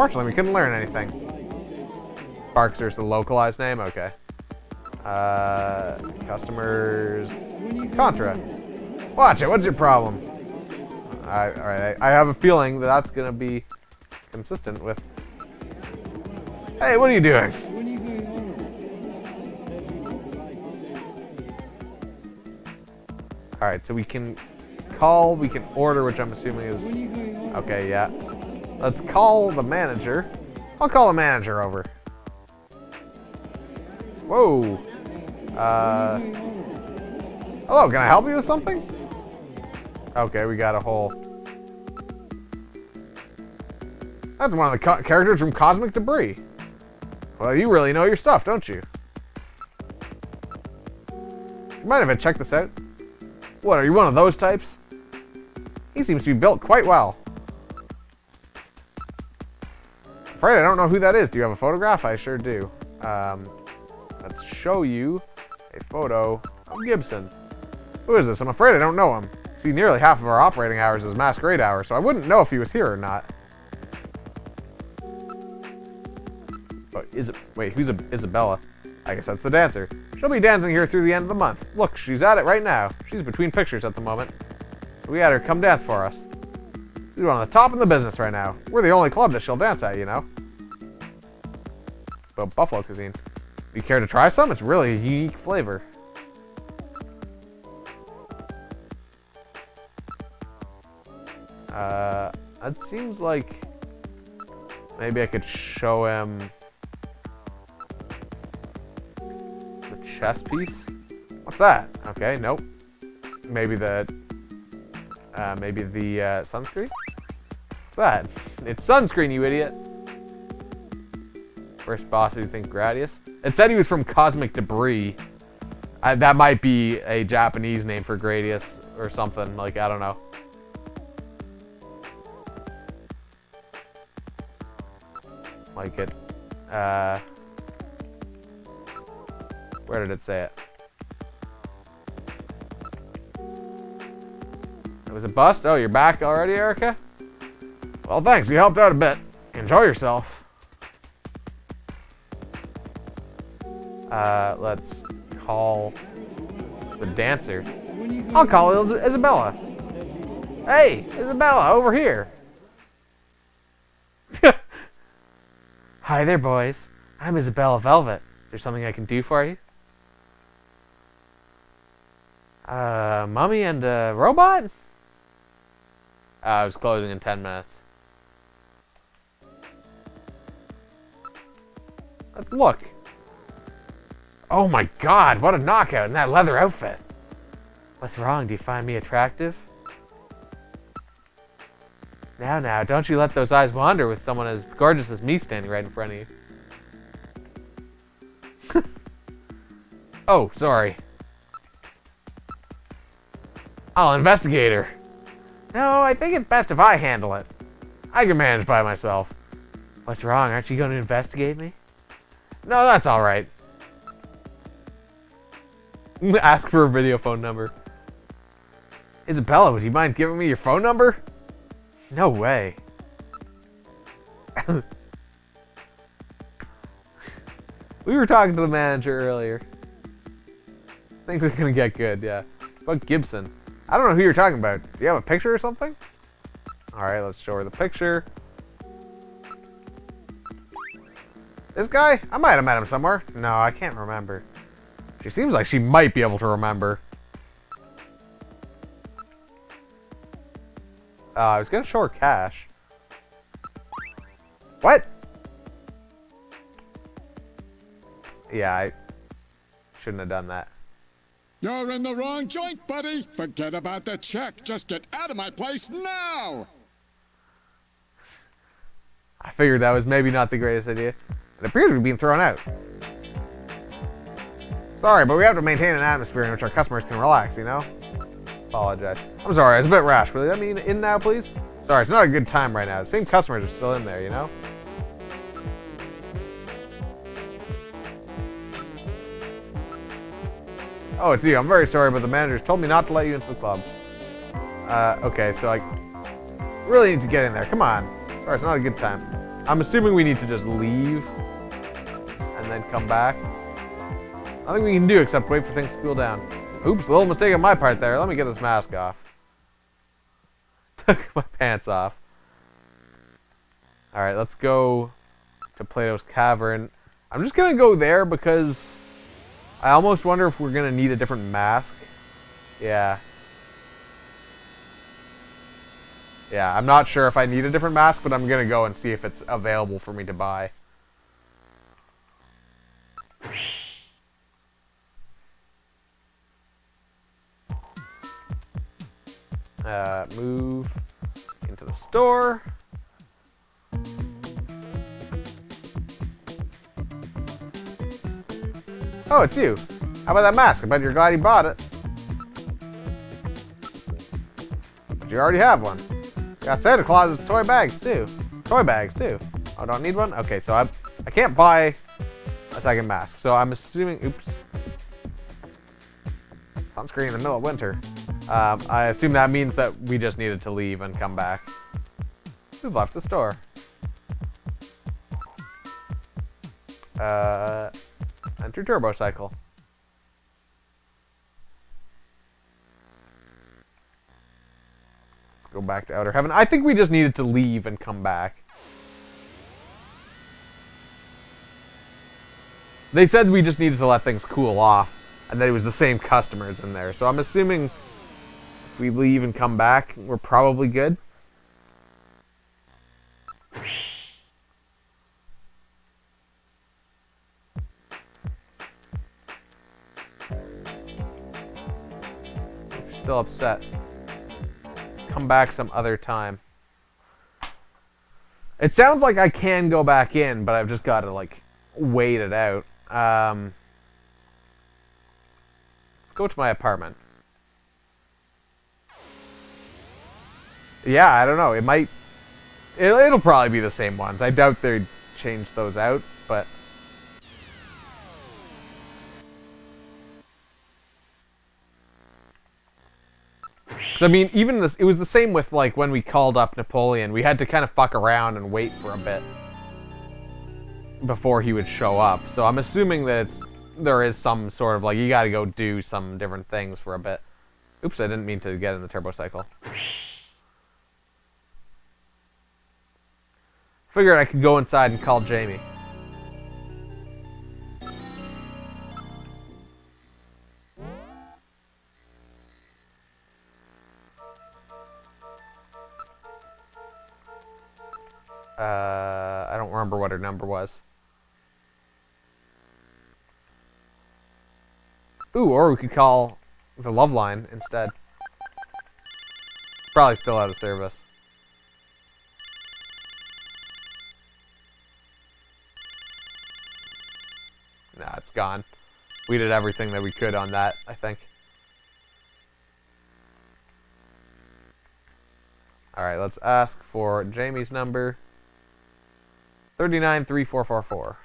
Unfortunately, we couldn't learn anything. Sparkster's the localized name? Okay. Customers... Contra. Watch it, what's your problem? Alright, I have a feeling that that's gonna be consistent with... Hey, what are you doing? Alright, so we can call, we can order, which I'm assuming is... Okay, yeah. Let's call the manager. I'll call the manager over. Whoa. Hello, can I help you with something? Okay, we got a whole... That's one of the characters from Cosmic Debris. Well, you really know your stuff, don't you? You mind if I check this out? What, are you one of those types? He seems to be built quite well. I'm afraid I don't know who that is. Do you have a photograph? I sure do. Let's show you a photo of Gibson. Who is this? I'm afraid I don't know him. See, nearly half of our operating hours is masquerade hours, so I wouldn't know if he was here or not. Oh, wait, who's Isabella? I guess that's the dancer. She'll be dancing here through the end of the month. Look, she's at it right now. She's between pictures at the moment. So we had her come dance for us. She's one of the top in the business right now. We're the only club that she'll dance at, you know. But buffalo cuisine. You care to try some? It's really a unique flavor. It seems like maybe I could show him the chess piece. What's that? Okay, nope. Maybe the sunscreen? What's that? It's sunscreen, you idiot. First boss, who you think Gradius? It said he was from Cosmic Debris. That might be a Japanese name for Gradius or something. Like, I don't know. Like it. Where did it say it? It was a bust? Oh, you're back already, Erica? Well, thanks. You helped out a bit. Enjoy yourself. Let's call the dancer. I'll call Isabella. Hey, Isabella, over here. Hi there, boys. I'm Isabella Velvet. Is there something I can do for you? Mummy and a robot? I was closing in 10 minutes. Let's look. Oh my god, what a knockout in that leather outfit. What's wrong? Do you find me attractive? Now, don't you let those eyes wander with someone as gorgeous as me standing right in front of you. Oh, sorry. I'll investigate her. No, I think it's best if I handle it. I can manage by myself. What's wrong? Aren't you going to investigate me? No, that's alright. Ask for a video phone number. Isabella, would you mind giving me your phone number? No way. We were talking to the manager earlier. Things are gonna get good, yeah. But Gibson. I don't know who you're talking about. Do you have a picture or something? Alright, let's show her the picture. This guy? I might have met him somewhere. No, I can't remember. She seems like she might be able to remember. I was gonna show her cash. What? Yeah, I shouldn't have done that. You're in the wrong joint, buddy. Forget about the check. Just get out of my place now. I figured that was maybe not the greatest idea. It appears we're being thrown out. Sorry, but we have to maintain an atmosphere in which our customers can relax, you know? Apologize. I'm sorry, I was a bit rash. Will you let me in now, please? Sorry, it's not a good time right now. The same customers are still in there, you know? Oh, it's you. I'm very sorry, but the manager's told me not to let you into the club. Okay, so I really need to get in there. Come on. Sorry, it's not a good time. I'm assuming we need to just leave and then come back. Nothing we can do except wait for things to cool down. Oops, a little mistake on my part there. Let me get this mask off. Took my pants off. Alright, let's go to Plato's Cavern. I'm just gonna go there because I almost wonder if we're gonna need a different mask. Yeah. Yeah, I'm not sure if I need a different mask, but I'm gonna go and see if it's available for me to buy. Move into the store. Oh, it's you. How about that mask? I bet you're glad you bought it. But you already have one. Got Santa Claus's toy bags too. Toy bags too. Oh, don't need one? Okay, so I can't buy a second mask. So I'm assuming, oops. Sunscreen in the middle of winter. I assume that means that we just needed to leave and come back. We've left the store. Enter Turbo Cycle. Let's go back to Outer Heaven. I think we just needed to leave and come back. They said we just needed to let things cool off, and that it was the same customers in there. So I'm assuming if we leave and come back, we're probably good. Still upset. Come back some other time. It sounds like I can go back in, but I've just got to like wait it out. Let's go to my apartment. Yeah, I don't know. It might. It'll probably be the same ones. I doubt they'd change those out, but. I mean, even this, it was the same with like when we called up Napoleon. We had to kind of fuck around and wait for a bit before he would show up. So I'm assuming that there is some sort of like you got to go do some different things for a bit. Oops, I didn't mean to get in the turbo cycle. Figured I could go inside and call Jamie. I don't remember what her number was. Ooh, or we could call the Love Line instead. Probably still out of service. Nah, it's gone. We did everything that we could on that, I think. Alright, let's ask for Jamie's number. 393444.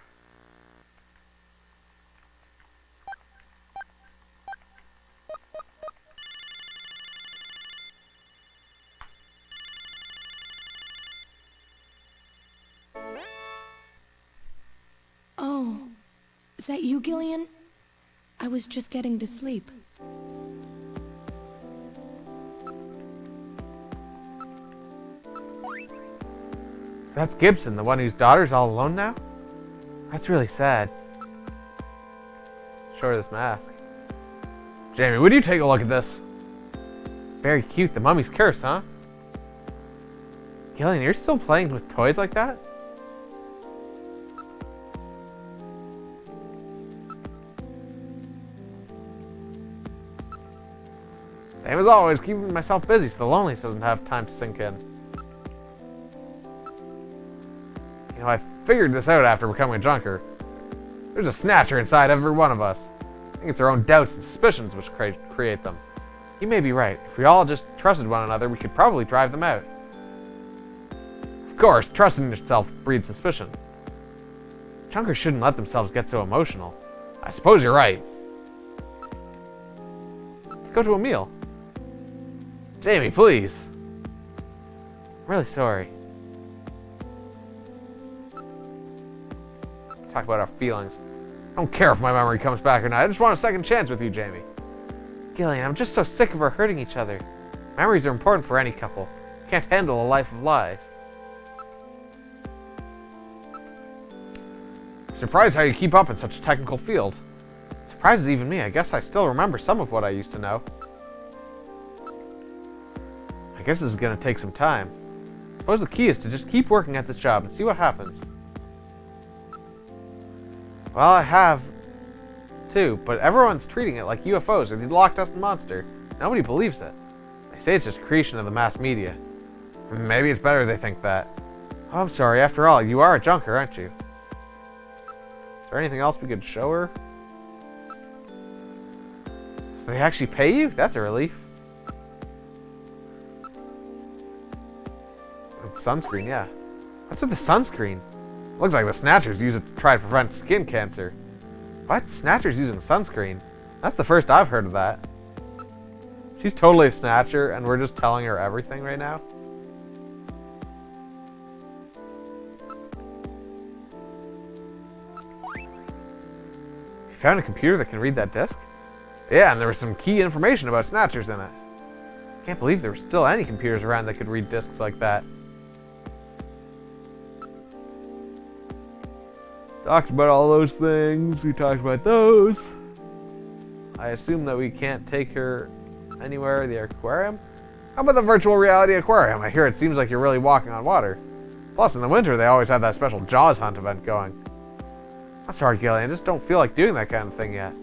Oh, is that you, Gillian? I was just getting to sleep. That's Gibson, the one whose daughter's all alone now? That's really sad. Show her this mask. Jamie, would you take a look at this? Very cute, the mummy's curse, huh? Gillian, you're still playing with toys like that? Same as always, keeping myself busy so the loneliness doesn't have time to sink in. You know, I figured this out after becoming a junker. There's a Snatcher inside every one of us. I think it's our own doubts and suspicions which create them. You may be right. If we all just trusted one another, we could probably drive them out. Of course, trusting yourself breeds suspicion. Junkers shouldn't let themselves get so emotional. I suppose you're right. Go to a meal. Jamie, please. I'm really sorry. Talk about our feelings. I don't care if my memory comes back or not. I just want a second chance with you, Jamie. Gillian, I'm just so sick of her hurting each other. Memories are important for any couple. Can't handle a life of lies. Surprised how you keep up in such a technical field. Surprises even me. I guess I still remember some of what I used to know. I guess this is gonna take some time. Suppose the key is to just keep working at this job and see what happens. Well, I have, too, but everyone's treating it like UFOs or the Loch Ness Monster. Nobody believes it. They say it's just creation of the mass media. Maybe it's better they think that. Oh, I'm sorry, after all, you are a junker, aren't you? Is there anything else we could show her? So they actually pay you? That's a relief. Sunscreen, yeah. What's with the sunscreen? Looks like the Snatchers use it to try to prevent skin cancer. What? Snatchers using sunscreen? That's the first I've heard of that. She's totally a Snatcher, and we're just telling her everything right now? You found a computer that can read that disk? Yeah, and there was some key information about Snatchers in it. Can't believe there were still any computers around that could read disks like that. Talked about all those things. We talked about those. I assume that we can't take her anywhere. The aquarium? How about the virtual reality aquarium? I hear it seems like you're really walking on water. Plus, in the winter, they always have that special Jaws hunt event going. I'm sorry, Gillian. I just don't feel like doing that kind of thing yet.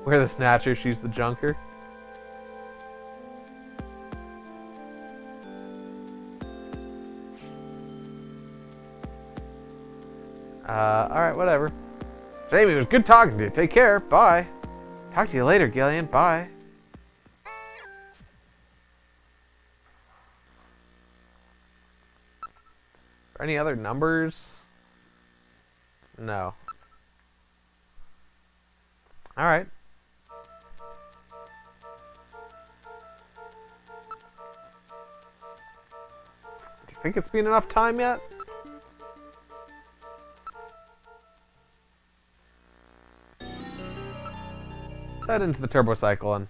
We're the Snatcher. She's the junker. Alright, whatever. Jamie, it was good talking to you. Take care. Bye. Talk to you later, Gillian. Bye. Are any other numbers? No. Alright. Do you think it's been enough time yet? Head into the turbo cycle and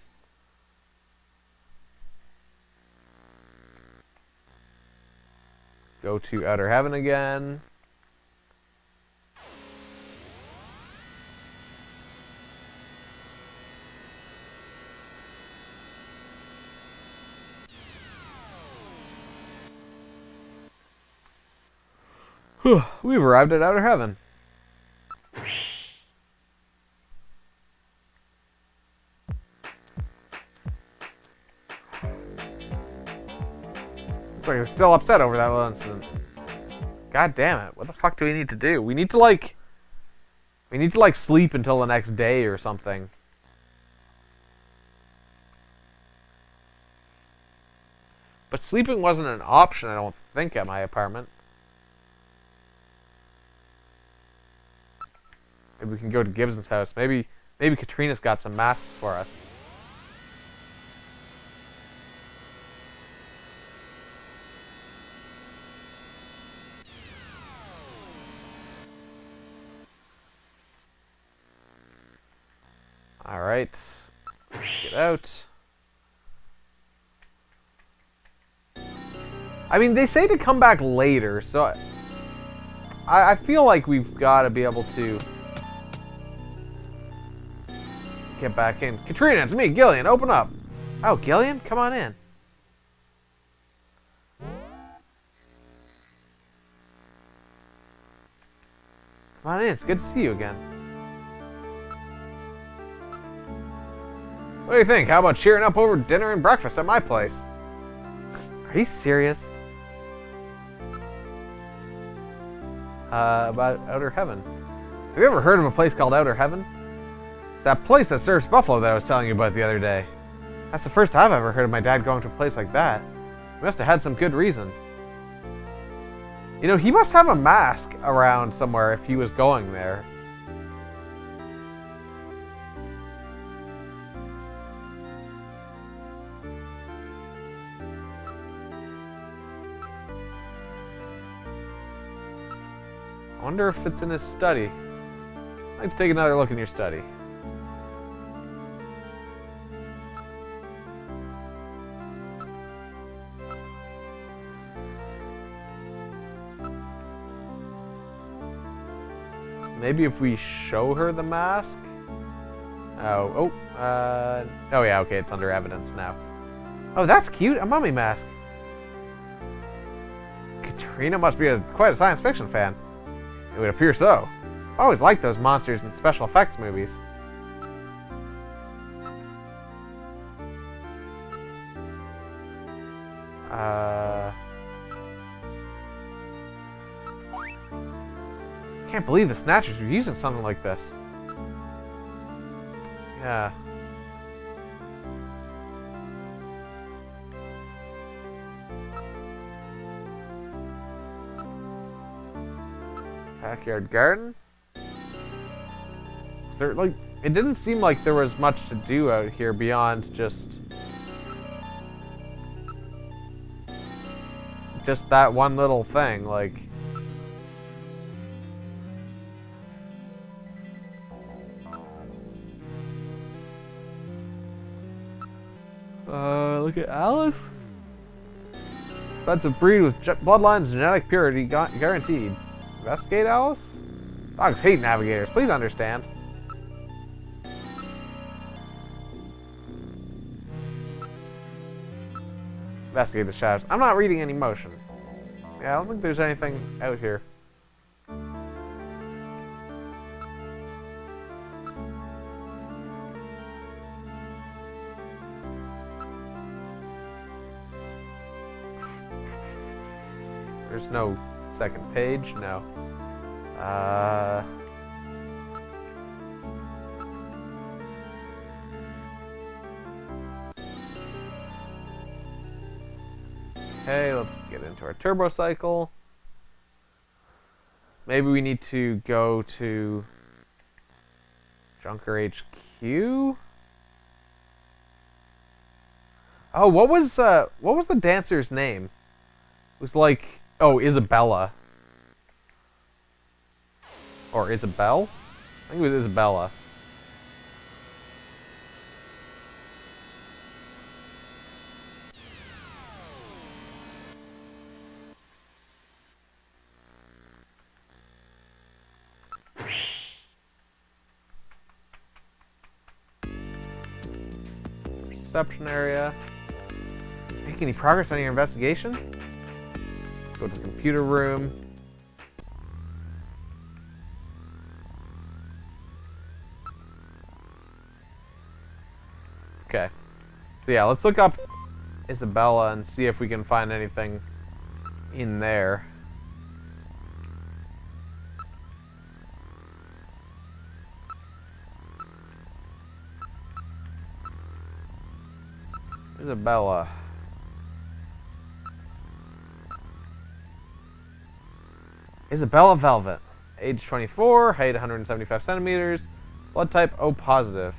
go to Outer Heaven again. We've arrived at Outer Heaven. Looks like they're still upset over that little incident. God damn it. What the fuck do we need to do? We need to like sleep until the next day or something. But sleeping wasn't an option, I don't think, at my apartment. Maybe we can go to Gibson's house. Maybe Katrina's got some masks for us. Alright. Get out. I mean, they say to come back later, so I feel like we've got to be able to get back in. Katrina, it's me, Gillian. Open up. Oh, Gillian? Come on in. Come on in. It's good to see you again. What do you think? How about cheering up over dinner and breakfast at my place? Are you serious? About Outer Heaven. Have you ever heard of a place called Outer Heaven? It's that place that serves buffalo that I was telling you about the other day. That's the first I've ever heard of my dad going to a place like that. He must have had some good reason. You know, he must have a mask around somewhere if he was going there. wonder if it's in his study. I'd like to take another look in your study. Maybe if we show her the mask? Oh, yeah, okay, it's under evidence now. Oh, that's cute, a mummy mask. Katrina must be quite a science fiction fan. It would appear so. I always liked those monsters in special effects movies. Can't believe the Snatchers were using something like this. Yeah. Backyard garden? There, like, it didn't seem like there was much to do out here beyond just that one little thing, like. Look at Alice. That's a breed with bloodlines, genetic purity guaranteed. Investigate, Alice? Dogs hate navigators. Please understand. Investigate the shadows. I'm not reading any motion. Yeah, I don't think there's anything out here. There's no second page, no. Okay, let's get into our turbo cycle. Maybe we need to go to Junker HQ. Oh, what was the dancer's name? It was like, oh, Isabella. Or Isabel? I think it was Isabella. Reception area. Make any progress on your investigation? Let's go to the computer room. Okay. So yeah, let's look up Isabella and see if we can find anything in there. Isabella. Isabella Velvet. Age 24, height 175 centimeters, blood type O positive.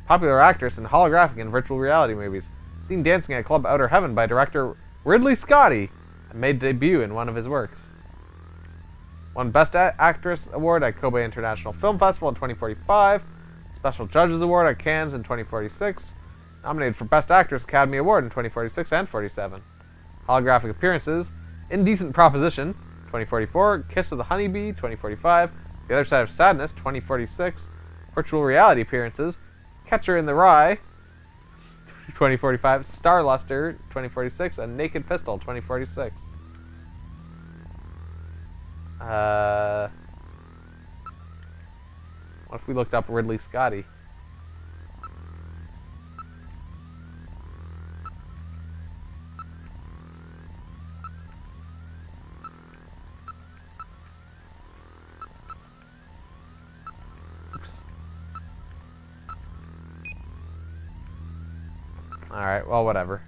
Popular actress in holographic and virtual reality movies. Seen dancing at Club Outer Heaven by director Ridley Scotty and made debut in one of his works. Won Best Actress Award at Kobe International Film Festival in 2045. Special Judges Award at Cannes in 2046. Nominated for Best Actress Academy Award in 2046 and 47. Holographic appearances: Indecent Proposition, 2044, Kiss of the Honeybee, 2045, The Other Side of Sadness, 2046, Virtual Reality appearances: Catcher in the Rye, 2045, Starluster, 2046, and Naked Pistol, 2046. What if we looked up Ridley Scotty? Alright, well, whatever.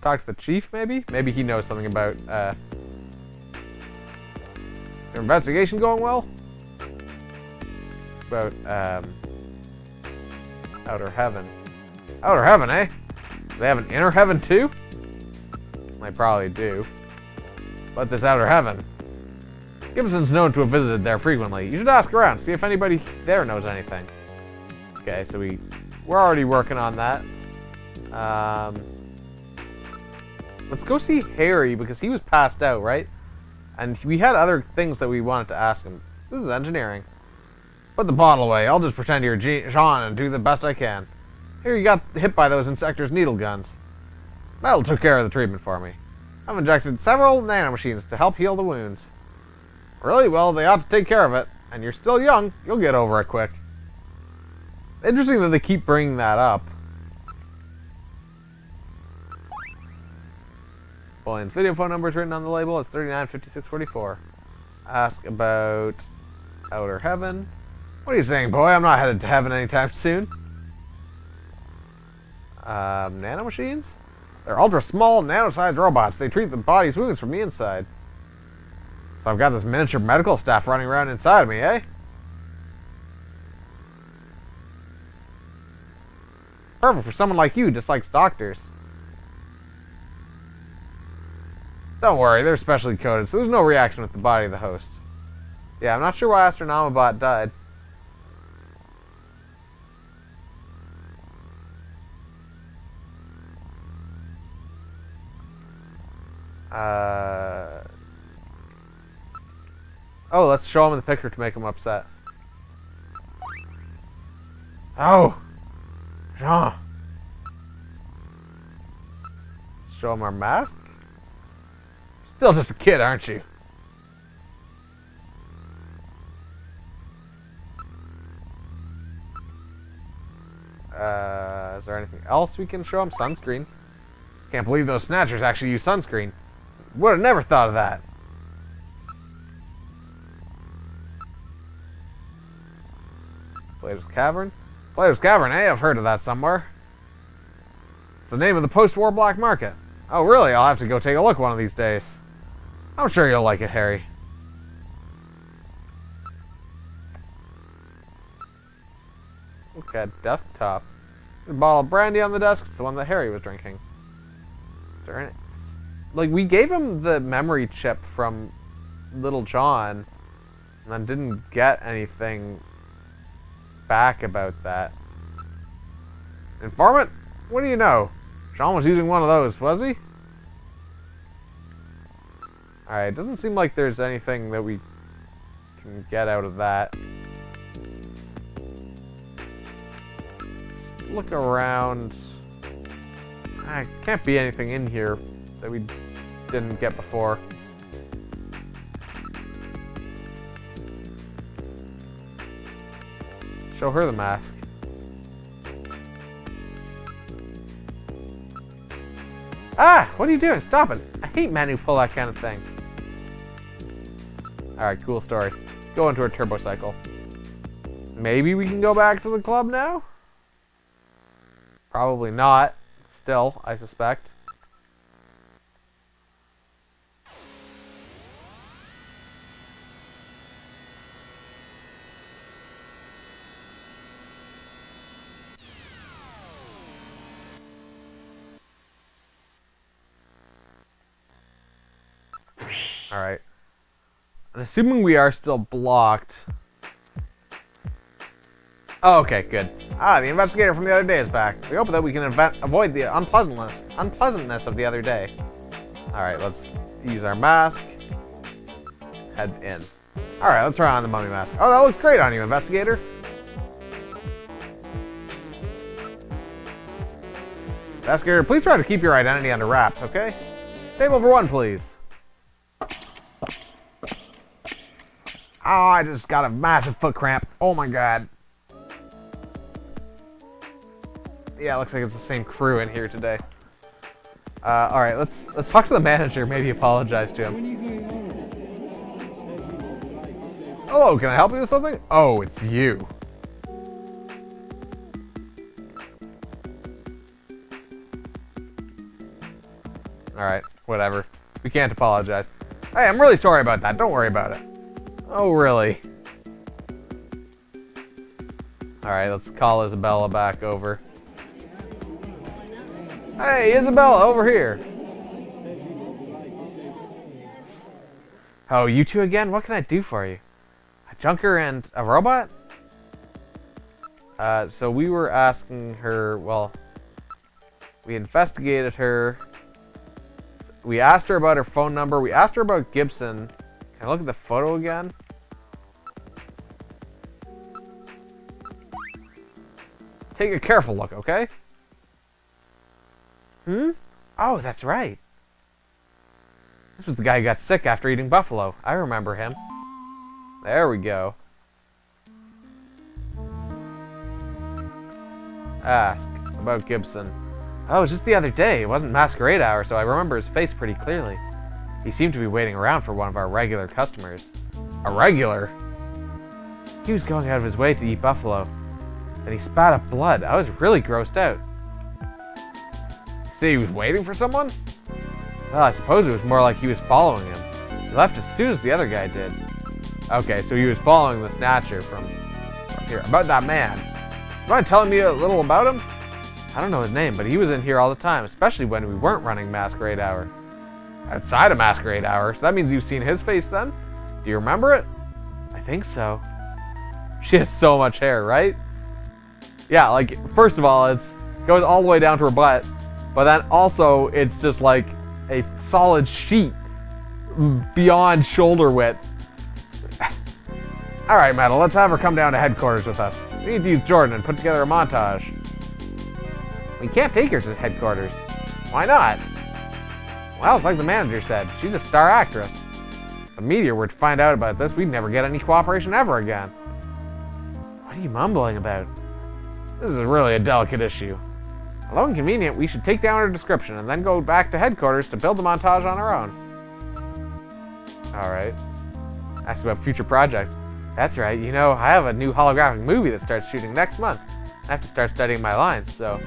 Talk to the chief, maybe? Maybe he knows something about, your investigation going well? About, Outer heaven. Outer heaven, eh? Do they have an inner heaven too? They probably do. But this outer heaven. Gibson's known to have visited there frequently. You should ask around, see if anybody there knows anything. Okay, so we're already working on that. Let's go see Harry, because he was passed out, right? And we had other things that we wanted to ask him. This is engineering. Put the bottle away. I'll just pretend you're Jean and do the best I can. Here, you got hit by those insectors' needle guns. Metal took care of the treatment for me. I've injected several nanomachines to help heal the wounds. Really? Well, they ought to take care of it. And you're still young. You'll get over it quick. Interesting that they keep bringing that up. Bullian's video phone number is written on the label. It's 395644. Ask about outer heaven. What are you saying, boy? I'm not headed to heaven anytime soon. Nanomachines? They're ultra-small, nano-sized robots. They treat the body's wounds from the inside. So I've got this miniature medical staff running around inside of me, eh? Perfect for someone like you who dislikes doctors. Don't worry, they're specially coded, so there's no reaction with the body of the host. Yeah, I'm not sure why Astronomabot died. Oh, let's show him the picture to make him upset. Oh! Jean! Show him our mask? Still just a kid, aren't you? Is there anything else we can show him? Sunscreen. Can't believe those Snatchers actually use sunscreen. Would have never thought of that. Plato's Cavern? Plato's Cavern, eh? I've heard of that somewhere. It's the name of the post-war black market. Oh, really? I'll have to go take a look one of these days. I'm sure you'll like it, Harry. Look at desktop. There's a bottle of brandy on the desk. It's the one that Harry was drinking. Is there any... Like, we gave him the memory chip from Little John, and then didn't get anything back about that. Informant? What do you know? John was using one of those, was he? Alright, doesn't seem like there's anything that we can get out of that. Look around. Can't be anything in here that we didn't get before. Show her the mask. Ah! What are you doing? Stop it! I hate men who pull that kind of thing. Alright, cool story. Go into a turbo cycle. Maybe we can go back to the club now? Probably not. Still, I suspect. Alright. And assuming we are still blocked... Oh, okay, good. Ah, the investigator from the other day is back. We hope that we can avoid the unpleasantness of the other day. Alright, let's use our mask. Head in. Alright, let's try on the mummy mask. Oh, that looks great on you, investigator. Investigator, please try to keep your identity under wraps, okay? Table for one, please. Oh, I just got a massive foot cramp. Oh my god. Yeah, it looks like it's the same crew in here today. Alright, let's talk to the manager, maybe apologize to him. Hello, can I help you with something? Oh, it's you. Alright, whatever. We can't apologize. Hey, I'm really sorry about that. Don't worry about it. Oh, really? Alright, let's call Isabella back over. Hey, Isabella, over here! Oh, you two again? What can I do for you? A junker and a robot? So we were asking her, well, we investigated her. We asked her about her phone number. We asked her about Gibson. Can I look at the photo again? Take a careful look, okay? Oh, that's right. This was the guy who got sick after eating buffalo. I remember him. There we go. Ask about Gibson. Oh, it was just the other day. It wasn't masquerade hour, so I remember his face pretty clearly. He seemed to be waiting around for one of our regular customers. A regular? He was going out of his way to eat buffalo. Then he spat up blood. I was really grossed out. See, he was waiting for someone? Well, I suppose it was more like he was following him. He left as soon as the other guy did. Okay, so he was following the Snatcher from here. About that man. You mind telling me a little about him? I don't know his name, but he was in here all the time, especially when we weren't running Masquerade Hour. Outside of Masquerade Hour, so that means you've seen his face then? Do you remember it? I think so. She has so much hair, right? Yeah, like, first of all, it goes all the way down to her butt, but then also it's just like a solid sheet beyond shoulder width. Alright, Metal, let's have her come down to headquarters with us. We need to use Jordan and put together a montage. We can't take her to headquarters. Why not? Well, it's like the manager said. She's a star actress. If the media were to find out about this, we'd never get any cooperation ever again. What are you mumbling about? This is really a delicate issue. Although inconvenient, we should take down her description and then go back to headquarters to build the montage on our own. Alright. Ask about future projects. That's right, you know, I have a new holographic movie that starts shooting next month. I have to start studying my lines, so...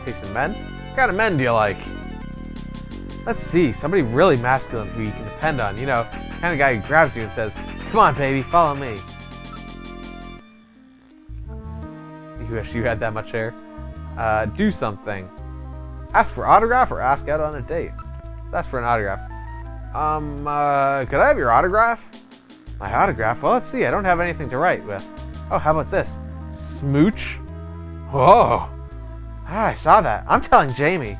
Take some men? What kind of men do you like? Let's see, somebody really masculine who you can depend on, you know, the kind of guy who grabs you and says, "Come on, baby, follow me." You wish you had that much hair. Do something. Ask for autograph or ask out on a date. That's for an autograph. Could I have your autograph? My autograph? Well, let's see. I don't have anything to write with. Oh, how about this? Smooch? Whoa. Ah, I saw that. I'm telling Jamie.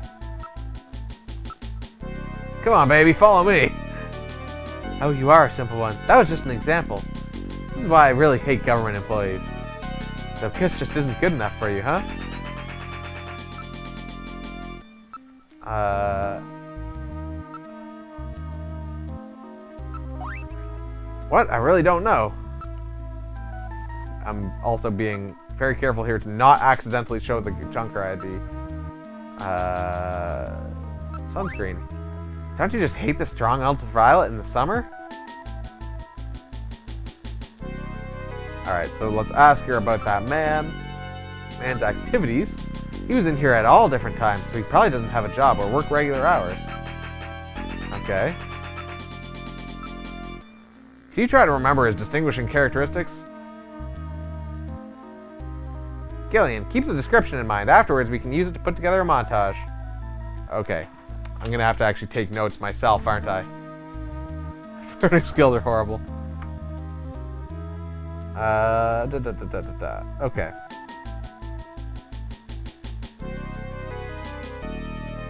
Come on, baby. Follow me. Oh, you are a simple one. That was just an example. This is why I really hate government employees. So kiss just isn't good enough for you, huh? What? I really don't know. I'm also being very careful here to not accidentally show the Junker ID. Sunscreen. Don't you just hate the strong ultraviolet in the summer? Alright, so let's ask her about that man. Man's activities. He was in here at all different times, so he probably doesn't have a job or work regular hours. Okay. Can you try to remember his distinguishing characteristics? Gillian, keep the description in mind. Afterwards, we can use it to put together a montage. Okay. I'm gonna have to actually take notes myself, aren't I? Learning skills are horrible. Okay.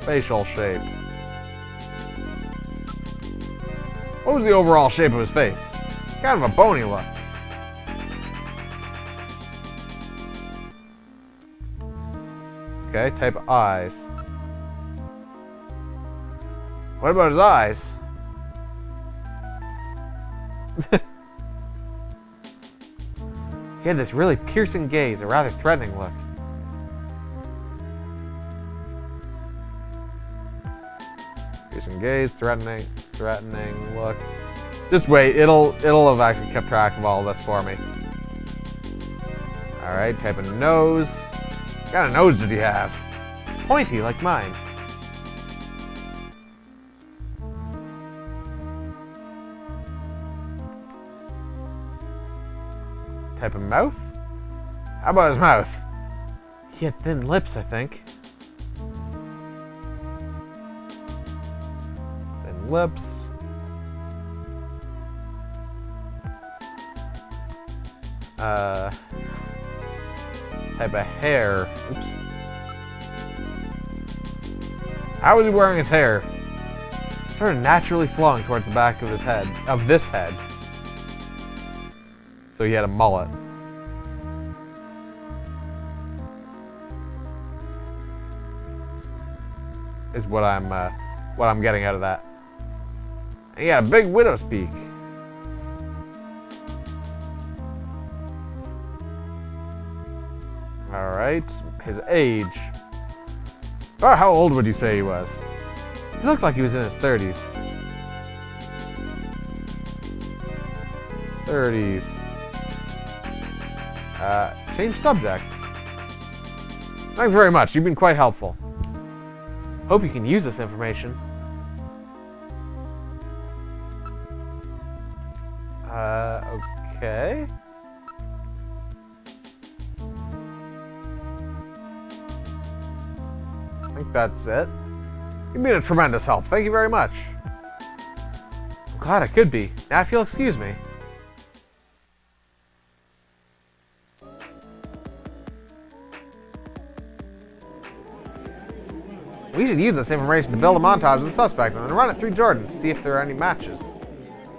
Facial shape. What was the overall shape of his face? Kind of a bony look. Okay, type of eyes. What about his eyes? He had this really piercing gaze, a rather threatening look. Piercing gaze, threatening look. Just wait, it'll have actually kept track of all this for me. Alright, type of nose. What kind of nose did he have? Pointy, like mine. type of mouth? How about his mouth? He had thin lips, I think. Thin lips. Type of hair. Oops. How is he wearing his hair? Sort of naturally flowing towards the back of his head. Of this head. So he had a mullet. Is what I'm getting out of that. And he had a big widow's peak. Alright, his age. Oh, how old would you say he was? He looked like he was in his 30s. 30s. Change subject. Thanks very much, you've been quite helpful. Hope you can use this information. Okay. I think that's it. You've been a tremendous help. Thank you very much. I'm glad I could be. Now if you'll excuse me. We should use this information to build a montage of the suspect and then run it through Jordan to see if there are any matches.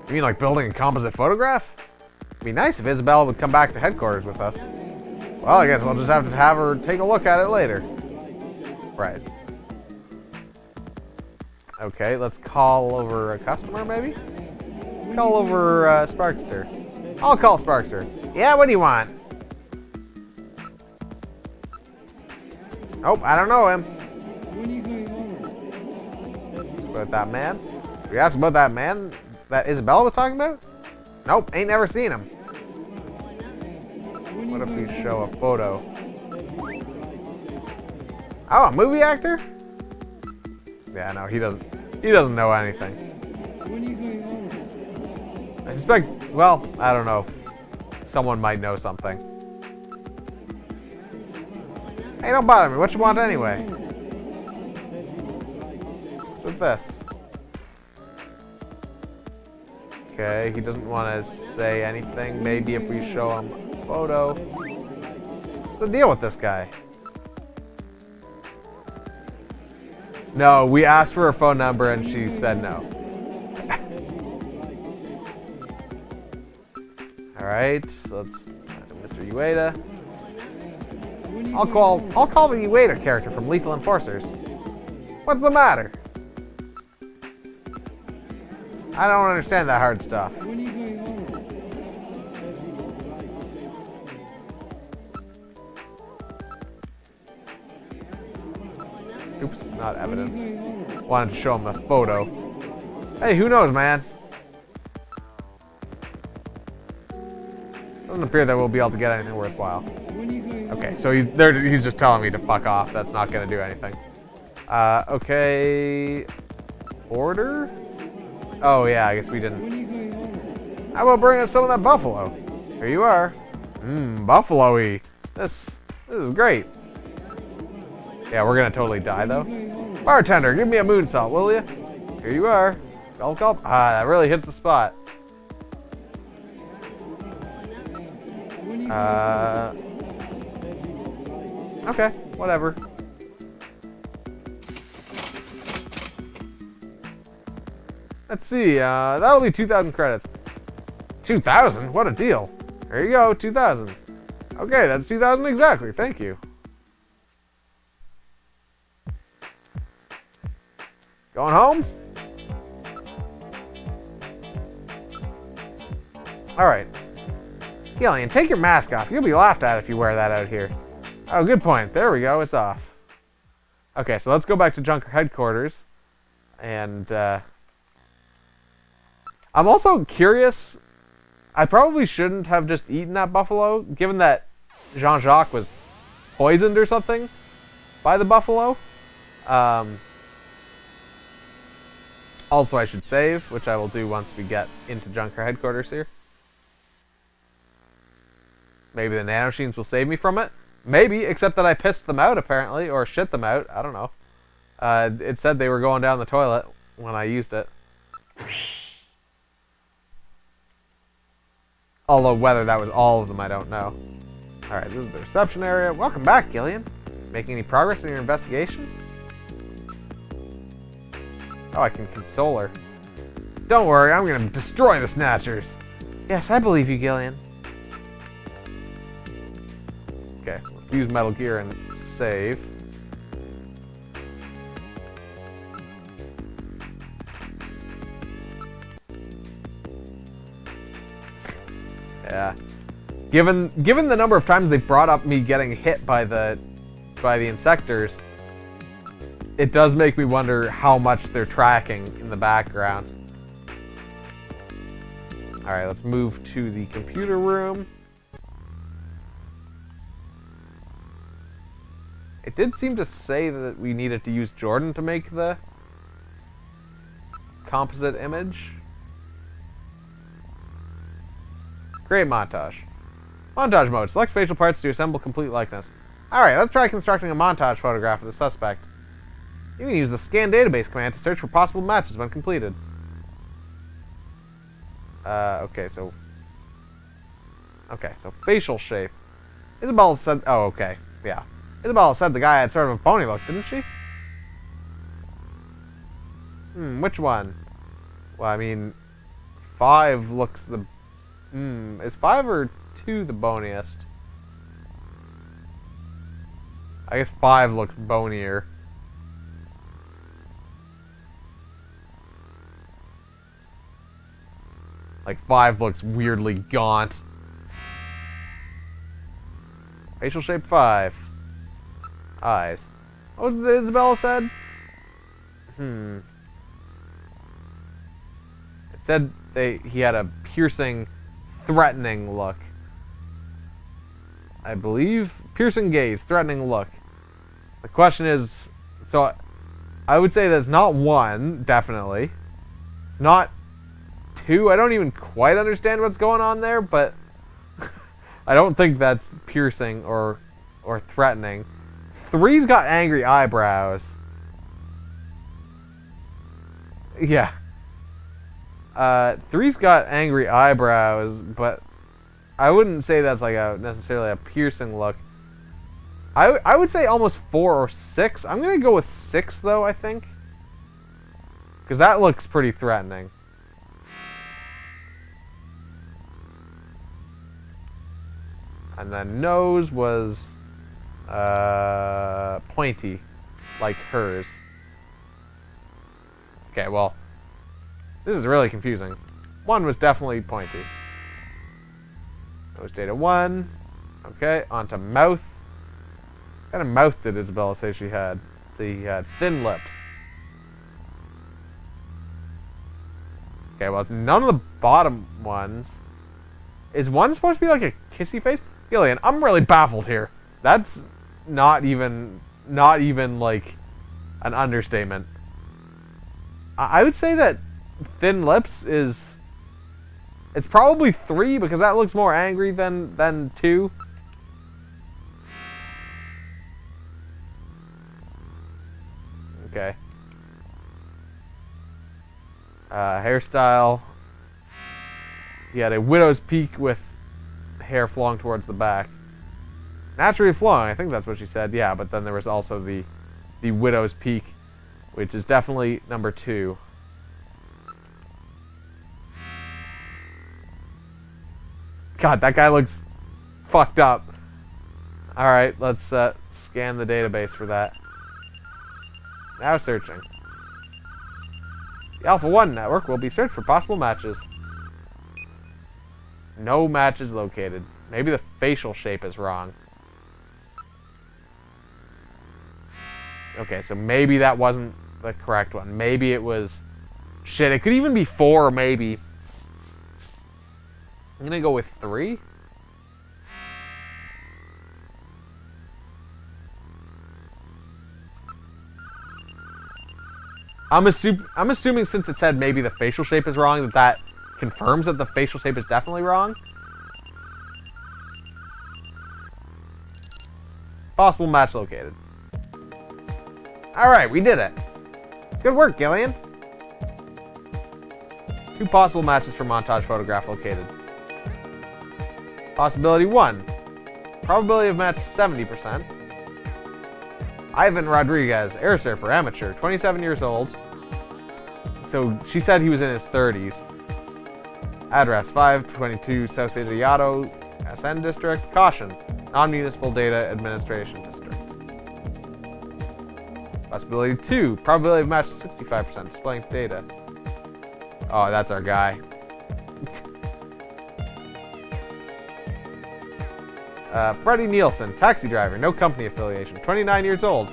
You mean like building a composite photograph? It'd be nice if Isabella would come back to headquarters with us. Well, I guess we'll just have to have her take a look at it later. Right. Okay, let's call over a customer, maybe? Call over Sparkster. I'll call Sparkster. Yeah, what do you want? Nope, I don't know him. About that man? We asked about that man that Isabella was talking about? Nope, ain't never seen him. What if we show a photo? Oh, a movie actor? Yeah, no, he doesn't know anything. I suspect, well, I don't know. Someone might know something. Hey, don't bother me. What you want anyway? What's with this? Okay, he doesn't want to say anything. Maybe if we show him a photo. What's the deal with this guy? No, we asked for her phone number and she said no. Alright, so let's Mr. Ueda. I'll call the Ueda character from Lethal Enforcers. What's the matter? I don't understand that hard stuff. Oops, not evidence. Wanted to show him a photo. Hey, who knows, man? Doesn't appear that we'll be able to get anything worthwhile. Okay, so he's just telling me to fuck off. That's not going to do anything. Okay. Order? Oh, yeah, I guess we didn't. How about bringing us some of that buffalo? Here you are. Buffalo-y. This is great. Yeah, we're gonna totally die, though. Bartender, give me a moonsault, will you? Here you are. Gulp, gulp. Ah, that really hits the spot. Okay, whatever. Let's see, that'll be 2,000 credits. 2,000? What a deal. There you go, 2,000. Okay, that's 2,000 exactly, thank you. Going home? Alright. Gillian, take your mask off. You'll be laughed at if you wear that out here. Oh, good point. There we go, it's off. Okay, so let's go back to Junker headquarters. And, I'm also curious. I probably shouldn't have just eaten that buffalo, given that Jean-Jacques was poisoned or something by the buffalo. Also, I should save, which I will do once we get into Junker headquarters here. Maybe the nanomachines will save me from it. Maybe, except that I pissed them out, apparently, or shit them out. I don't know. It said they were going down the toilet when I used it. Although whether that was all of them, I don't know. Alright, this is the reception area. Welcome back, Gillian. Making any progress in your investigation? Oh, I can console her. Don't worry, I'm gonna destroy the Snatchers. Yes, I believe you, Gillian. Okay, let's use Metal Gear and save. Yeah. Given the number of times they brought up me getting hit by the insectors, it does make me wonder how much they're tracking in the background. Alright, let's move to the computer room. It did seem to say that we needed to use Jordan to make the composite image. Create montage. Montage mode. Select facial parts to assemble complete likeness. Alright, let's try constructing a montage photograph of the suspect. You can use the scan database command to search for possible matches when completed. Okay, so facial shape. Isabella said, oh, okay, yeah. Isabella said the guy had sort of a phony look, didn't she? Which one? Well, I mean, 5 looks the... is 5 or 2 the boniest? I guess 5 looks bonier. Like, 5 looks weirdly gaunt. Facial shape 5. Eyes. What was it Isabella said? It said he had a piercing, threatening look. I believe. Piercing gaze, threatening look. The question is, so I would say that's not 1, definitely. Not 2. I don't even quite understand what's going on there, but I don't think that's piercing or threatening. 3's got angry eyebrows. Yeah. 3's got angry eyebrows, but I wouldn't say that's like necessarily a piercing look. I would say almost 4 or 6. I'm gonna go with 6 though, I think. Because that looks pretty threatening. And then nose was pointy, like hers. Okay, well, this is really confusing. 1 was definitely pointy. Nose data 1. Okay, onto mouth. What kind of mouth did Isabella say she had? See, he had thin lips. Okay, well, none of the bottom ones. Is 1 supposed to be like a kissy face? Gillian, I'm really baffled here. That's not even like an understatement. I would say that thin lips is... It's probably 3 because that looks more angry than 2. Okay. Hairstyle. He had a widow's peak with hair flowing towards the back. Naturally flowing, I think that's what she said. Yeah, but then there was also the widow's peak, which is definitely number 2. God, that guy looks fucked up. Alright, let's scan the database for that. Now searching. The Alpha 1 network will be searched for possible matches. No matches located. Maybe the facial shape is wrong. Okay, so maybe that wasn't the correct one. Maybe it was... Shit, it could even be 4, maybe. I'm gonna go with 3. I'm assuming since it said maybe the facial shape is wrong, that confirms that the facial shape is definitely wrong. Possible match located. Alright, we did it. Good work, Gillian. 2 possible matches for montage photograph located. Possibility 1. Probability of match 70%. Ivan Rodriguez, air surfer, amateur, 27 years old. So she said he was in his 30s. Address 522 South Ideato, SN District. Caution, non-municipal data administration district. Possibility 2. Probability of match 65%. Displaying data. Oh, that's our guy. Freddie Nielsen, taxi driver, no company affiliation, 29 years old.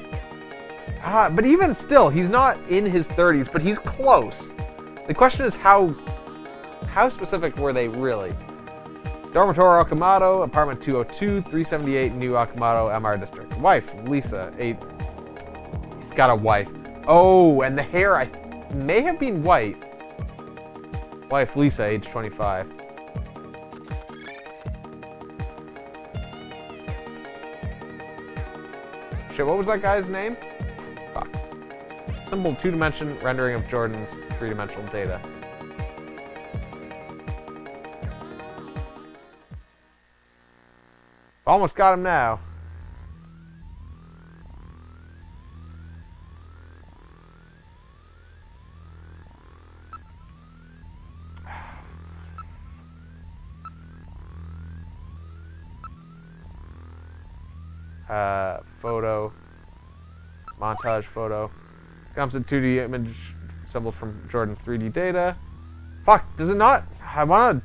But even still, he's not in his 30s, but he's close. The question is how specific were they really? Dormitory Okamoto, apartment 202, 378 New Okamoto, MR District. Wife, Lisa, 8. He's got a wife. Oh, and the hair may have been white. Wife, Lisa, age 25. Shit, what was that guy's name? Fuck. Simple 2-dimension rendering of Jordan's 3-dimensional data. Almost got him now. Photo. Montage photo. Comes in 2D image assembled from Jordan's 3D data. Fuck, does it not? I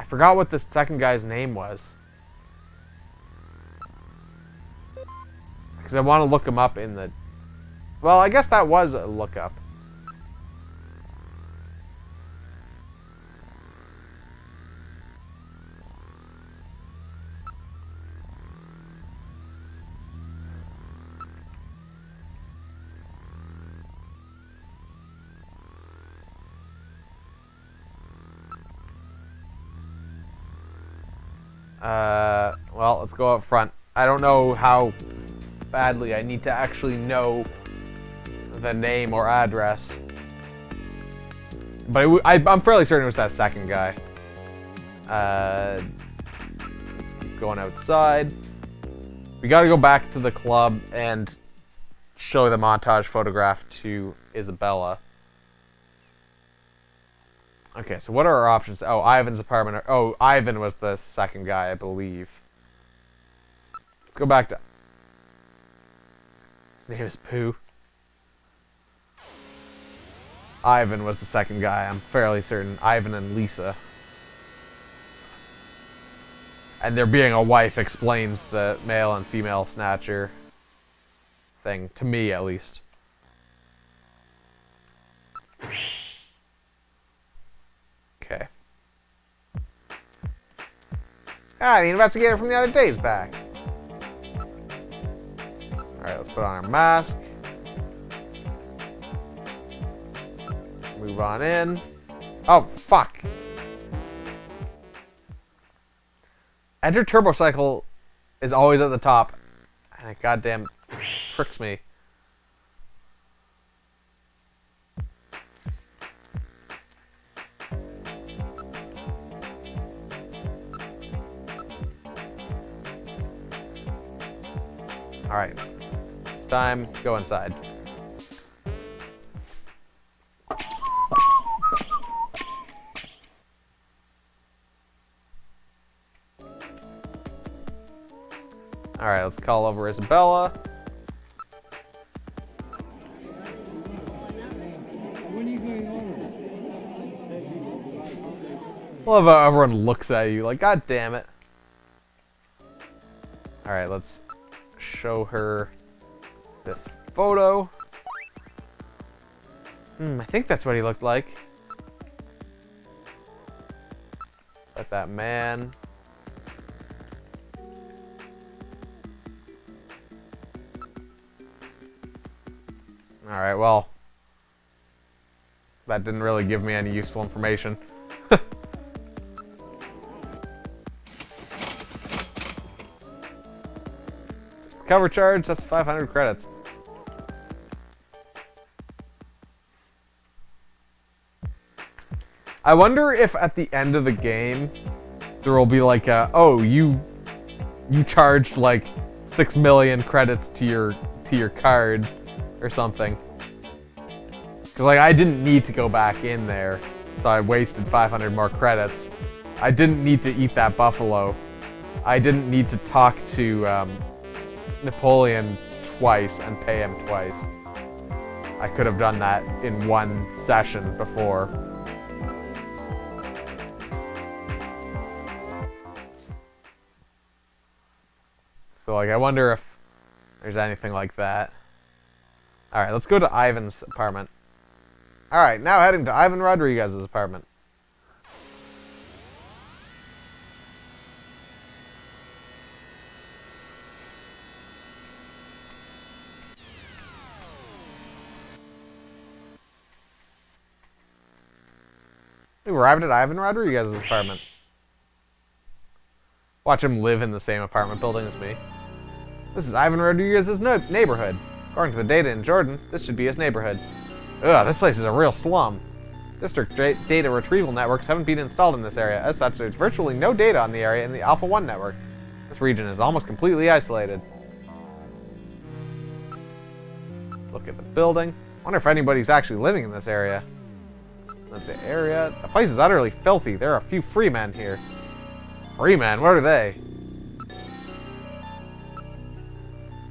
forgot what the second guy's name was. Because I want to look him up in the... Well, I guess that was a lookup. Well, let's go up front. I don't know how badly I need to actually know the name or address. But I'm fairly certain it was that second guy. Let's keep going outside. We gotta go back to the club and show the montage photograph to Isabella. Okay, so what are our options? Oh, Ivan's apartment. Oh, Ivan was the second guy, I believe. Let's go back to... His name is Pooh. Ivan was the second guy, I'm fairly certain. Ivan and Lisa. And there being a wife explains the male and female Snatcher thing, to me at least. Okay. Ah, the investigator from the other day is back. Alright, let's put on our mask. Move on in. Oh, fuck. Enter Turbocycle is always at the top. And it goddamn tricks me. Alright. It's time to go inside. Alright, let's call over Isabella. Love how everyone looks at you like, God damn it. Alright, let's show her this photo. I think that's what he looked like. Got that man. Alright, well, that didn't really give me any useful information. cover charge, that's 500 credits. I wonder if at the end of the game there will be like a, oh, you charged like 6 million credits to your card or something. Cause like I didn't need to go back in there, so I wasted 500 more credits. I didn't need to eat that buffalo. I didn't need to talk to Napoleon twice and pay him twice. I could have done that in one session before. So like I wonder if there's anything like that. Alright, let's go to Ivan's apartment. Alright, now heading to Ivan Rodriguez's apartment. We arrived at Ivan Rodriguez's apartment. Watch him live in the same apartment building as me. This is Ivan Rodriguez's neighborhood. According to the data in Jordan, this should be his neighborhood. Ugh, this place is a real slum. District data retrieval networks haven't been installed in this area. As such, there's virtually no data on the area in the Alpha 1 network. This region is almost completely isolated. Look at the building. Wonder if anybody's actually living in this area. That's the area. The place is utterly filthy. There are a few free men here. Free men? What are they?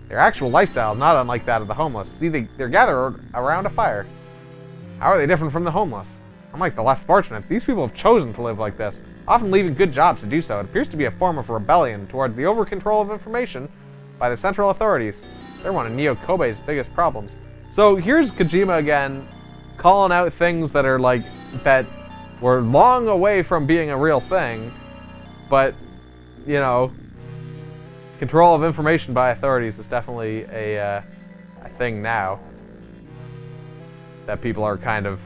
Their actual lifestyle is not unlike that of the homeless. See, they're gathered around a fire. How are they different from the homeless? Unlike the less fortunate, these people have chosen to live like this, often leaving good jobs to do so. It appears to be a form of rebellion towards the over-control of information by the central authorities. They're one of Neo Kobe's biggest problems. So here's Kojima again, calling out things that are like, that were long away from being a real thing, but, you know, control of information by authorities is definitely a thing now that people are kind of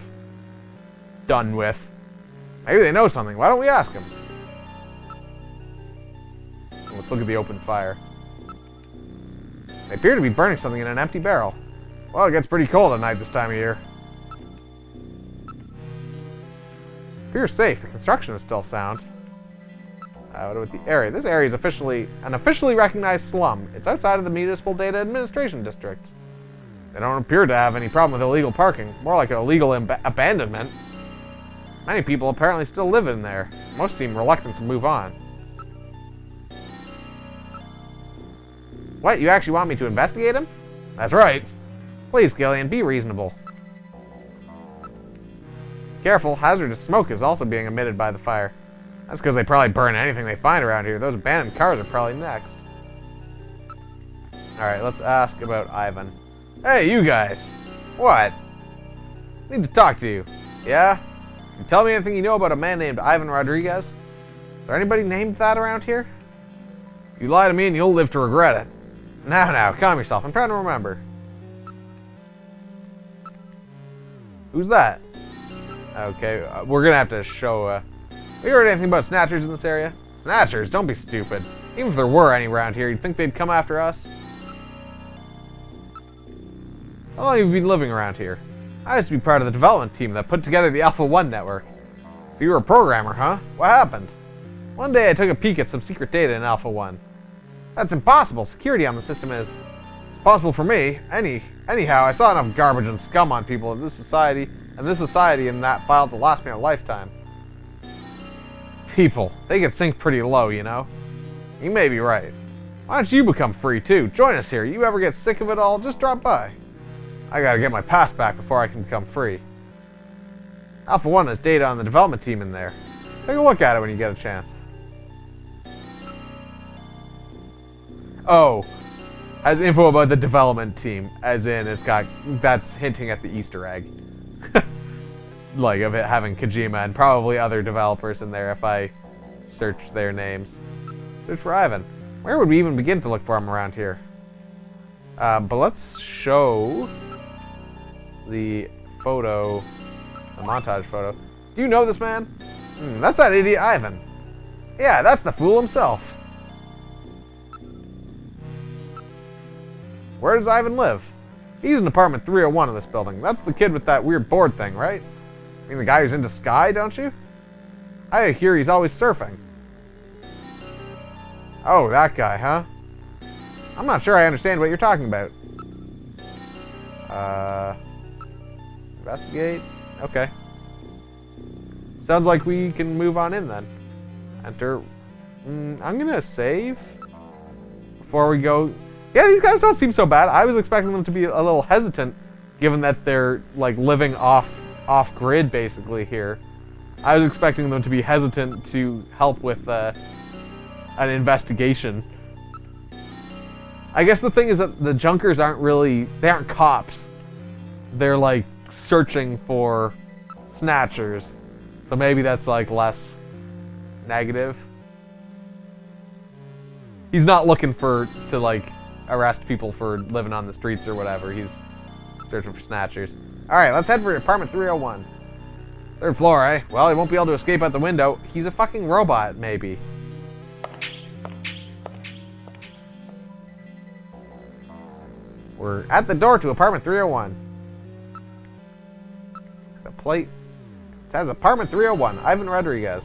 done with. Maybe they know something. Why don't we ask them? Let's look at the open fire. They appear to be burning something in an empty barrel. Well, it gets pretty cold at night this time of year. Appears safe. The construction is still sound. What about the area? This area is an officially recognized slum. It's outside of the Municipal Data Administration District. They don't appear to have any problem with illegal parking. More like illegal abandonment. Many people apparently still live in there. Most seem reluctant to move on. What? You actually want me to investigate him? That's right. Please, Gillian, be reasonable. Careful, hazardous smoke is also being emitted by the fire. That's because they probably burn anything they find around here. Those abandoned cars are probably next. Alright, let's ask about Ivan. Hey, you guys! What? I need to talk to you. Yeah? Can you tell me anything you know about a man named Ivan Rodriguez? Is there anybody named that around here? You lie to me and you'll live to regret it. Now, calm yourself. I'm trying to remember. Who's that? Okay, we're gonna have to show, have you heard anything about Snatchers in this area? Snatchers? Don't be stupid. Even if there were any around here, you'd think they'd come after us? How long have you been living around here? I used to be part of the development team that put together the Alpha 1 network. So you were a programmer, huh? What happened? One day I took a peek at some secret data in Alpha 1. That's impossible. Security on the system is possible for me. Anyhow, I saw enough garbage and scum on people in this society in that file to last me a lifetime. People, they can sink pretty low, you know? You may be right. Why don't you become free too? Join us here. You ever get sick of it all, just drop by. I gotta get my pass back before I can become free. Alpha 1 has data on the development team in there. Take a look at it when you get a chance. Oh, has info about the development team, as in that's hinting at the Easter egg. Like, of it having Kojima and probably other developers in there if I search their names. Search for Ivan. Where would we even begin to look for him around here? But let's show the photo, the montage photo. Do you know this man? That's that idiot Ivan. Yeah, that's the fool himself. Where does Ivan live? He's in apartment 301 in this building. That's the kid with that weird board thing, right? I mean, the guy who's into Sky, don't you? I hear he's always surfing. Oh, that guy, huh? I'm not sure I understand what you're talking about. Investigate? Okay. Sounds like we can move on in then. Enter. I'm gonna save before we go. Yeah, these guys don't seem so bad. I was expecting them to be a little hesitant, given that they're like living off grid basically here. I was expecting them to be hesitant to help with an investigation. I guess the thing is that the Junkers aren't cops. They're like searching for Snatchers. So maybe that's like less negative. He's not looking to like arrest people for living on the streets or whatever. He's searching for Snatchers. Alright, let's head for apartment 301. 3rd floor, eh? Well, he won't be able to escape out the window. He's a fucking robot, maybe. We're at the door to apartment 301. The plate says apartment 301, Ivan Rodriguez.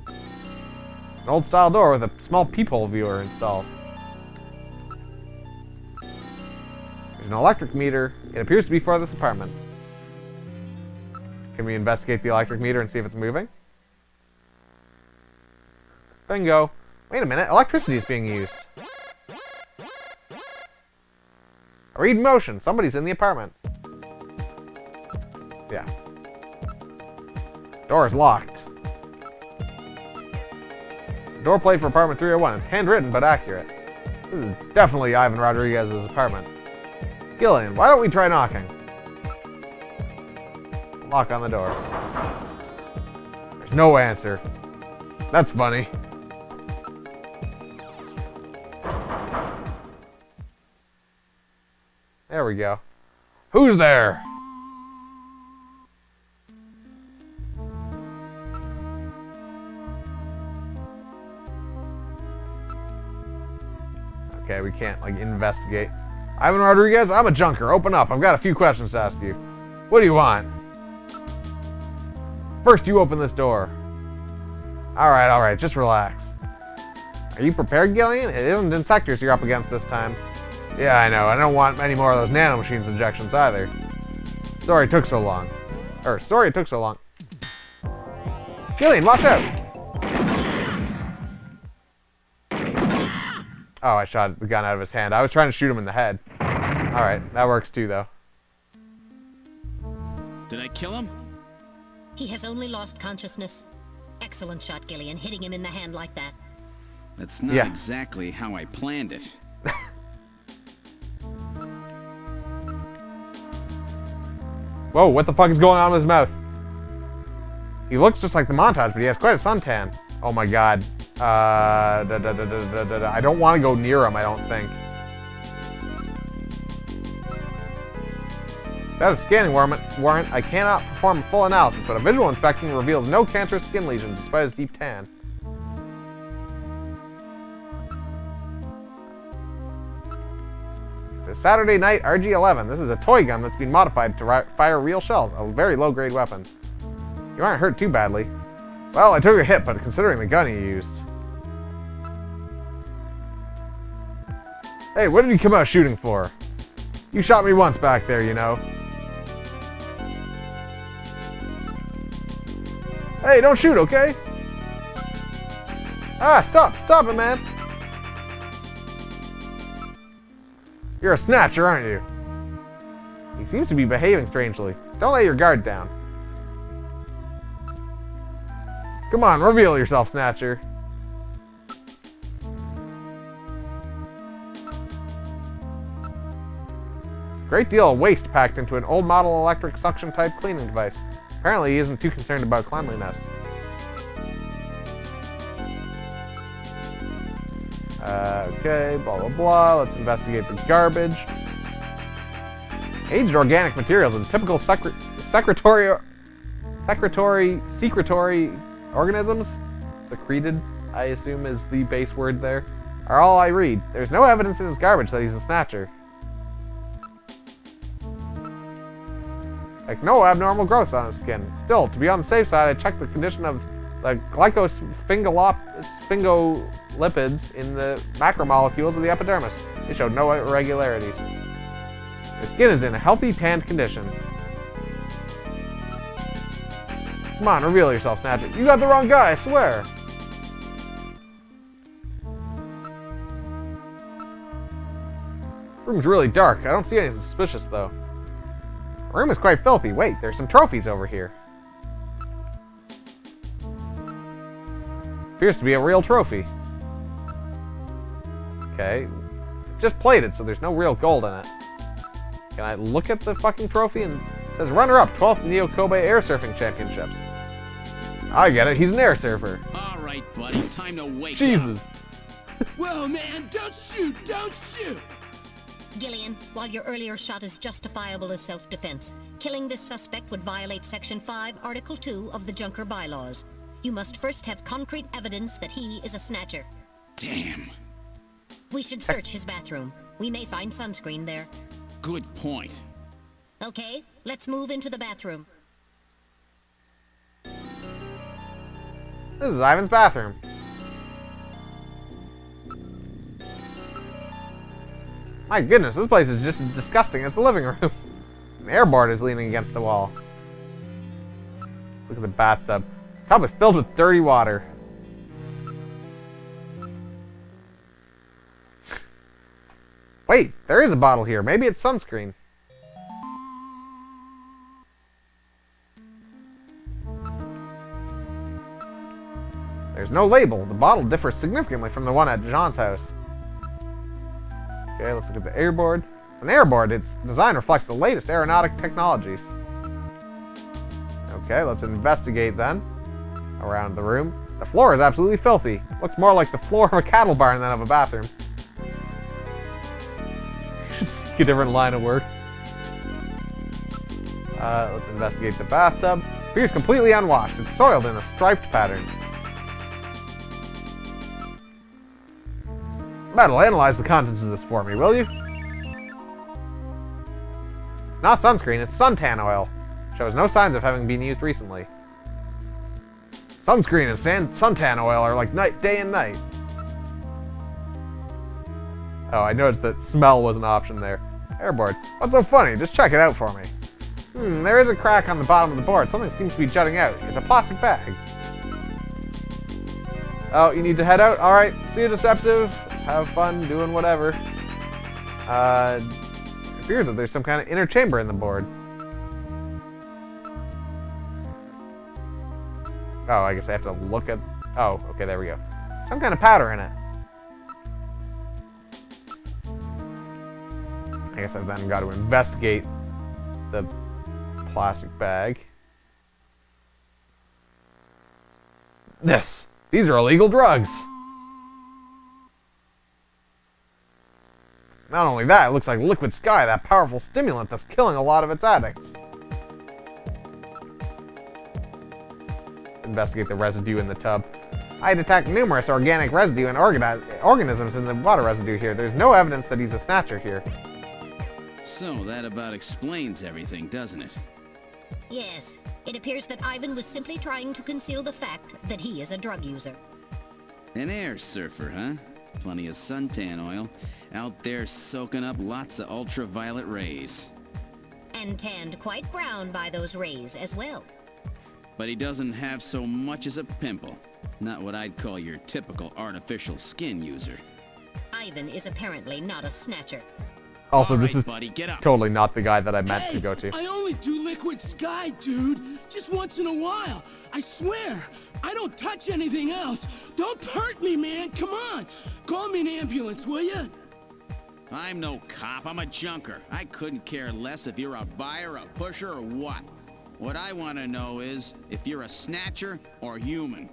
An old style door with a small peephole viewer installed. There's an electric meter. It appears to be for this apartment. Can we investigate the electric meter and see if it's moving? Bingo. Wait a minute, electricity is being used. I read motion. Somebody's in the apartment. Yeah. Door is locked. Door plate for apartment 301. It's handwritten but accurate. This is definitely Ivan Rodriguez's apartment. Gillian, why don't we try knocking? Lock on the door. There's no answer. That's funny. There we go. Who's there? Okay, we can't, like, investigate. Ivan Rodriguez, I'm a junker. Open up. I've got a few questions to ask you. What do you want? First, you open this door. Alright, just relax. Are you prepared, Gillian? It isn't insectors you're up against this time. Yeah, I know. I don't want any more of those nanomachines injections either. Sorry it took so long. Sorry it took so long. Gillian, watch out! Oh, I shot the gun out of his hand. I was trying to shoot him in the head. Alright, that works too, though. Did I kill him? He has only lost consciousness. Excellent shot, Gillian, hitting him in the hand like that. That's not exactly how I planned it. Whoa, what the fuck is going on with his mouth? He looks just like the montage, but he has quite a suntan. Oh my god. I don't want to go near him, I don't think. That is a scanning warrant. I cannot perform a full analysis, but a visual inspection reveals no cancerous skin lesions despite his deep tan. It's Saturday night RG-11. This is a toy gun that's been modified to fire real shells, a very low-grade weapon. You aren't hurt too badly. Well, I took a hit, but considering the gun you used. Hey, what did you come out shooting for? You shot me once back there, you know. Hey, don't shoot, okay? Ah, stop it, man. You're a snatcher, aren't you? He seems to be behaving strangely. Don't let your guard down. Come on, reveal yourself, Snatcher. Great deal of waste packed into an old model electric suction type cleaning device. Apparently he isn't too concerned about cleanliness. Okay, blah blah blah. Let's investigate the garbage. Aged organic materials and typical secretory organisms. Secreted, I assume, is the base word there. are all I read. There's no evidence in his garbage that he's a Snatcher. Like, no abnormal growths on his skin. Still, to be on the safe side, I checked the condition of the glycosphingolipids in the macromolecules of the epidermis. They showed no irregularities. His skin is in a healthy, tanned condition. Come on, reveal yourself, Snatcher. You got the wrong guy, I swear. Room's really dark. I don't see anything suspicious, though. The room is quite filthy. Wait, there's some trophies over here. Appears to be a real trophy. Okay. Just plated, so there's no real gold in it. Can I look at the fucking trophy? And it says runner-up, 12th Neo Kobe Air Surfing Championships. I get it, he's an air surfer. All right, buddy, time to wake Jesus. up. Whoa, man, don't shoot, don't shoot! Gillian, while your earlier shot is justifiable as self-defense, killing this suspect would violate Section 5, Article 2 of the Junker Bylaws. You must first have concrete evidence that he is a Snatcher. Damn. We should search his bathroom. We may find sunscreen there. Good point. Okay, let's move into the bathroom. This is Ivan's bathroom. My goodness, this place is just as disgusting as the living room. An airboard is leaning against the wall. Look at the bathtub. The tub is filled with dirty water. Wait, there is a bottle here. Maybe it's sunscreen. There's no label. The bottle differs significantly from the one at Jean's house. Okay, let's look at the airboard. An airboard, its design reflects the latest aeronautic technologies. Okay, let's investigate then. Around the room. The floor is absolutely filthy. Looks more like the floor of a cattle barn than of a bathroom. A different line of work. Let's investigate the bathtub. Appears completely unwashed. It's soiled in a striped pattern. Metal, analyze the contents of this for me, will you? Not sunscreen, it's suntan oil. Shows no signs of having been used recently. Sunscreen and suntan oil are like day and night. Oh, I noticed that smell was an option there. Airboard. What's so funny? Just check it out for me. There is a crack on the bottom of the board. Something seems to be jutting out. It's a plastic bag. Oh, you need to head out? Alright, see you, Deceptive. Have fun doing whatever. It appears that there's some kind of inner chamber in the board. Oh, I guess I have to look at... Oh, okay, there we go. Some kind of powder in it. I guess I've then got to investigate the plastic bag. These are illegal drugs. Not only that, it looks like Liquid Sky, that powerful stimulant that's killing a lot of its addicts. Investigate the residue in the tub. I detect numerous organic residue and organisms in the water residue here. There's no evidence that he's a Snatcher here. So that about explains everything, doesn't it? Yes, it appears that Ivan was simply trying to conceal the fact that he is a drug user. An air surfer, huh? Plenty of suntan oil. Out there soaking up lots of ultraviolet rays. And tanned quite brown by those rays as well. But he doesn't have so much as a pimple. Not what I'd call your typical artificial skin user. Ivan is apparently not a Snatcher. Also, this right, is buddy, get up. totally not the guy that I meant to go to. I only do Liquid Sky, dude. Just once in a while. I swear. I don't touch anything else. Don't hurt me, man. Come on. Call me an ambulance, will you? I'm no cop. I'm a junker. I couldn't care less if you're a buyer, a pusher, or what. What I want to know is if you're a Snatcher or human.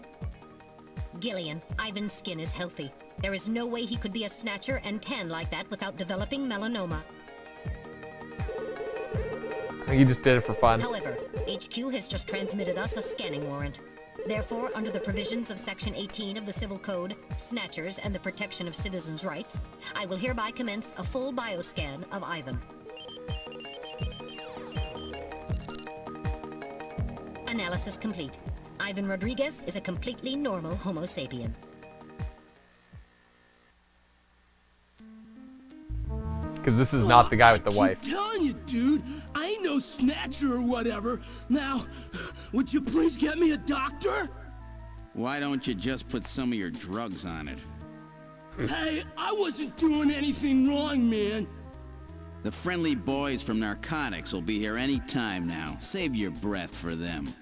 Gillian, Ivan's skin is healthy. There is no way he could be a Snatcher and tan like that without developing melanoma. I think he just did it for fun. However, HQ has just transmitted us a scanning warrant. Therefore, under the provisions of Section 18 of the Civil Code, Snatchers and the Protection of Citizens' Rights, I will hereby commence a full bioscan of Ivan. Analysis complete. Ivan Rodriguez is a completely normal Homo sapien. Because this is not the guy with the wife. I'm telling you, dude, I ain't no snatcher or whatever. Now, would you please get me a doctor? Why don't you just put some of your drugs on it? Hey, I wasn't doing anything wrong, man. The friendly boys from narcotics will be here any time now. Save your breath for them.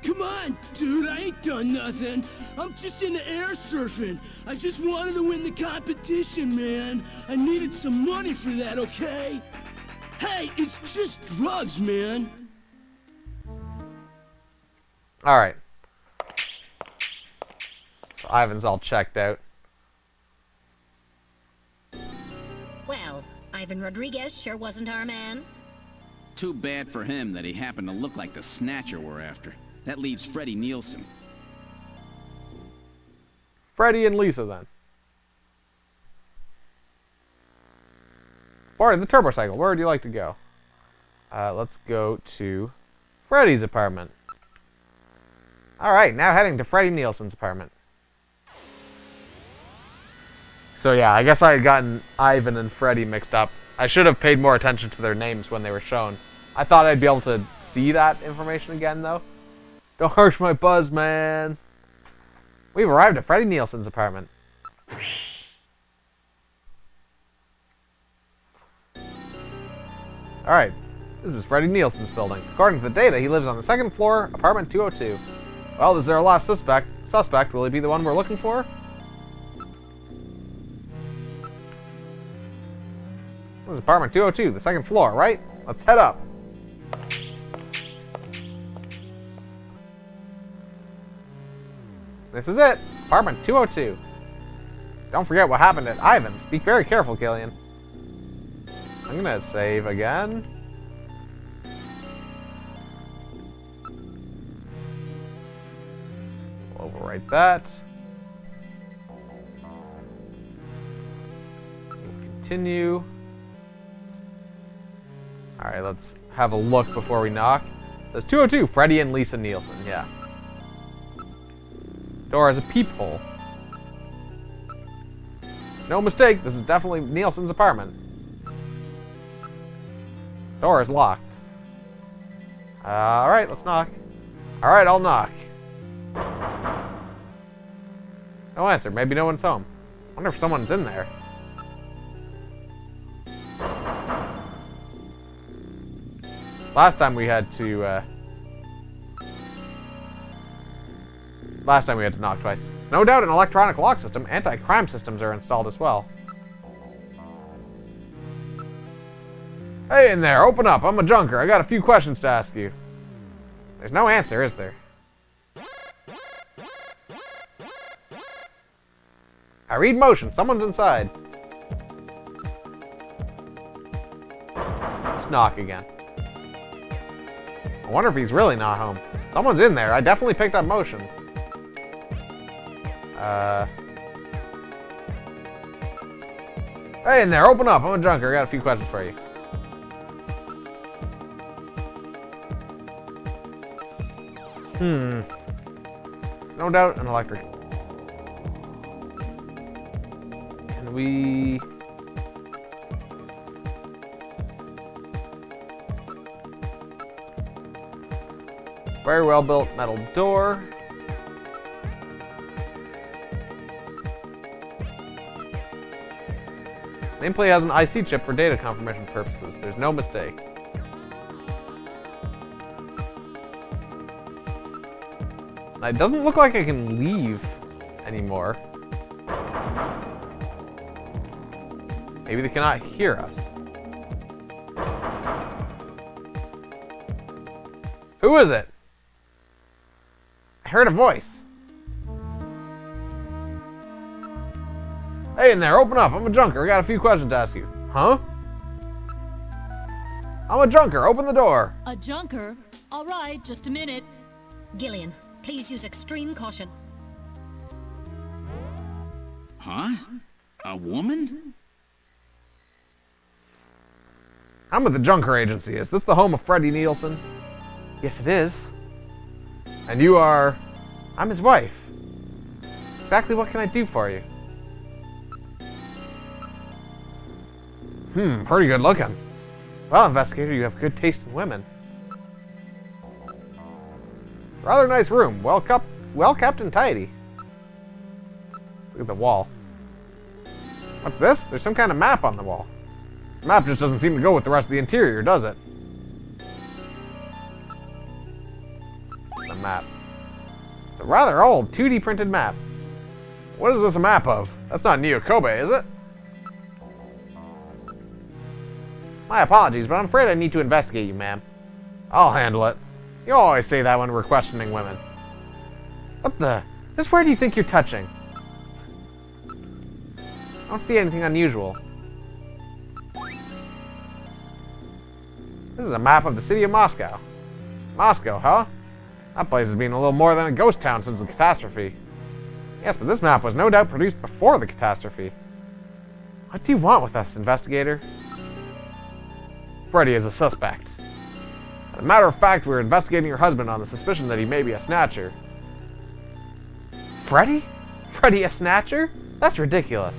Come on, dude, I ain't done nothing. I'm just into air surfing. I just wanted to win the competition, man. I needed some money for that, okay? Hey, it's just drugs, man. Alright. So Ivan's all checked out. Well, Ivan Rodriguez sure wasn't our man. Too bad for him that he happened to look like the Snatcher we're after. That leaves Freddie Nielsen. Freddie and Lisa, then. Or the turbo cycle. Where would you like to go? Let's go to Freddie's apartment. Alright, now heading to Freddie Nielsen's apartment. So yeah, I guess I had gotten Ivan and Freddie mixed up. I should have paid more attention to their names when they were shown. I thought I'd be able to see that information again, though. Don't hurt my buzz, man. We've arrived at Freddie Nielsen's apartment. Alright, this is Freddie Nielsen's building. According to the data, he lives on the second floor, apartment 202. Well, is there a last suspect? Will he be the one we're looking for? This is apartment 202, the second floor, right? Let's head up. This is it, apartment 202. Don't forget what happened at Ivan's. Be very careful, Killian. I'm gonna save again. We'll overwrite that. We'll continue. Alright, let's have a look before we knock. There's 202, Freddie and Lisa Nielsen, yeah. Door has a peephole. No mistake, this is definitely Nielsen's apartment. Door is locked. Alright, let's knock. Alright, I'll knock. No answer, maybe no one's home. Wonder if someone's in there. Last time we had to knock twice. No doubt an electronic lock system. Anti-crime systems are installed as well. Hey in there, open up. I'm a junker. I got a few questions to ask you. There's no answer, is there? I read motion. Someone's inside. Just knock again. I wonder if he's really not home. Someone's in there. I definitely picked up motion. Hey in there, open up. I'm a junker. I got a few questions for you. No doubt an electric. Can we... Very well built metal door. Nameplate has an IC chip for data confirmation purposes. There's no mistake. It doesn't look like I can leave anymore. Maybe they cannot hear us. Who is it? I heard a voice. Hey in there, open up. I'm a junker. I got a few questions to ask you. Huh? I'm a junker. Open the door. A junker? All right, just a minute. Gillian, Please use extreme caution. Huh? A woman? I'm with the Junker Agency. Is this the home of Freddie Nielsen? Yes, it is. And you are... I'm his wife. Exactly what can I do for you? Pretty good looking. Well, investigator, you have good taste in women. Rather nice room. Well kept and tidy. Look at the wall. What's this? There's some kind of map on the wall. The map just doesn't seem to go with the rest of the interior, does it? The map. It's a rather old 2D printed map. What is this a map of? That's not Neo Kobe, is it? My apologies, but I'm afraid I need to investigate you, ma'am. I'll handle it. You always say that when we're questioning women. What the? Just where do you think you're touching? I don't see anything unusual. This is a map of the city of Moscow. Moscow, huh? That place has been a little more than a ghost town since the catastrophe. Yes, but this map was no doubt produced before the catastrophe. What do you want with us, investigator? Freddy is a suspect. As a matter of fact, we're investigating your husband on the suspicion that he may be a snatcher. Freddy? Freddy a snatcher? That's ridiculous.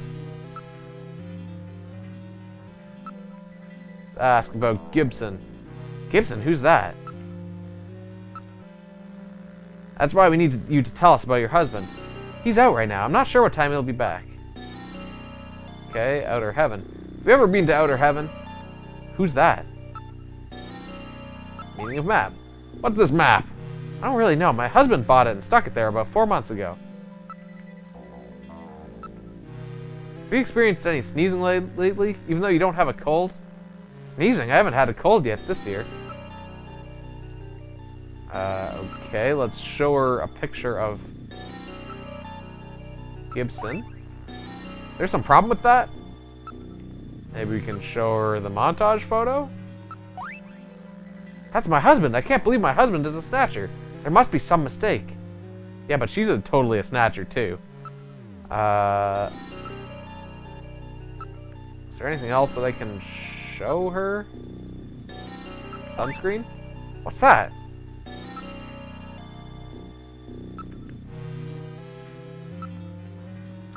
Ask about Gibson. Gibson? Who's that? That's why we need you to tell us about your husband. He's out right now. I'm not sure what time he'll be back. Okay, Outer Heaven. Have you ever been to Outer Heaven? Who's that? Meaning of map. What's this map? I don't really know. My husband bought it and stuck it there about 4 months ago. Have you experienced any sneezing lately, even though you don't have a cold? Sneezing? I haven't had a cold yet this year. Okay, let's show her a picture of Gibson. There's some problem with that? Maybe we can show her the montage photo? That's my husband! I can't believe my husband is a snatcher! There must be some mistake. Yeah, but she's totally a snatcher, too. Is there anything else that I can show her? Sunscreen? What's that?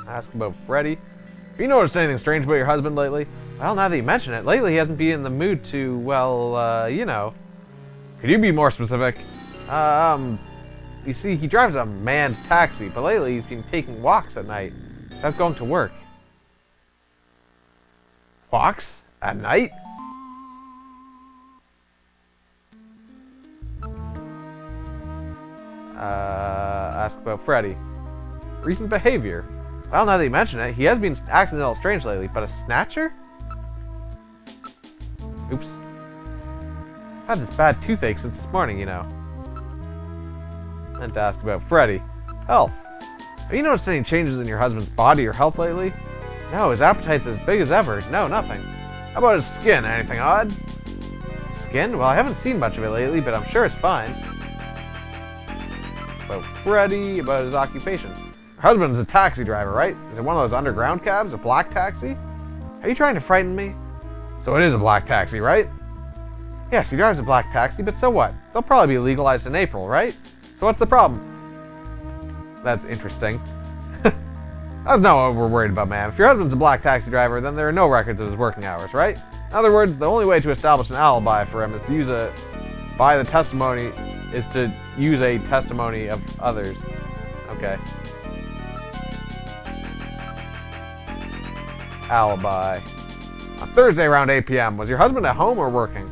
Ask about Freddy. Have you noticed anything strange about your husband lately? Well, now that you mention it, lately he hasn't been in the mood to, well, you know. Could you be more specific? You see, he drives a manned taxi, but lately he's been taking walks at night without going to work. Walks? At night? Ask about Freddy. Recent behavior. Well, now that you mention it, he has been acting a little strange lately, but a snatcher? Oops. I've had this bad toothache since this morning, you know. I meant to ask about Freddy. Health. Have you noticed any changes in your husband's body or health lately? No, his appetite's as big as ever. No, nothing. How about his skin? Anything odd? Skin? Well, I haven't seen much of it lately, but I'm sure it's fine. About Freddy, about his occupation. Your husband's a taxi driver, right? Is it one of those underground cabs? A black taxi? Are you trying to frighten me? So it is a black taxi, right? Yes, he drives a black taxi, but so what? They'll probably be legalized in April, right? So what's the problem? That's interesting. That's not what we're worried about, man. If your husband's a black taxi driver, then there are no records of his working hours, right? In other words, the only way to establish an alibi for him is to use a testimony of others. Okay. Alibi. On Thursday around 8 p.m. Was your husband at home or working?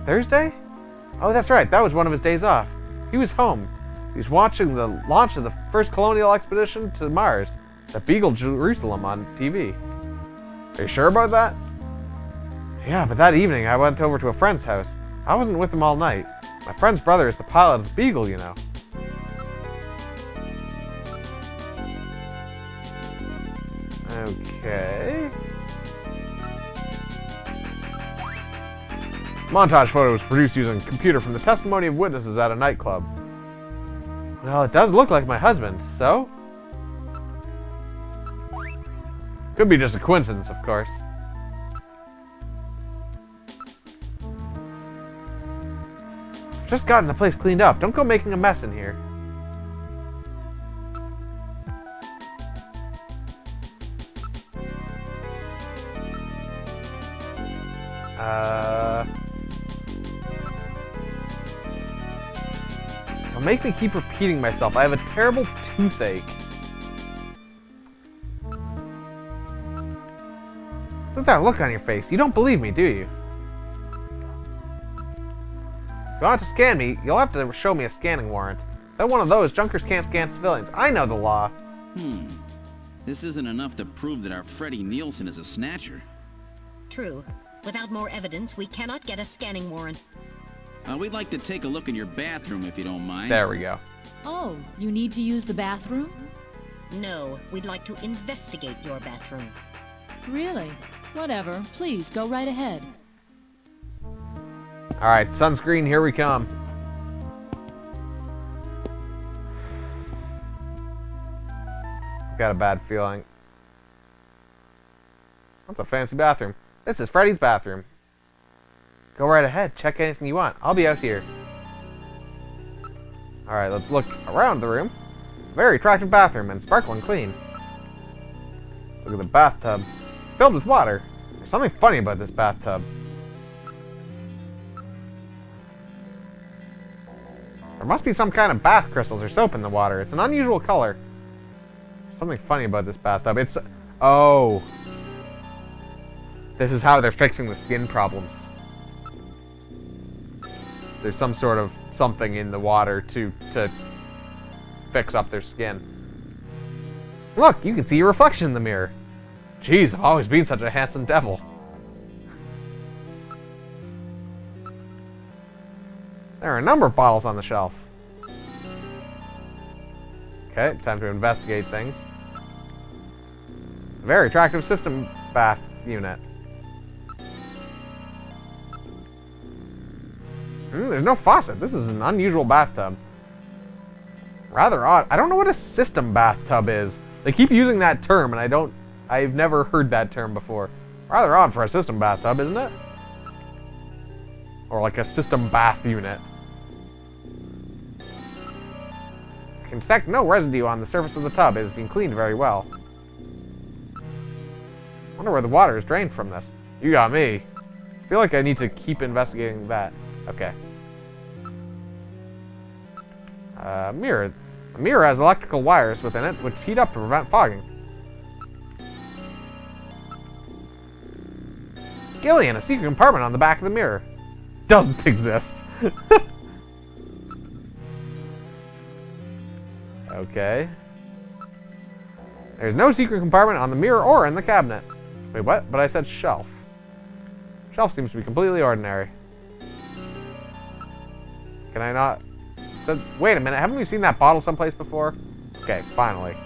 Thursday? Oh, that's right. That was one of his days off. He was home. He was watching the launch of the first colonial expedition to Mars, the Beagle Jerusalem on TV. Are you sure about that? Yeah, but that evening I went over to a friend's house. I wasn't with him all night. My friend's brother is the pilot of the Beagle, you know. Okay. Montage photo was produced using a computer from the testimony of witnesses at a nightclub. Well, it does look like my husband, so? Could be just a coincidence, of course. Just gotten the place cleaned up. Don't go making a mess in here. Don't make me keep repeating myself. I have a terrible toothache. Look at that look on your face. You don't believe me, do you? If you want to scan me, you'll have to show me a scanning warrant. Without one of those, junkers can't scan civilians. I know the law. This isn't enough to prove that our Freddie Nielsen is a snatcher. True. Without more evidence, we cannot get a scanning warrant. We'd like to take a look in your bathroom, if you don't mind. There we go. Oh, you need to use the bathroom? No, we'd like to investigate your bathroom. Really? Whatever. Please, go right ahead. Alright, sunscreen, here we come. Got a bad feeling. That's a fancy bathroom. This is Freddy's bathroom. Go right ahead, check anything you want. I'll be out here. Alright, let's look around the room. Very attractive bathroom and sparkling clean. Look at the bathtub. Filled with water. There's something funny about this bathtub. There must be some kind of bath crystals or soap in the water. It's an unusual color. There's something funny about this bathtub. It's... Oh. This is how they're fixing the skin problems. There's some sort of something in the water to fix up their skin. Look, you can see your reflection in the mirror. Jeez, I've always been such a handsome devil. There are a number of bottles on the shelf. Okay, time to investigate things. Very attractive system bath unit. There's no faucet. This is an unusual bathtub. Rather odd. I don't know what a system bathtub is. They keep using that term, and I've never heard that term before. Rather odd for a system bathtub, isn't it? Or like a system bath unit. I can detect no residue on the surface of the tub. It has been cleaned very well. Wonder where the water is drained from this. You got me. I feel like I need to keep investigating that. Okay. Mirror. A mirror has electrical wires within it, which heat up to prevent fogging. Gillian, a secret compartment on the back of the mirror. Doesn't exist. Okay. There's no secret compartment on the mirror or in the cabinet. Wait, what? But I said shelf. Shelf seems to be completely ordinary. Can I not? Wait a minute, haven't we seen that bottle someplace before? Okay, finally.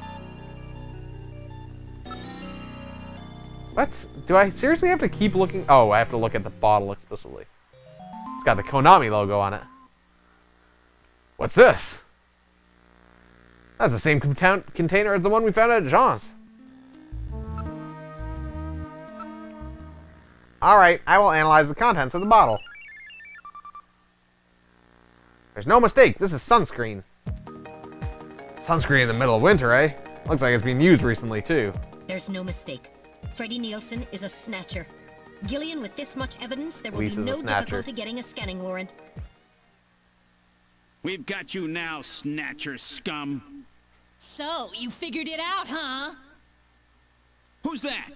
What? Do I seriously have to keep looking? Oh, I have to look at the bottle explicitly. It's got the Konami logo on it. What's this? That's the same container as the one we found at Jean's. Alright, I will analyze the contents of the bottle. There's no mistake, this is sunscreen. Sunscreen in the middle of winter, eh? Looks like it's been used recently, too. There's no mistake. Freddie Nielsen is a snatcher. Gillian, with this much evidence, there will be no difficulty getting a scanning warrant. We've got you now, snatcher scum. So, you figured it out, huh? Who's that?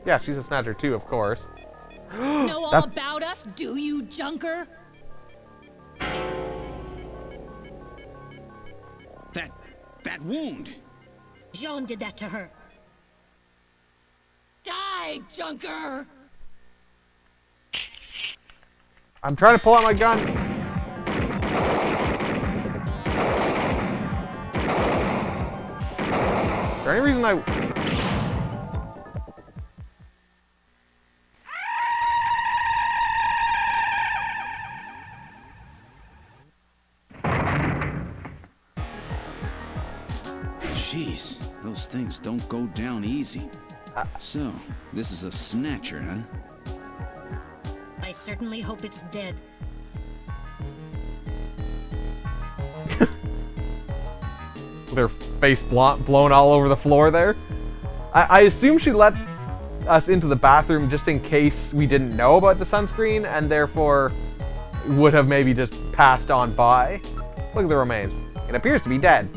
Yeah, she's a snatcher too, of course. Know all about us, do you, junker? That wound. Jean did that to her. Die, junker! I'm trying to pull out my gun. Is there any reason I... Jeez, those things don't go down easy. So, this is a Snatcher, huh? I certainly hope it's dead. Their face blown all over the floor there. I assume she let us into the bathroom just in case we didn't know about the sunscreen and therefore would have maybe just passed on by. Look at the remains. It appears to be dead.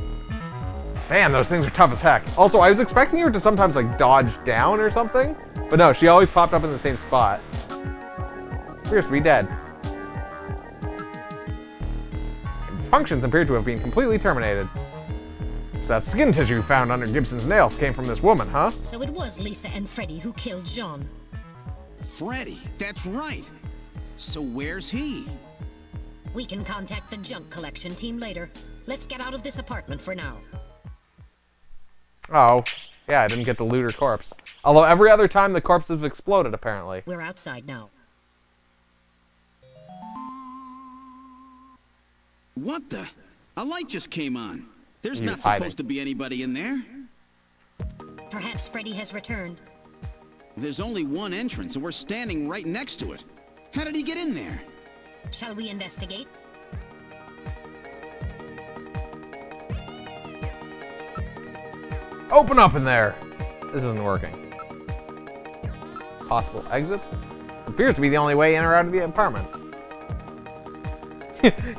Man, those things are tough as heck. Also, I was expecting her to sometimes like dodge down or something, but no, she always popped up in the same spot. Appears to be dead. Its functions appear to have been completely terminated. That skin tissue found under Gibson's nails came from this woman, huh? So it was Lisa and Freddy who killed Jean. Freddy, that's right. So where's he? We can contact the junk collection team later. Let's get out of this apartment for now. Oh, yeah, I didn't get to loot her corpse. Although every other time the corpse has exploded, apparently. We're outside now. What the? A light just came on. There's You're not hiding. supposed to be anybody in there. Perhaps Freddy has returned. There's only one entrance, and we're standing right next to it. How did he get in there? Shall we investigate? Open up in there! This isn't working. Possible exits? Appears to be the only way in or out of the apartment.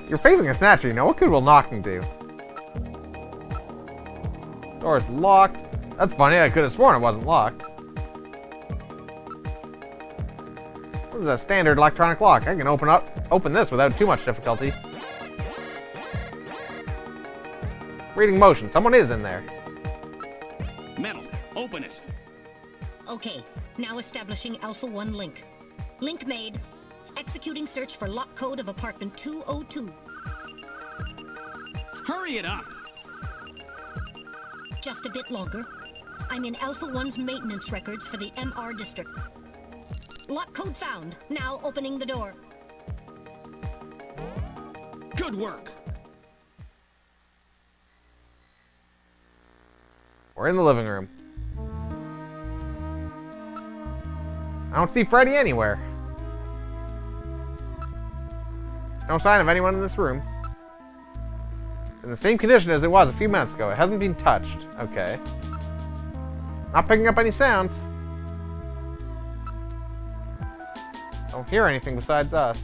You're facing a Snatcher, you know. What good will knocking do? Door's locked. That's funny, I could have sworn it wasn't locked. This is a standard electronic lock. I can open this without too much difficulty. Reading motion. Someone is in there. Metal, open it. Okay, now establishing Alpha 1 link. Link made. Executing search for lock code of apartment 202. Hurry it up. Just a bit longer. I'm in Alpha 1's maintenance records for the MR district. Lock code found. Now opening the door. Good work. We're in the living room. I don't see Freddy anywhere. No sign of anyone in this room. In the same condition as it was a few minutes ago. It hasn't been touched. Okay. Not picking up any sounds. Don't hear anything besides us.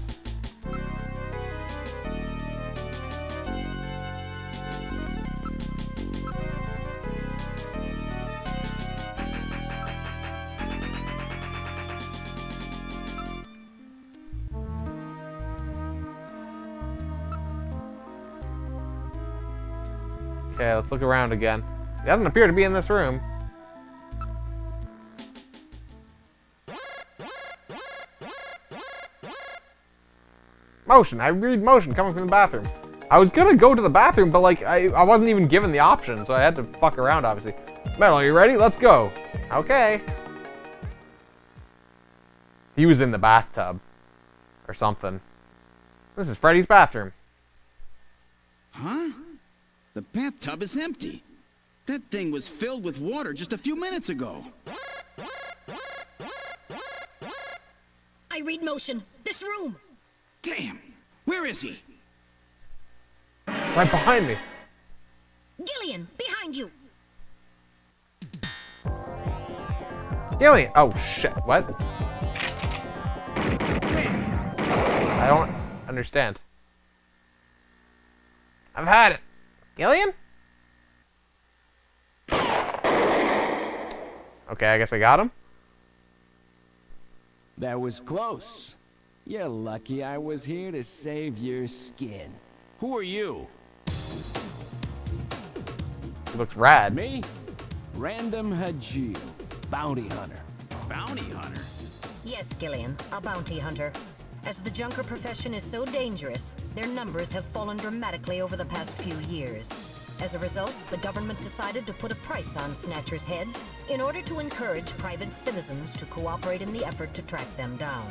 Okay, let's look around again. He doesn't appear to be in this room. Motion. I read motion coming from the bathroom. I was gonna go to the bathroom, but like I wasn't even given the option, so I had to fuck around, obviously. Metal, are you ready? Let's go. Okay. He was in the bathtub. Or something. This is Freddy's bathroom. Huh? The bathtub is empty. That thing was filled with water just a few minutes ago. I read motion. This room. Damn! Where is he? Right behind me. Gillian, behind you. Gillian! Oh shit, what? I don't understand. I've had it. Gillian? Okay, I guess I got him. That was close. You're lucky I was here to save your skin. Who are you? He looks rad. Me? Random Hajil, bounty hunter. Bounty hunter? Yes, Gillian, a bounty hunter. As the junker profession is so dangerous, their numbers have fallen dramatically over the past few years. As a result, the government decided to put a price on Snatcher's heads in order to encourage private citizens to cooperate in the effort to track them down.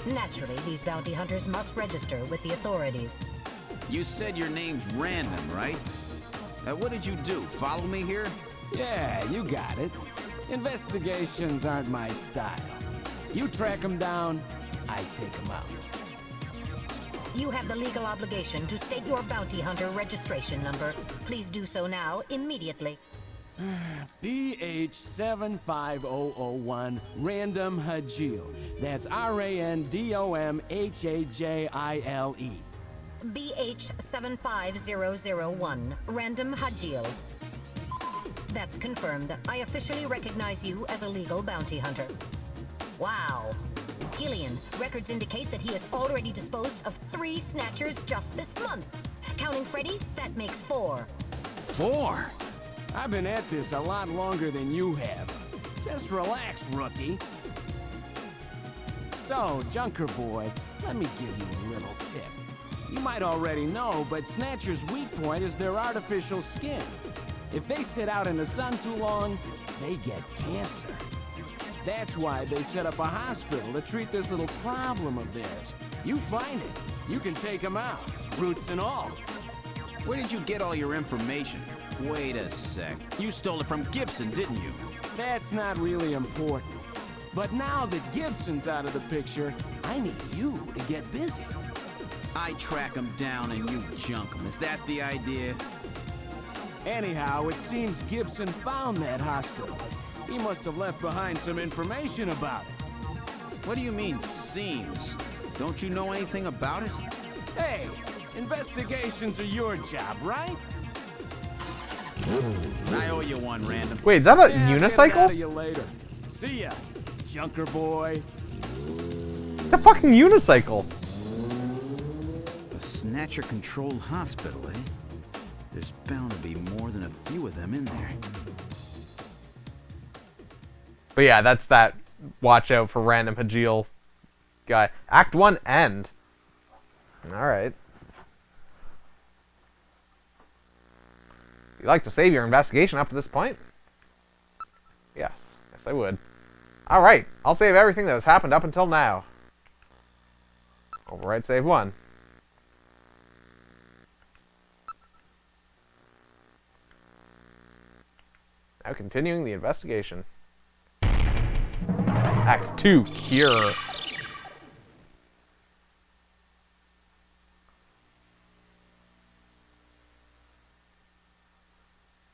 Naturally, these bounty hunters must register with the authorities. You said your name's Random, right? What did you do? Follow me here? Yeah, you got it. Investigations aren't my style. You track them down, I take them out. You have the legal obligation to state your bounty hunter registration number. Please do so now, immediately. BH75001 Random Hajile. That's RANDOMHAJILE. BH75001, Random Hajile. That's confirmed. I officially recognize you as a legal bounty hunter. Wow. Gillian, records indicate that he has already disposed of 3 snatchers just this month. Counting Freddy, that makes 4. 4? I've been at this a lot longer than you have. Just relax, rookie. So, Junker Boy, let me give you a little tip. You might already know, but Snatcher's weak point is their artificial skin. If they sit out in the sun too long, they get cancer. That's why they set up a hospital to treat this little problem of theirs. You find it, you can take them out, roots and all. Where did you get all your information? Wait a sec. You stole it from Gibson, didn't you? That's not really important. But now that Gibson's out of the picture, I need you to get busy. I track him down and you junk him. Is that the idea? Anyhow, it seems Gibson found that hospital. He must have left behind some information about it. What do you mean, seems? Don't you know anything about it? Hey, investigations are your job, right? I owe you one, Random. Wait, is that a Yeah, unicycle? I'll get it out of you later. See ya, Junker Boy. It's a fucking unicycle. A Snatcher-controlled hospital, eh? There's bound to be more than a few of them in there. But yeah, that's that watch out for Random Hajile guy. Act 1 end. Alright. You like to save your investigation up to this point? Yes. Yes, I would. Alright. I'll save everything that has happened up until now. Override save 1. Now continuing the investigation. Act 2, Cure.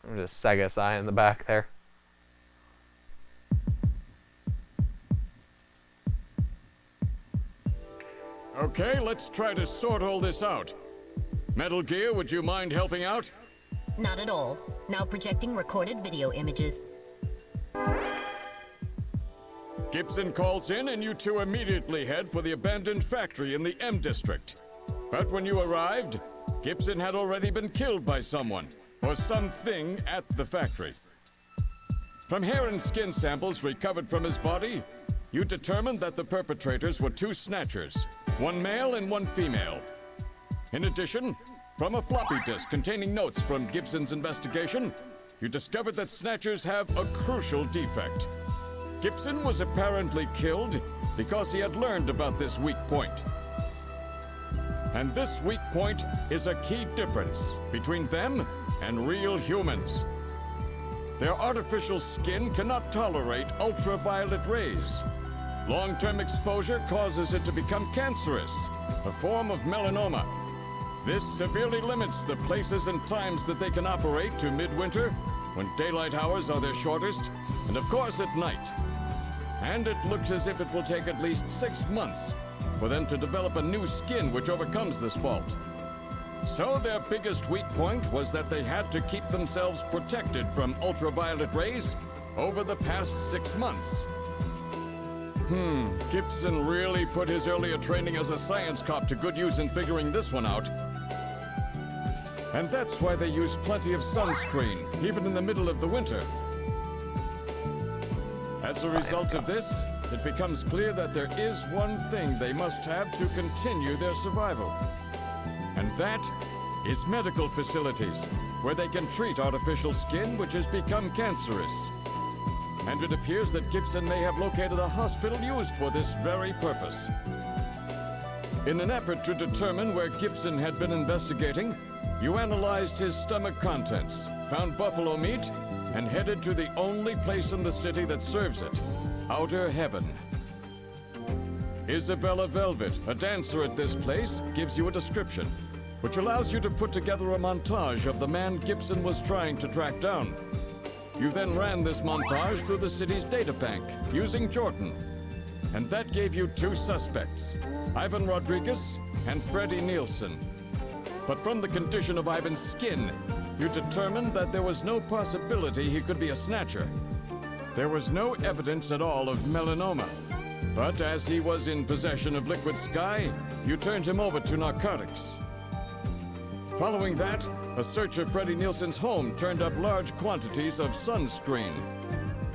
I'm just Sega sign in the back there. Okay, let's try to sort all this out. Metal Gear, would you mind helping out? Not at all. Now projecting recorded video images. Gibson calls in and you two immediately head for the abandoned factory in the M District. But when you arrived, Gibson had already been killed by someone, or something at the factory. From hair and skin samples recovered from his body, you determined that the perpetrators were 2 Snatchers, 1 male and 1 female. In addition, from a floppy disk containing notes from Gibson's investigation, you discovered that Snatchers have a crucial defect. Gibson was apparently killed because he had learned about this weak point. And this weak point is a key difference between them and real humans. Their artificial skin cannot tolerate ultraviolet rays. Long-term exposure causes it to become cancerous, a form of melanoma. This severely limits the places and times that they can operate to midwinter, when daylight hours are their shortest, and of course at night. And it looks as if it will take at least 6 months for them to develop a new skin which overcomes this fault. So their biggest weak point was that they had to keep themselves protected from ultraviolet rays over the past 6 months. Gibson really put his earlier training as a science cop to good use in figuring this one out. And that's why they use plenty of sunscreen, even in the middle of the winter. As a result of this, it becomes clear that there is one thing they must have to continue their survival. And that is medical facilities, where they can treat artificial skin which has become cancerous. And it appears that Gibson may have located a hospital used for this very purpose. In an effort to determine where Gibson had been investigating, you analyzed his stomach contents, found buffalo meat, and headed to the only place in the city that serves it, Outer Heaven. Isabella Velvet, a dancer at this place, gives you a description, which allows you to put together a montage of the man Gibson was trying to track down. You then ran this montage through the city's databank, using Jordan. And that gave you two suspects, Ivan Rodriguez and Freddie Nielsen. But from the condition of Ivan's skin, you determined that there was no possibility he could be a Snatcher. There was no evidence at all of melanoma. But as he was in possession of liquid sky, you turned him over to narcotics. Following that, a search of Freddie Nielsen's home turned up large quantities of sunscreen.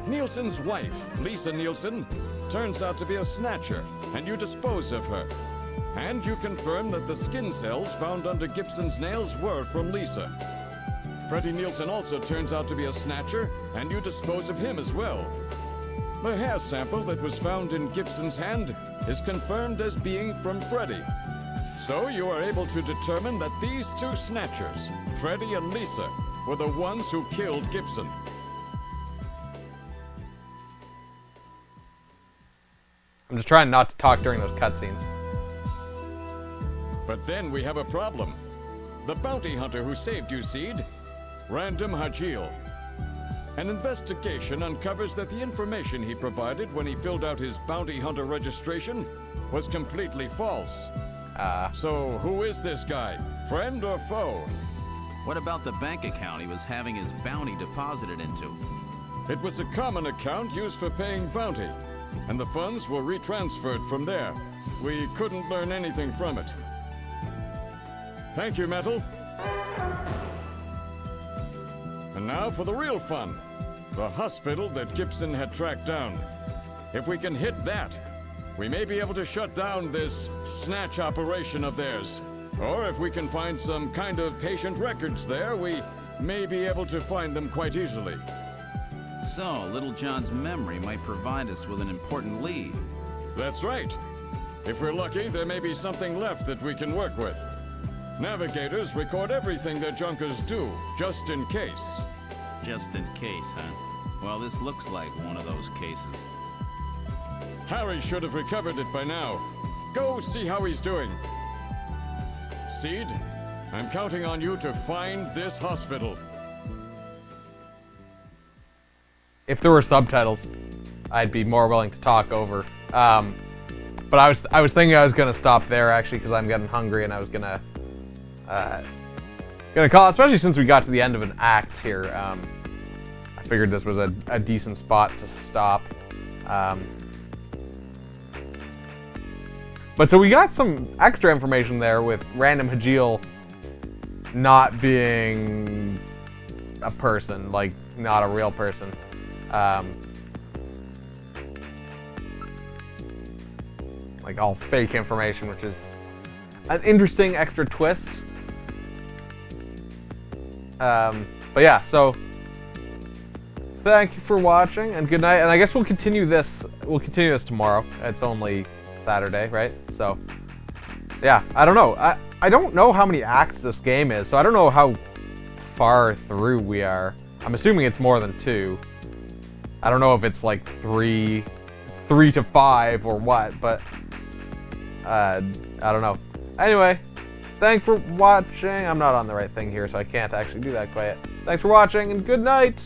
Nielsen's wife, Lisa Nielsen, turns out to be a Snatcher, and you dispose of her. And you confirm that the skin cells found under Gibson's nails were from Lisa. Freddie Nielsen also turns out to be a Snatcher, and you dispose of him as well. The hair sample that was found in Gibson's hand is confirmed as being from Freddie. So you are able to determine that these two Snatchers, Freddie and Lisa, were the ones who killed Gibson. I'm just trying not to talk during those cutscenes. But then we have a problem. The bounty hunter who saved you, Seed, Random Hajil. An investigation uncovers that the information he provided when he filled out his bounty hunter registration was completely false. So who is this guy? Friend or foe? What about the bank account he was having his bounty deposited into? It was a common account used for paying bounty, and the funds were retransferred from there. We couldn't learn anything from it. Thank you, Metal. And now for the real fun. The hospital that Gibson had tracked down. If we can hit that, we may be able to shut down this snatch operation of theirs. Or if we can find some kind of patient records there, we may be able to find them quite easily. So, Little John's memory might provide us with an important lead. That's right. If we're lucky, there may be something left that we can work with. Navigators record everything their junkers do, just in case. Just in case, huh? Well, this looks like one of those cases. Harry should have recovered it by now. Go see how he's doing. Seed, I'm counting on you to find this hospital. If there were subtitles, I'd be more willing to talk over. But I was thinking I was gonna stop there actually because I'm getting hungry and I was gonna call, especially since we got to the end of an act here. I figured this was a decent spot to stop. But so we got some extra information there with Random Hajil not being a person, like not a real person. Like all fake information, which is an interesting extra twist. But yeah, so thank you for watching and good night. And I guess we'll continue this tomorrow. It's only Saturday, right? So yeah, I don't know. I don't know how many acts this game is, so I don't know how far through we are. I'm assuming it's more than 2. I don't know if it's like 3 to 5 or what, but I don't know. Anyway, thanks for watching. I'm not on the right thing here, so I can't actually do that quite yet. Thanks for watching, and good night!